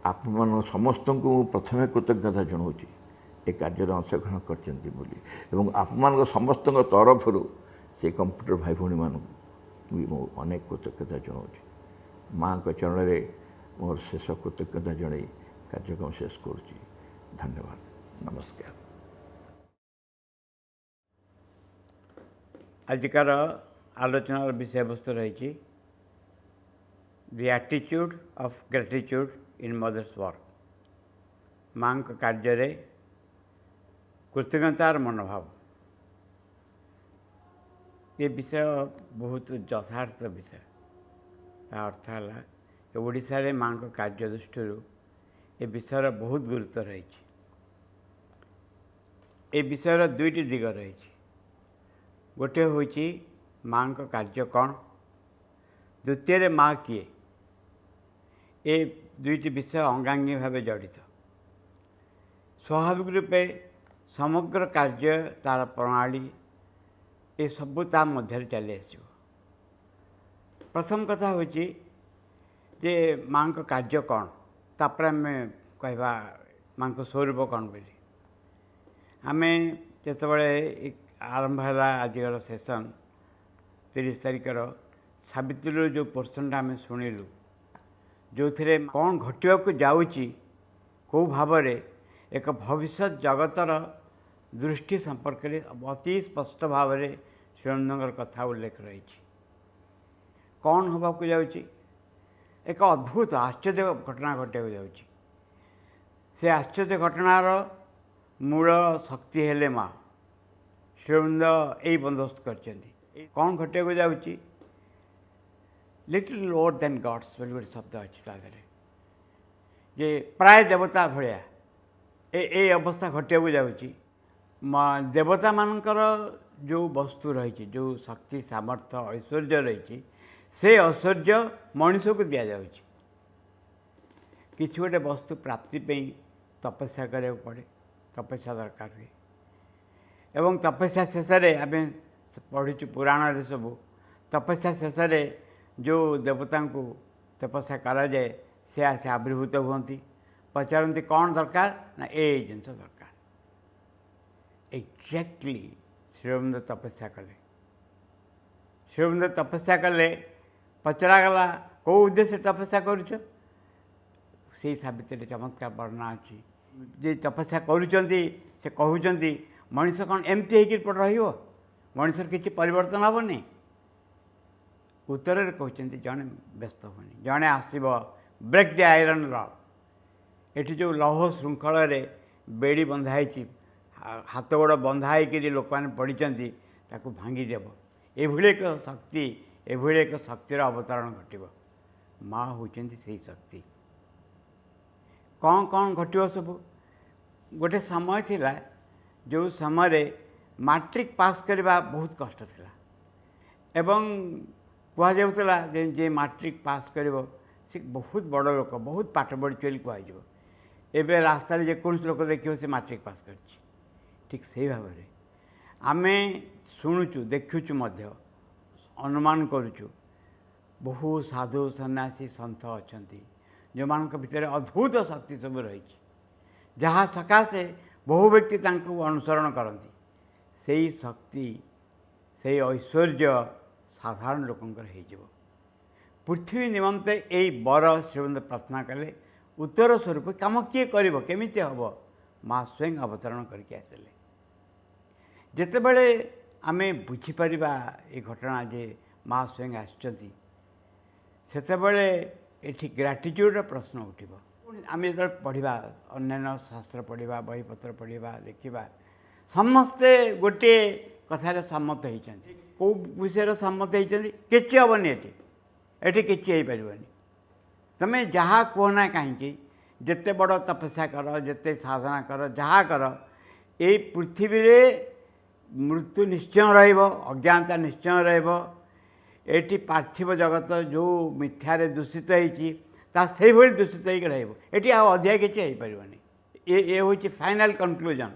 [SPEAKER 13] आपण समस्त को प्रथम कृतज्ञता जनाऊँगी ये कार्य अंशग्रहण कर आपण समस्त तरफ से कंप्यूटर भाई भूणी मान भी मो अनेक कृतज्ञता जनाऊँगी माँ के चरण में मोर शेष कृतज्ञता जन कार्यक्रम शेष करुँची धन्यवाद नमस्कार।
[SPEAKER 14] आजिकार आलोचनार विषय वस्तु रही the attitude of gratitude in mother's work माँ कार्य कृतज्ञतार मनोभाव ये विषय बहुत यथार्थ विषय ता अर्थ है ओडिशा रे माँ कार्य दृष्टि ये विषय बहुत गुरुत्व रही ए विषय दुईटी दिग रही गोटे हूँ माँ कार्य कौन द्वितीय माँ किए ये दुईटी विषय अंगांगी भाव जड़ित स्वाभाविक रूपे समग्र कार्य तार प्रणाली ये सबू ता मध्य चली आस प्रथम कथा हूँ जे माँ कार्य कौन तापर आम कहवा माँ स्वरूप कौन बोली आम जिते आरंभ है आज सेसन 30 तारिखर सावित्री जो पोर्सनटा आम शुणिलु जो थे कौन घटवाक जाऊँगी कौ भाव एक भविष्य जगतर दृष्टि संपर्क में अति स्पष्ट भाव में श्रीअरविंदर कथा उल्लेख रही कौन होबाक जाऊँगी एक अद्भुत आश्चर्य घटना घटाक जाऊँगी से आश्चर्य घटनार मूल शक्ति हेले माँ श्रीअरविंद यही बंदोबस्त कर कौन घटिया जाऊँगी लिटिल लोअर देन गॉड्स बोली गोटे शब्द अच्छी तादेह जे प्राय देवता भाया ए अवस्था घटिया जाऊँगी देवता मानकर जो वस्तु रही जो शक्ति सामर्थ्य ऐश्वर्य रही से ऐश्वर्य मनुष्य को दि जाऊँ किसी गोटे वस्तु प्राप्ति तपस्या करा पड़े तपस्या दरकार हुए एवं तपस्या शेष आम पढ़ीचु पुराण सबू तपस्या शेष जो देवता को तपस्या करा जाए से आसे आविर्भूत हुंती पचारती कौन दरकार ना ए जिनस दरकार एक्जाक्टली श्रीअरविंद तपस्या कले श्रीअरविंद तपस्या कले पचरागला कौ उद्देश्य तपस्या करुच से साबित चमत्कार वर्णना अच्छी जे तपस्या करुँचे से कहते मनुष्य कौन एमती होकर मनुष्य किसी परिवर्तन हेनी उत्तर में कहते जड़े व्यस्त होनी जड़े आसब ब्रेक द आयरन रड ये जो लौह श्रृंखल बेड़ी बंधाई हाथ गोड़ बंधाई लोक मैंने पड़ी भांगीदेव एभली एक शक्ति एभली एक शक्तिर अवतरण घटव माँ होती से शक्ति कौन कौन घटव सब गोटे समय थिला जो समय मैट्रिक पास करवा बहुत कष्ट थिला एवं कहला जे मैट्रिक पास कर बहुत बड़ लोक बहुत पाठ पढ़ी कह एवं रास्ता जेकोसी लोक देखिए से मैट्रिक पास कर ठीक से भाव में आम शुणुचु देखुचु अनुमान करुचु बहु साधु सन्यासी सन्थ अच्छा जो मान भितर अद्भुत शक्ति सब रही जहाँ सकाशे बहु व्यक्ति अनुसरण करती से शक्ति से ऐश्वर्य साधारण लोकंकर हो पृथ्वी निमंते यही बर श्रीअरविंद प्रार्थना कले उत्तर स्वरूप कम किए करमी हम माँ स्वयं अवतरण करके आसले जितेबले आम बुझीपर ये घटना जे माँ स्वयं आसती ये ग्राटिट्यूड प्रश्न उठिब आम जो पढ़ा अन्य शास्त्र पढ़ा बहीपत्र पढ़ा देखा समस्ते गोटे कथार सम्मत होती कौ विषय सम्मत होती किसी हेनी ये किसी हो पारनी तुम्हें जहाँ कहना कहीं जिते बड़ तपस्या कर जिते साधना कर जहाँ कर ये पृथ्वी रे मृत्यु निश्चय रज्ञानता निश्चय रही पार्थिव जगत जो मिथ्यारे दूषित होती दूषित होती अधिक किसी हो पारनी ये हूँ फाइनाल कनक्लूजन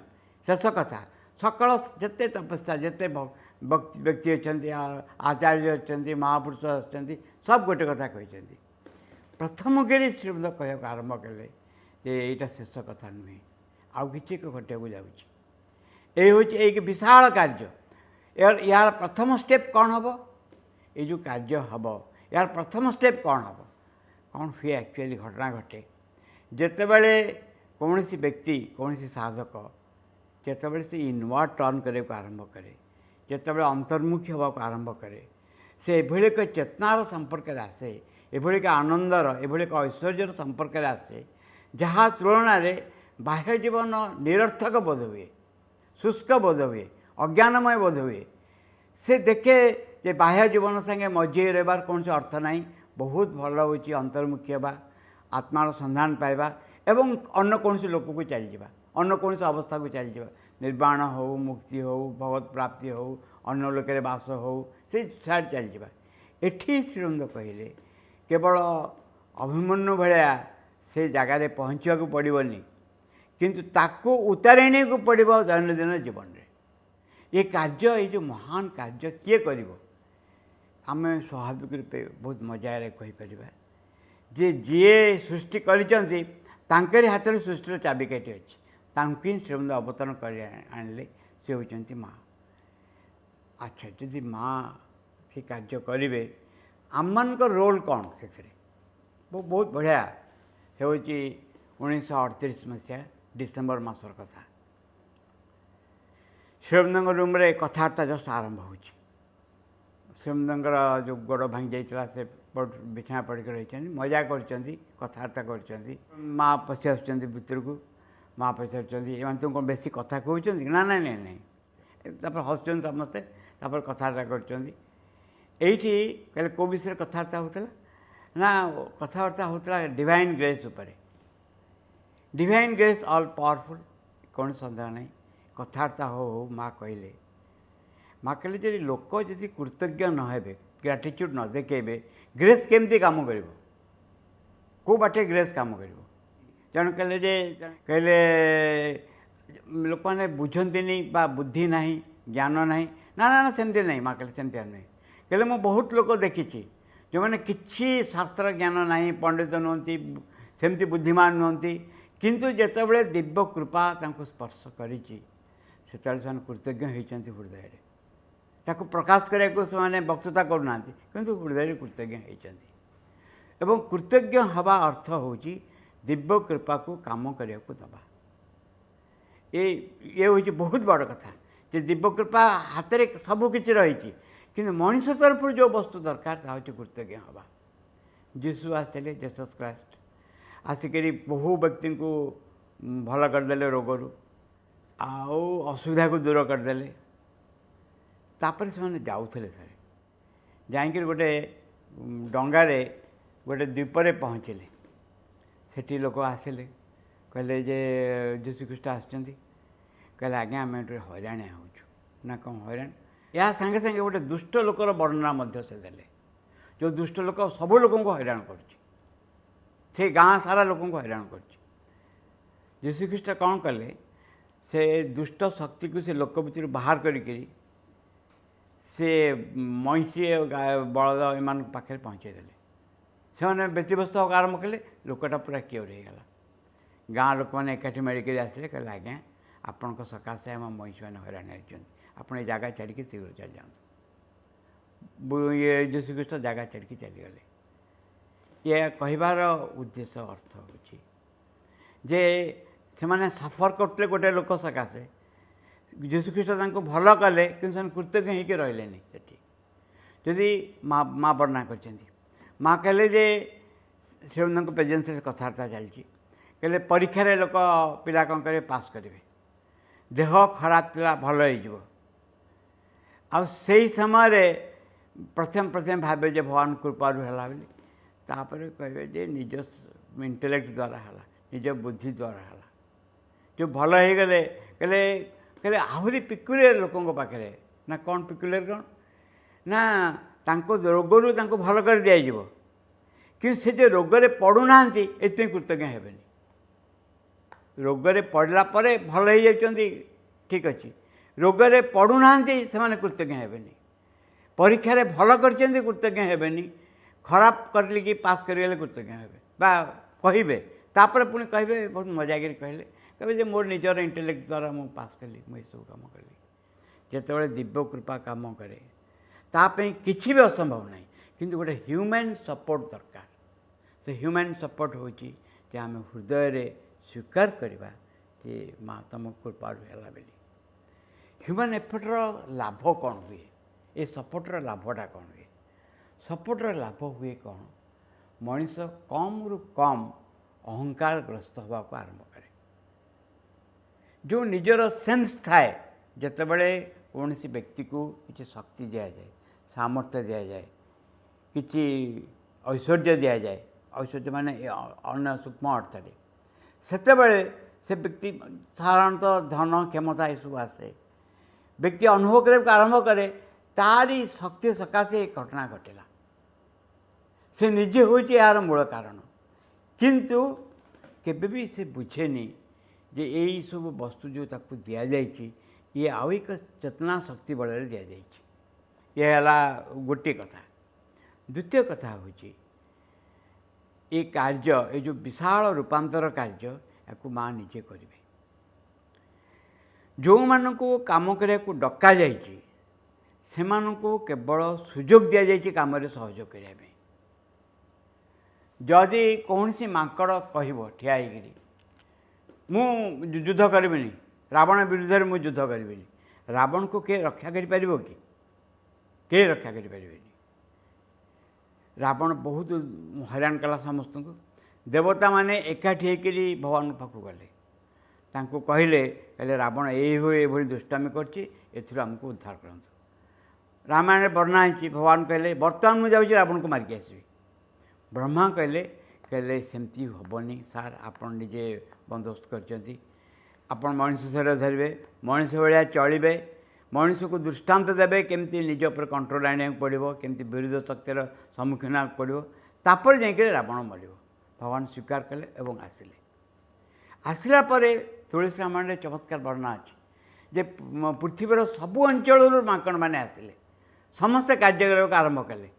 [SPEAKER 14] शेष कथा सकल जिते तपस्या जिते व्यक्ति अच्छा आचार्य अच्छा महापुरुष अच्छा सब गोटे कथा कहते प्रथम गिरी श्रीअरविंद कह आरंभ कले यहाँ शेष कथा नुहे आउ कि घटिया जाऊँगी ये हूँ एक विशाल कार्य यार प्रथम स्टेप कौन हम ये जो कार्य हम यार प्रथम स्टेप कौन हम कौन हुए एक्चुअली घटना घटे जितेबले कौन व्यक्ति कौन साधक जितेबले से इनवर्ड टर्न करने को आरंभ करे जितेबले अंतर्मुखी होगा आरंभ करे से एभली एक चेतनार संपर्क आसे एभली एक आनंदर एभली एक ऐश्वर्यर संपर्क आसे जहाँ तुलन में बाह्य जीवन निरर्थक बोध हुए शुष्क बोध हुए अज्ञानमय बोध हुए से देखे जे बाह्य जीवन संगे मझी रहार कौन से अर्थ ना बहुत भल हो अंतर्मुखी होगा आत्मार संधान पाइबा एवं अन्य कौन लोक को चली जावा अन्य कौन अवस्था को चली जावा निर्वाण हो मुक्ति हो भगवत प्राप्ति हो अन्य लोक बास हो से साइड चली जावा एठी श्रीअरविंद कहले केवल अभिमन्यु भाया से जगार पहुँचा पड़ोनी किंतु ताको उतारणी को पड़ो दैनंदिन जीवन में ये कार्य ये जो महान कार्य किए कर आम स्वाभाविक रूपे बहुत मजार कहीपर जे जी सृष्टि कर हाथ में सृष्टि चाबिकाठी अच्छी ताकि श्रीअरविंद अवतरण कर आनिले से होती माँ अच्छा जदि माँ से कार्य करेंगे आम मान रोल कौन से बहुत बढ़िया से हूँ 1938 मसीहा डिसेम्बर मासर कथा श्रीअरविंद रूम रे कथबार्ता जस्ट आरंभ हो श्रीअरविंद जो गोड़ भांगी जाता से बिछा पड़क रही मजा कर कथबार्ता कर माँ पशि आस भितर को माँ पचार एम तुम बेसी कथा कहते ना ना ना ना हसुन समस्ते कथबार्ता कर कहले कौ विषय कथबार्ता होता ना कथबार्ता होता डिवाइन ग्रेस उपर डिवाइन ग्रेस ऑल पावरफुल कौन सन्देह नहीं कथबार्ता हो माँ कहले जब लोक जदि कृतज्ञ न हे ग्राटिट्यूड न देखेबे ग्रेस केमती काम कर कौ बाटे ग्रेस काम कर जन कहले लोक मैंने बुझती बा बुद्धि ना ज्ञान ना ना ना सेमती नहीं माँ कहले सेमती नहीं कहले मु बहुत लोक देखी जो मैंने किसी शास्त्र ज्ञान ना पंडित नुहति सेमती बुद्धिमान नुहति किंतु जितेबले दिव्य कृपा स्पर्श करी से कृतज्ञ होती हृदय ताको प्रकाश करने को से वक्तृता करना किंतु हृदय कृतज्ञ होती एवं कृतज्ञ हवा अर्थ हूँ दिव्य कृपा को काम करने को दबा ये हूँ बहुत बड़ कथा जे दिव्य कृपा हाथ में सबकि रही कि मनुष्य तरफ जो वस्तु दरकार ता हूँ कृतज्ञ हवा जीशु आसते जीसस क्राइस्ट आसिक बहु व्यक्ति को भल करदे रोगरू असुविधा को दूर करदे तापर से जाऊले थे जाकि गोटे डंगारे गोटे द्वीपर पहुँचले सेठी लोक आसिले कहले जे जीशुख्रीष्ट आसुँच कहले आज्ञा आम हईराण हो कौन हईराण या सांगे सांगे गोटे दुष्ट लोकर वर्णना से देले जो दुष्ट लोक सब लोक हईराण कर गाँ सारा लोक हईराण कर जीशुख्रीष्ट कौन कले से दुष्ट शक्ति को से लोक भर बाहर करी से महिषी बलद एम पाखे पहुँचेदेले से व्यतिव्यस्त होगा आरंभ कले लोकटा पूरा क्योर होगा गाँ लोक मैंने एकाठी मेड़िक आसिले कहले आज्ञा आपण सकाशे आम महिषी मैंने हईराण होती आप जगह छाड़ी शीघ्र चली जाऊँ ये जीशुख्रीष्ट जगह छाड़ी चलीगले ये कहबार उद्देश्य अर्थ हो जे से मैंने सफर करते गोटे लोक सकाशे जीशुख्रीष्ट भल कले कि कृतज्ञ होकर रही जदि माँ वर्णना कर माँ कहले जे से प्रेजेन्स कथबार्ता चलती कहले परीक्षा लोक पिला कौन करेंगे पास करेंगे देह खराब था भल हो समय प्रथम प्रथम भावे जे भगवान कृपा है तापर कहे निज इंटेलेक्ट द्वारा है निज बुद्धि द्वारा है जो भल हो गले कहले कहले आहरी पिकुलियर लोकों पाखे ना कौन पिकुलियर कौन ना तांको रोगरू तांको भल कर दिया कि से जो रोगरे पड़ूना एत कृतज्ञ हेबेनी रोगरे पड़ला परे भल हो जाती ठीक अच्छे रोगरे पड़ूना से कृतज्ञ हेबेनी परीक्षा भल कर कृतज्ञ हेबेनी खराब कर कि पास करगले कृतज्ञ हेबे बा कहे तापर पुणी कहे बहुत मजा कर कहले कहे मोर निजर इंटेलेक्ट द्वारा मुझे पास कली मुझे सब कम कली जिते दिव्य कृपा काम करे तापी किसी भी असंभव ना किंतु गोटे ह्यूमन सपोर्ट दरकार से ह्यूमन सपोर्ट हूँ आम हृदय स्वीकार करवा जे माँ तुम कृपा है बोली ह्यूमन एफर्टर लाभ कौन हुए ये सपोर्टर लाभटा कौन हुए सपोर्टर लाभ हुए कौन मनीष कम रु कम अहंकार ग्रस्त होगा आरंभ करे जो निजर सेन्स थाए जितेबले कौन सी व्यक्ति को किसी शक्ति दि जाए सामर्थ्य दि जाए कि ऐश्वर्य दि जाए ऐश्वर्य माने अन्य सूक्ष्म अर्थ सेतेबले से व्यक्ति साधारणतः धन क्षमता यू आसे व्यक्ति अनुभव करने आरंभ करे तारी शक्ति सकाशे घटना घटला से निजे हूँ यार मूल कारण किंतु केबे भी से बुझेनी जे यही सब वस्तु जो ताकू दि जाए ये आउ एक चेतना शक्ति बल दि जाए ये है गोटे कथा द्वितीय कथा हूँ ये कार्य ये जो विशाल रूपांतर कार्य या माँ निजे करेंगे जो मान को काम करने को डका जाइए से केवल सुजोग दि जाए कम सहयोग करने जदि कौन सी माकड़ कह ठिया मु युद्ध करी रावण विरुद्ध में मुझे युद्ध करी रावण को किए रक्षा कर रक्षा करें रावण बहुत हैरान कला समस्त को देवता माने एकाठी होकर भगवान पाखु गले तांको कहले कहले रावण ये दुष्टामी करछि एथुर हमको उद्धार करंतु रामायण वर्णना है भगवान कहले बर्तमान मुझे जाऊँ रावण को मारिक आसबि ब्रह्मा कहले कहले सेमती हेनी सार आपन निजे बंदोबस्त करछंती आपन मनुष्य शरीर धरवे मनुष्य भाया चलिए मनुष्य को दृष्टांत देवे केमती निज पर कंट्रोल आने पड़ो केमती विरोध शक्तिर सम्मुखीन पड़ो तापर जाइए रावण मर भगवान स्वीकार कले एवं आसिले आसला तुलसी रामायण चमत्कार वर्णना अच्छे जे पृथ्वीर सबू अंचल माकड़ मैंने आसिले समस्ते कार्य आरंभ कले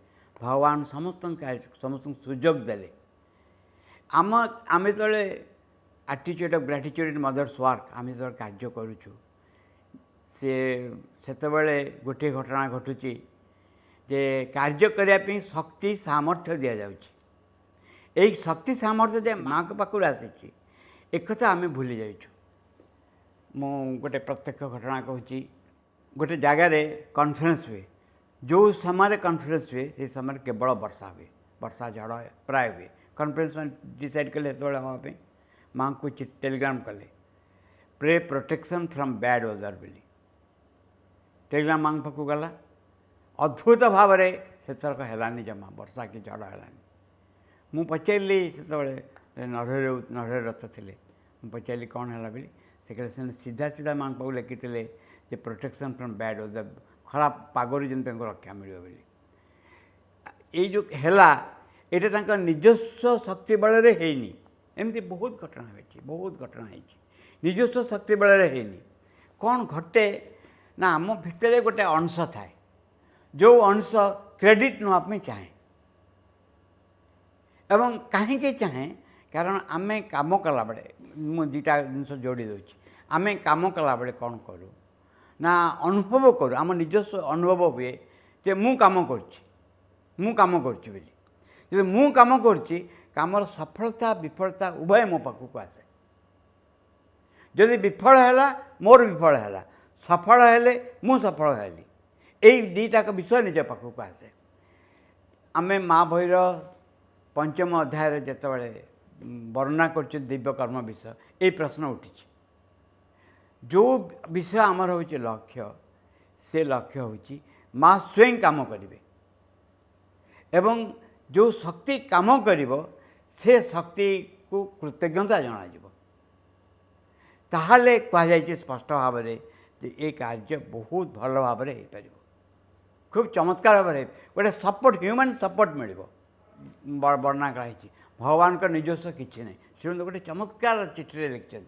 [SPEAKER 14] भगवान समस्त सुजोग देले आम जो attitude of gratitude in mother's work आम जो कार्य करुचु सेतबले गोटे घटना घटुची जे कार्य करने शक्ति सामर्थ्य दि जाउची यही शक्ति सामर्थ्य जे माँ के पाखु आसी एक आम भूली जाइछु मु गोटे प्रत्यक्ष घटना कहूँ गोटे जगार कॉन्फ्रेंस हुए जो समय कॉन्फ्रेंस हुए से समय केवल वर्षा हुए वर्षा झड़ प्राय हुए कॉन्फ्रेंस में डिसाइड कले जो हाँपी माँ को टेलीग्राम कले pray protection from bad weather बोली टेलीग्राम माँ पाखु गला अद्भुत भाव में सेथरक है जमा वर्षा कि झड़ है मु पचारि से नढ़ रथ थे मुझे पचारि कौन है बोली से कहले सीधा सीधा माँ पाखु लिखी जे प्रोटेक्शन फ्रॉम बैड वेदर खराब पागरु जमी रक्षा मिल बोली ये जो है ये निजस्व शक्ति बल होनी एमती बहुत घटना है निजस्व शक्ति बल होनी कौन घटे ना आम भितर गोटे अंश थाए जो अंश क्रेडिट नापी चाहे एवं कहीं चाहे कारण आम कम कला बेले मु दुटा जिनस जोड़ी दूसरी आम कम कला बेले कौन करूँ ना अनुभव करूँ आम निजस्व अनुभव हुए जे मु काम करुँच जब मु काम करुँच कामर सफलता विफलता उभय मो पाखक आसे जदि विफल है मोर विफल है सफल हेले मु सफल हेली यही दीटाक विषय निज पाखक आसे आम माँ भईर पंचम अध्याय जितेबाला वर्णना कर दिव्य कर्म विषय ये प्रश्न उठी जो विषय आमर हूँ लक्ष्य से लक्ष्य हूँ माँ स्वयं काम करेंगे एवं जो शक्ति काम करिवो से शक्ति को कृतज्ञता जना ताहले कहुई स्पष्ट भाव में ये कार्य बहुत भल भाव में हो पार खूब चमत्कार भाव में गोटे सपोर्ट ह्यूमन सपोर्ट मिल वर्णना कराई भगवान का निजस्व किसी ना शुणु गोटे चमत्कार चिठी लिखिं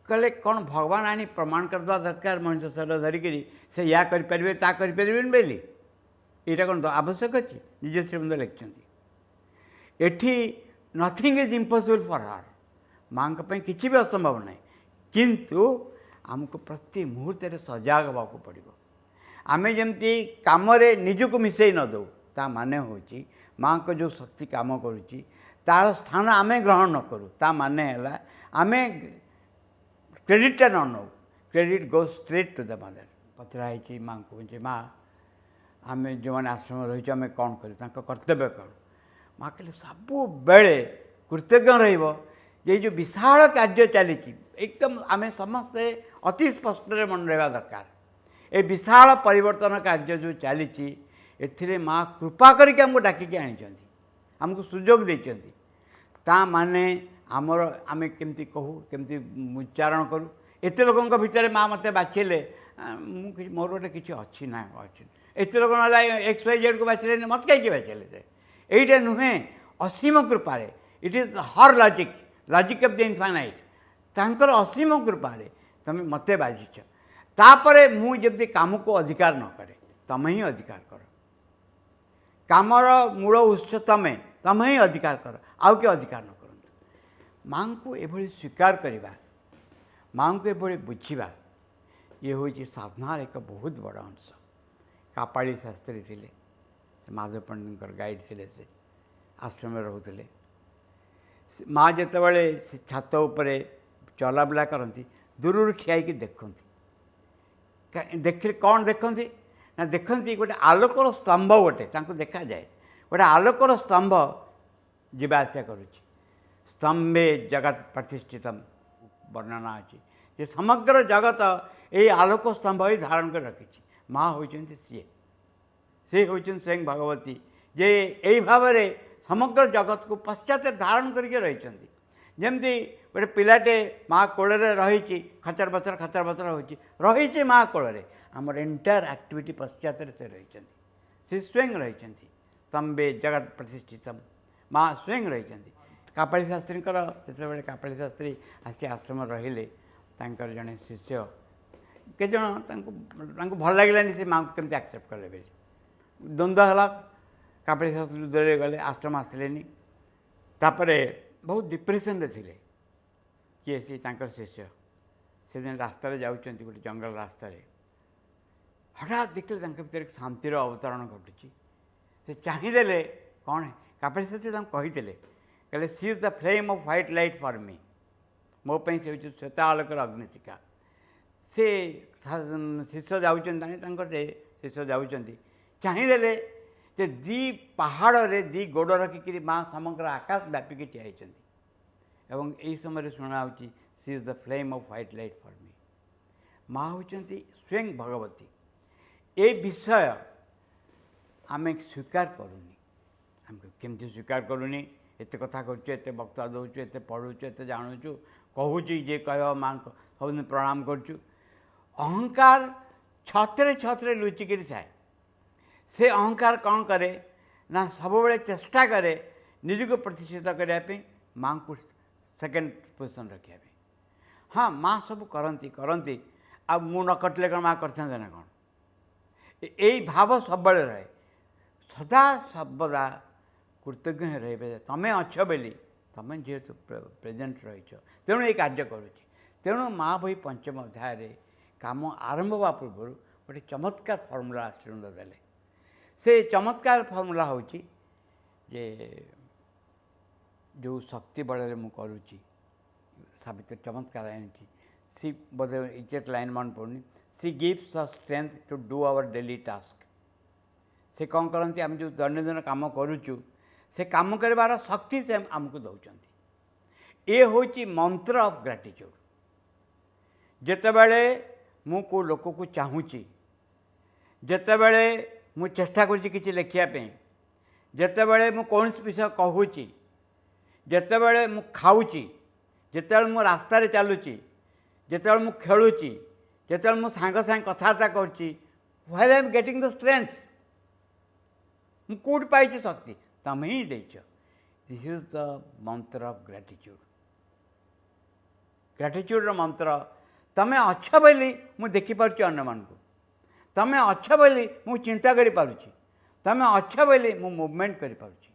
[SPEAKER 14] कहले कौन भगवान आनी प्रमाण करवा दरकार मनुष्य शरीर धरिकी से या करें ता करें बोली यहाँ कौन आवश्यक अच्छी निज श्रीमंद लिखिं एठी nothing is impossible for her माँ किसी भी असंभव ना किंतु आमको प्रति मुहूर्त सजाग होगा पड़ो आम जमी कम निजक मिसई न दो ता माने हूँ माँ को जो शक्ति काम करुच्ची तार स्थान आम ग्रहण न करूँ ता माने है आम क्रेडिटा न no credit go straight to the Mother पचराई माँ को माँ आम जो मैंने आश्रम रही आम कौन करूँ कर्तव्य करूँ माँ कहले सब बेले कृतज्ञ रे जो विशाल कार्य चली एकदम आम समस्ते अति स्पष्ट मन रहा दरकार ये विशाल परिवर्तन कार्य जो चली ए माँ कृपा करके आमको डाकिकी आनी आमको सुजोग देती ता माने आमर आम केमती कहूँ केमती उच्चारण करूँ एत लोकों भितर माँ मत बाछिले मोर गोटे किसी अच्छी ना अच्छी एत लोक ना एक्स वाई जेड को बाछिले मत कहीं बाछिले यहीटा नुहे असीम कृपारे it is her logic logic of the infinite तांकर असीम कृपारे तुम मत बाजिछ तापर मुझे काम को अधिकार न करे तुम ही अधिकार कर कामर मूल उत्स तुम ही अधिकार कर आउ के अधिकार न कर माँ को एभली स्वीकार करवा माँ को एभली बुझा ये हूँ साधनार एक बहुत बड़ अंश कापाड़ी शास्त्री थे माधव पंडित गाइड थे से आश्रम रोते माँ जिते बड़े छात उपर चलाबुला करती दूर ठिया देखती देख कौन देखती ना देखती गोटे आलोकर स्तंभ गोटे देखा जाए गोटे आलोकर स्तंभ जीवा आसा करुच्ची स्तंभे जगत प्रतिष्ठित वर्णना अच्छी जे समग्र जगत यही आलोक स्तंभ ही धारण कर रखी माँ होती सी होती स्वयं भगवती जे यही भाव में समग्र जगत को पश्चात धारण करके रही जमती गोटे पिलाटे माँ कोल रही खचर बचर होती माँ कोल आमर एंटायर एक्टिविटी पश्चात से रही सी स्वयं रही स्तंभे जगत प्रतिष्ठित माँ स्वयं रही कापाली शास्त्री जो कापाली शास्त्री आसी आश्रम रे जड़े शिष्य के जन भल लगे से माँ को केमती एक्सेप्ट कले बोली द्वंद्व है कापाली शास्त्री दूर गले आश्रम आसिले तापर बहुत डिप्रेशन रे थिले किए सी शिष्य से दिन रास्तार जाऊँच गोटे जंगल रास्तार हठात देखते भर शांतिर अवतरण घटुची से चाहिए कौन है कापाली शास्त्री कही कहले she is the flame of white light for me मो से हूँ श्वेत आलोकर अग्निशिखा से शिष्य जाऊँचे शिष्य जाऊँच चाहिए जे दी पहाड़ रे दी गोड़ रखिकी माँ समग्र आकाश व्यापिकी ठिया एवं यही समय शुणा she is the flame of white light for me माँ होती स्वयं भगवती ये विषय आम स्वीकार करूनी आमको केमती स्वीकार करूनी एत कथा करते वक्ता दौचु एत पढ़ुचु एत जानूचु कहूँ जे कह माँ सब प्रणाम करचु अहंकार छत्रे छत्रे लुचिकी थाए से अहंकार कौन करे ना सब बड़े चेष्टा करे निज को प्रतिष्ठित करने माँ को सेकेंड पोजिशन रखा हाँ माँ सब करती करती आ मु न कटले कौन माँ करते ना कौन यही भाव सब रहे सदा सर्वदा कृतज्ञ रही तमें अच्छ बोली तमें जेहेतु प्रेजेंट रही तेणु ये कार्य करुच्ची तेणु माँ बही पंचम अध्याय काम आरंभ हवा पूर्व गोटे चमत्कार फर्मूला आश्रम देले से चमत्कार फर्मूला हूँ जे जो शक्ति बल मु करुच्ची साबित चमत्कार आनी सी बोधे एग्जैक्ट लाइन मन पड़नी she gives the strength to do our daily task से कौन करती आम जो दैनंदिन काम करुचु से काम कर शक्ति से आमको दौरान ये हूँ मंत्र ऑफ ग्रेटिट्यूड जितेबले मु को लोक को चाहूँगी जितेबले मु चेष्टा कर लिखापी जितेबले मु कौन विषय कहूँ जितेबले मु खाऊँगी जितेबले मु रास्ता चलुची जितेबले मु खेलुची जितेबले मु सांग सांग कथबार्ता करुच्ची where I am getting the strength मु कौट पाई शक्ति तमें ही देच this is the mantra of gratitude gratitude मंत्र तमें अच्छ बोली मु देखिपुँ अन्य मान तमें अच्छ बोली मु चिंता करि पारुची तमें अच्छ बोली मु मूवमेंट करि पारुची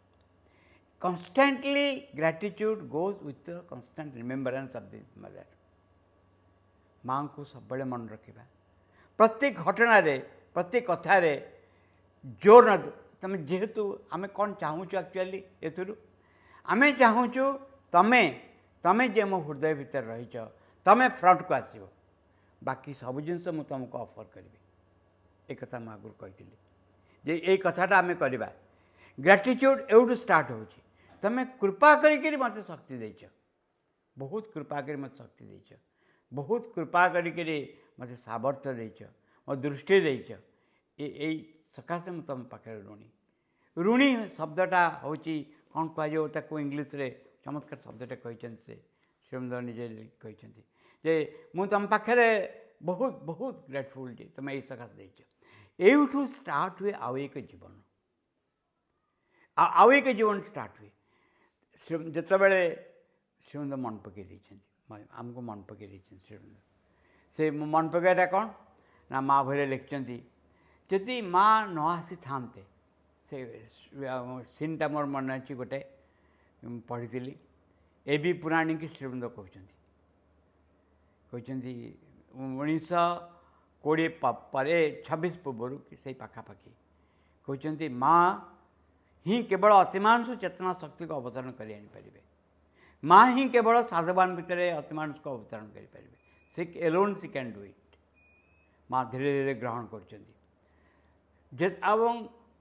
[SPEAKER 14] constantly gratitude goes with the constant remembrance of this Mother माँ को सब मन रखा प्रत्येक घटना रे प्रत्येक कथार जोर न तमें जेहेतु आम कौन चाहूँ एक्चुअली एथुरु आम चाहूँ तमें तमें जे मो हृदय भितर रही तमें फ्रंट को आसो बाकी सब जिनस मुझे तुमको ऑफर करी एक कथा मैं आगुरी कही जे ये कथाटा आम करवा ग्रेटिट्यूड एवं स्टार्ट हो तमें कृपा करी मत शक्ति देच बहुत कृपा करी मत शक्ति देच बहुत कृपा करी मत सामर्थ्य देच मो दृष्टि देच यही सकाशे मुझे तुम पाखे ऋणी ऋणी शब्दटा हूँ कौन कह इंग्लीश रे चमत्कार शब्दटा कहते से श्रीमंद निजे कहते जे मु तुम पाखे बहुत बहुत ग्रेटफुल जे तुम यही सकाश देच एठू स्टार्ट हुए आउ एक जीवन आउ एक जीवन स्टार्ट हुए जितेबले श्रीमंद मन पकई आमको मन पकई श्रीमंद से मन पकईटा कौन ना माँ भैया लिखिं जदि माँ न आसी था से सीनटा मोर मन अच्छी गोटे पढ़ी ए बी पुराणी की श्रीमंद कहते 1920 पर 26 पूर्व से पाखापाखि कहते माँ ही केवल अतिमानुष चेतना शक्ति को अवतरण कर माँ ही केवल साधुवान भितर अतिमानुष को अवतरण करें she alone she can do it माँ धीरे धीरे ग्रहण कर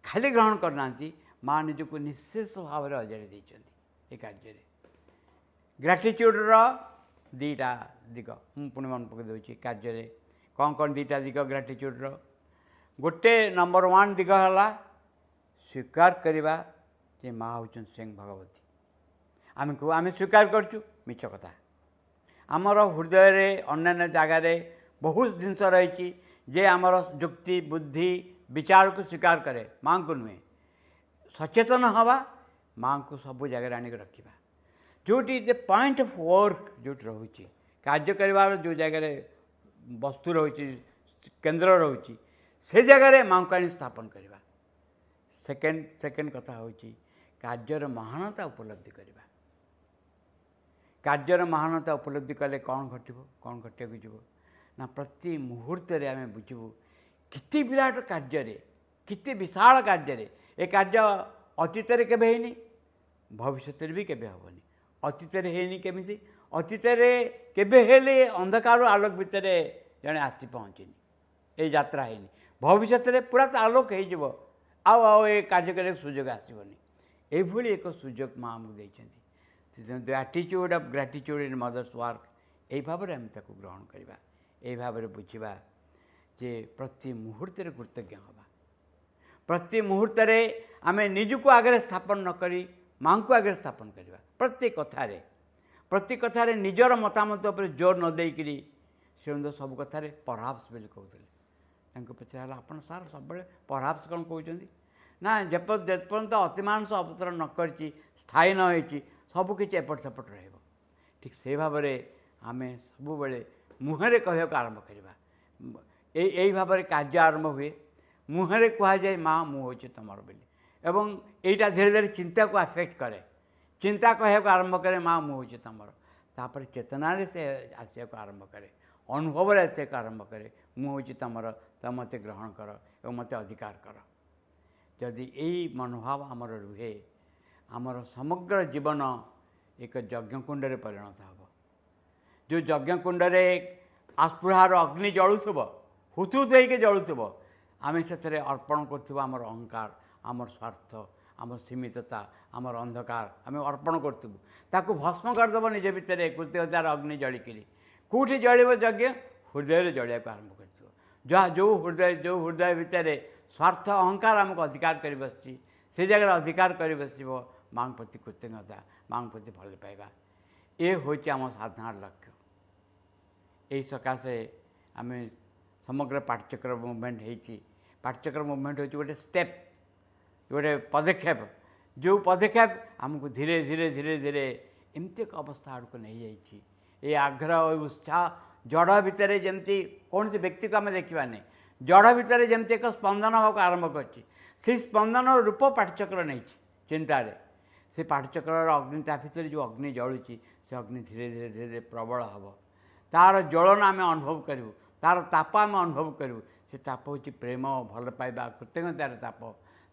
[SPEAKER 14] खाली ग्रहण करना माँ निजक निशेष भाव में अजाड़ी देते कार्य ग्राटिट्यूडर दीटा दिग पुणी मन पकई दूसरी कार्य कौन कौन दीटा दिग ग्राटिट्यूडर गोटे नंबर 1 दिग है स्वीकार करवा जे माँ हूँ स्वयं भगवती आम स्वीकार करचु मिछ कथा आमर हृदय रे अन्य जगार बहुत जिनस रही जे आमर जुक्ति बुद्धि विचार को स्वीकार करे माँ को नुहे सचेतन हवा माँ को सब जगह आनिक रखा जोटी द पॉइंट ऑफ वर्क जो रोचे कार्य कर जो जगह वस्तु रोचे केन्द्र रोचे से जगह माँ को आनी स्थापन करवा सेकेंड कथा हूँ कार्यर महानता उपलब्धि करवा कार्यर महानता उपलब्धि कले कौन घटो कौन घटिया जीव ना प्रति मुहूर्त आम बुझू किति विराट कार्य किति विशाल कार्य ए कार्य अतीत केबे हेनी भविष्य भी केबे हेनी अतीत हेनी केमिति अतीत केबे हेले अंधकार आलोक भितर जड़े आसी पहुँचनी ये यात्रा हेनी भविष्य पूरा तो आलोक हो आउ ए कार्य करने सुजोग आसबनी एभली एक सुजोग माँ आमको देती the attitude of gratitude in mother's work यही भाव में आम ताको ग्रहण करवा यही भाव में बुझा जे प्रति मुहूर्त कृतज्ञ हवा प्रति मुहूर्त आम निजक आगे स्थापन न करी माँ को आगे स्थापन करवा प्रति कथार निजर मतामत पर जोर न देकरी से सब कथार परहाप्स बोली कहते पचारा आप सार सब परहाप्स कौन कहते ना जेपर्यंत अतिमांस अवतर न कर स्थायी न हो सबकि एपट सेपट ठीक से भाव में आम सब मुहर कह आरंभ करवा यही भाव में कार्य आरंभ हुए मुहर कहुए माँ मु हूँ तुमर बोली एवं यहीटा धीरे धीरे चिंता को आफेक्ट करे चिंता कहवा आरंभ करे माँ मु हूँ तुमर तापर चेतना से आसवाक आरंभ करे अनुभव आसवाक आरंभ करे मु हूँ तुमर तो मत ग्रहण कर और मत अधिकार कर जदि यही मनोभाव आमर रुहे आमर समग्र जीवन एक यज्ञकुंड में परिणत हो जो यज्ञकुंड आस्पृहार अग्नि जलुव हुतुत होकर जलुव आम से अर्पण कर अहंकार आमर स्वार्थ आम सीमितता आमर अंधकार आम अर्पण करूँ भस्म करदेव निज भितर कृत्यतार अग्नि जलिकी कौटी जल यज्ञ हृदय जलिया आरंभ कर जहाँ जो हृदय भितर स्वार्थ अहंकार आमको अधिकार कर बसी से जगह अधिकार कर बस माँ प्रति कृतज्ञता माँ प्रति भल पाइबा ये हूँ आम साधारण लक्ष्य यही सकाशे आम समग्र पाठचक्र मुवमेंट होती पाठचक्र मुवमेंट हूँ गोटे स्टेप गोटे पदक्षेप जो पदक्षेप आमको धीरे धीरे धीरे धीरे एमती एक अवस्था आड़ को नहीं जाइए ये आग्रह उत्साह जड़ भितर जमती कौन से व्यक्ति को आम देखा नहीं जड़ भितर जमती एक स्पंदन होगा आरंभ कर स्पंदन रूप पाठचक्र नहीं चिंतार से पाठचक्र अग्नि ता भर जो अग्नि जलुची से अग्नि धीरे धीरे धीरे धीरे प्रबल हम तार ज्वलन आम अनुभव करूँ तार ताप आम अनुभव करूँ से ताप हूँ प्रेम भल पाइबा कृतज्ञतार ताप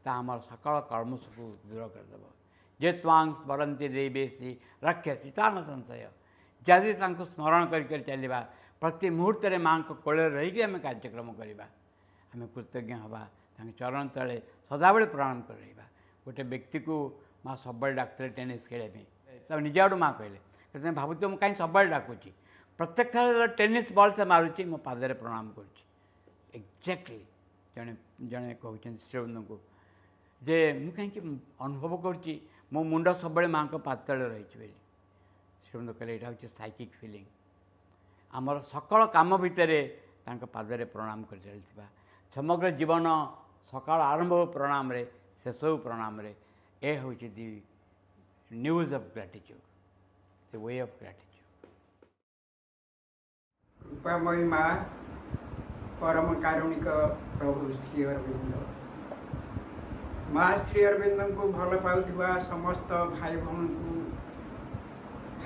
[SPEAKER 14] तामर सकल कर्मस को दूर करदेव जे त्वांग स्मरती रेबेसी रक्षसी तान संशय जदि स्मरण कर चलवा प्रति मुहूर्त माँ को कोल रहीकि आम कार्यक्रम करवा आम कृतज्ञ हवा चरण तले सदाबले प्रणाम कर गोटे व्यक्ति को माँ सब डाक्तर टेनिस खेल निज आड़ माँ कहले भावुथ मुझे कहीं सब डाकुची प्रत्येक थर टेनिस बॉल से मारुची मो पादे प्रणाम कर एक्जाक्टली जड़े जड़े कहते श्रीबंधु को जे मु कहीं अनुभव करुँची मो मुंड सब माँ को पाद तले रही श्रीबंधु कहले यहाँ हूँ साइकिक फिलिंग आमर सकल काम भितर पादे प्रणाम कर चलता समग्र जीवन सकाल आरंभ प्रणाम रे शेष प्रणाम रे ए हूँ the news of gratitude the way of gratitude
[SPEAKER 15] कृपामयी माँ परम कारुणिक प्रभु श्री अरविंद माँ श्री अरविंद को भल पाउथिबा समस्त भाई भौन को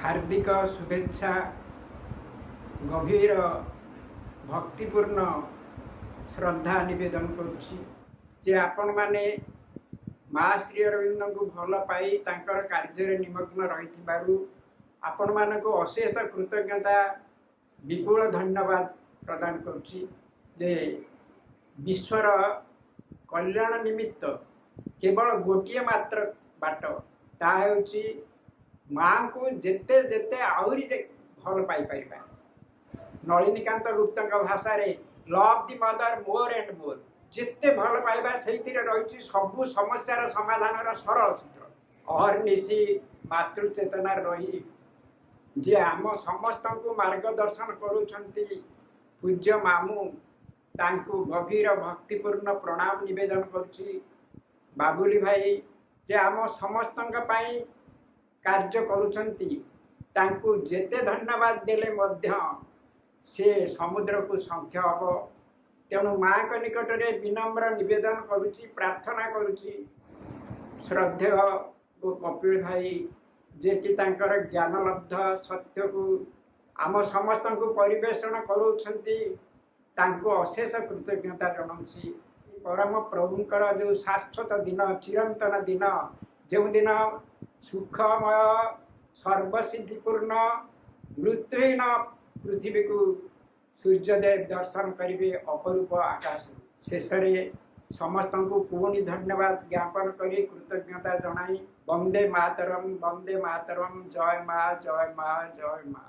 [SPEAKER 15] हार्दिक शुभेच्छा गभीर भक्तिपूर्ण श्रद्धा निवेदन करुछि जे आपण माने माँ श्री अरविंद को भल पाई तांकर कार्य निमग्न रही आपण मान को अशेष कृतज्ञता विपुल धन्यवाद प्रदान करुछि जे विश्वर कल्याण निमित्त केवल गोटे मात्र बाट ता ହେଉଛି ମାଆଙ୍କୁ ଯେତେ ଯେତେ ଆହୁରି ଭଲ ପାଇପାରିବା। ନଳିନୀକାନ୍ତ ଗୁପ୍ତଙ୍କ ଭାଷାରେ love the mother more and ମୋର୍, ଯେତେ ଭଲ ପାଇବା ସେଇଥିରେ ରହିଛି ସବୁ ସମସ୍ୟାର ସମାଧାନର ସରଳ ସୂତ୍ର। ଅହର୍ନିଶି ମାତୃଚେତନାରେ ରହି ଯେ ଆମ ସମସ୍ତଙ୍କୁ ମାର୍ଗଦର୍ଶନ କରୁଛନ୍ତି ପୂଜ୍ୟ ମାମୁଁ, ତାଙ୍କୁ ଗଭୀର ଭକ୍ତିପୂର୍ଣ୍ଣ ପ୍ରଣାମ ନିବେଦନ କରୁଛି। ବାବୁଲି ଭାଇ ଯେ ଆମ ସମସ୍ତଙ୍କ ପାଇଁ କାର୍ଯ୍ୟ କରୁଛନ୍ତି, ତାଙ୍କୁ ଯେତେ ଧନ୍ୟବାଦ ଦେଲେ ମଧ୍ୟ ସେ ସମୁଦ୍ରକୁ ସଂଖ୍ୟ ହେବ। ତେଣୁ ମାଆଙ୍କ ନିକଟରେ ବିନମ୍ର ନିବେଦନ କରୁଛି, ପ୍ରାର୍ଥନା କରୁଛି, ଶ୍ରଦ୍ଧେୟ ଓ କପିଳ ଭାଇ ଯିଏକି ତାଙ୍କର ଜ୍ଞାନଲବ୍ଧ ସତ୍ୟକୁ ଆମ ସମସ୍ତଙ୍କୁ ପରିବେଷଣ କରୁଛନ୍ତି, ତାଙ୍କୁ ଅଶେଷ କୃତଜ୍ଞତା ଜଣାଉଛି। ପରମ ପ୍ରଭୁଙ୍କର ଯେଉଁ ଶାଶ୍ୱତ ଦିନ, ଚିରନ୍ତନ ଦିନ, ଯେଉଁଦିନ ସୁଖମୟ ସର୍ବସିଦ୍ଧିପୂର୍ଣ୍ଣ ମୃତ୍ୟୁହୀନ ପୃଥିବୀକୁ ସୂର୍ଯ୍ୟଦେବ ଦର୍ଶନ କରିବେ ଅପରୂପ ଆକାଶରୁ। ଶେଷରେ ସମସ୍ତଙ୍କୁ ପୁଣି ଧନ୍ୟବାଦ ଜ୍ଞାପନ କରି କୃତଜ୍ଞତା ଜଣାଇ ବନ୍ଦେ ମାତରମ୍, ବନ୍ଦେ ମାତରମ୍, ଜୟ ମା, ଜୟ ମା, ଜୟ ମା।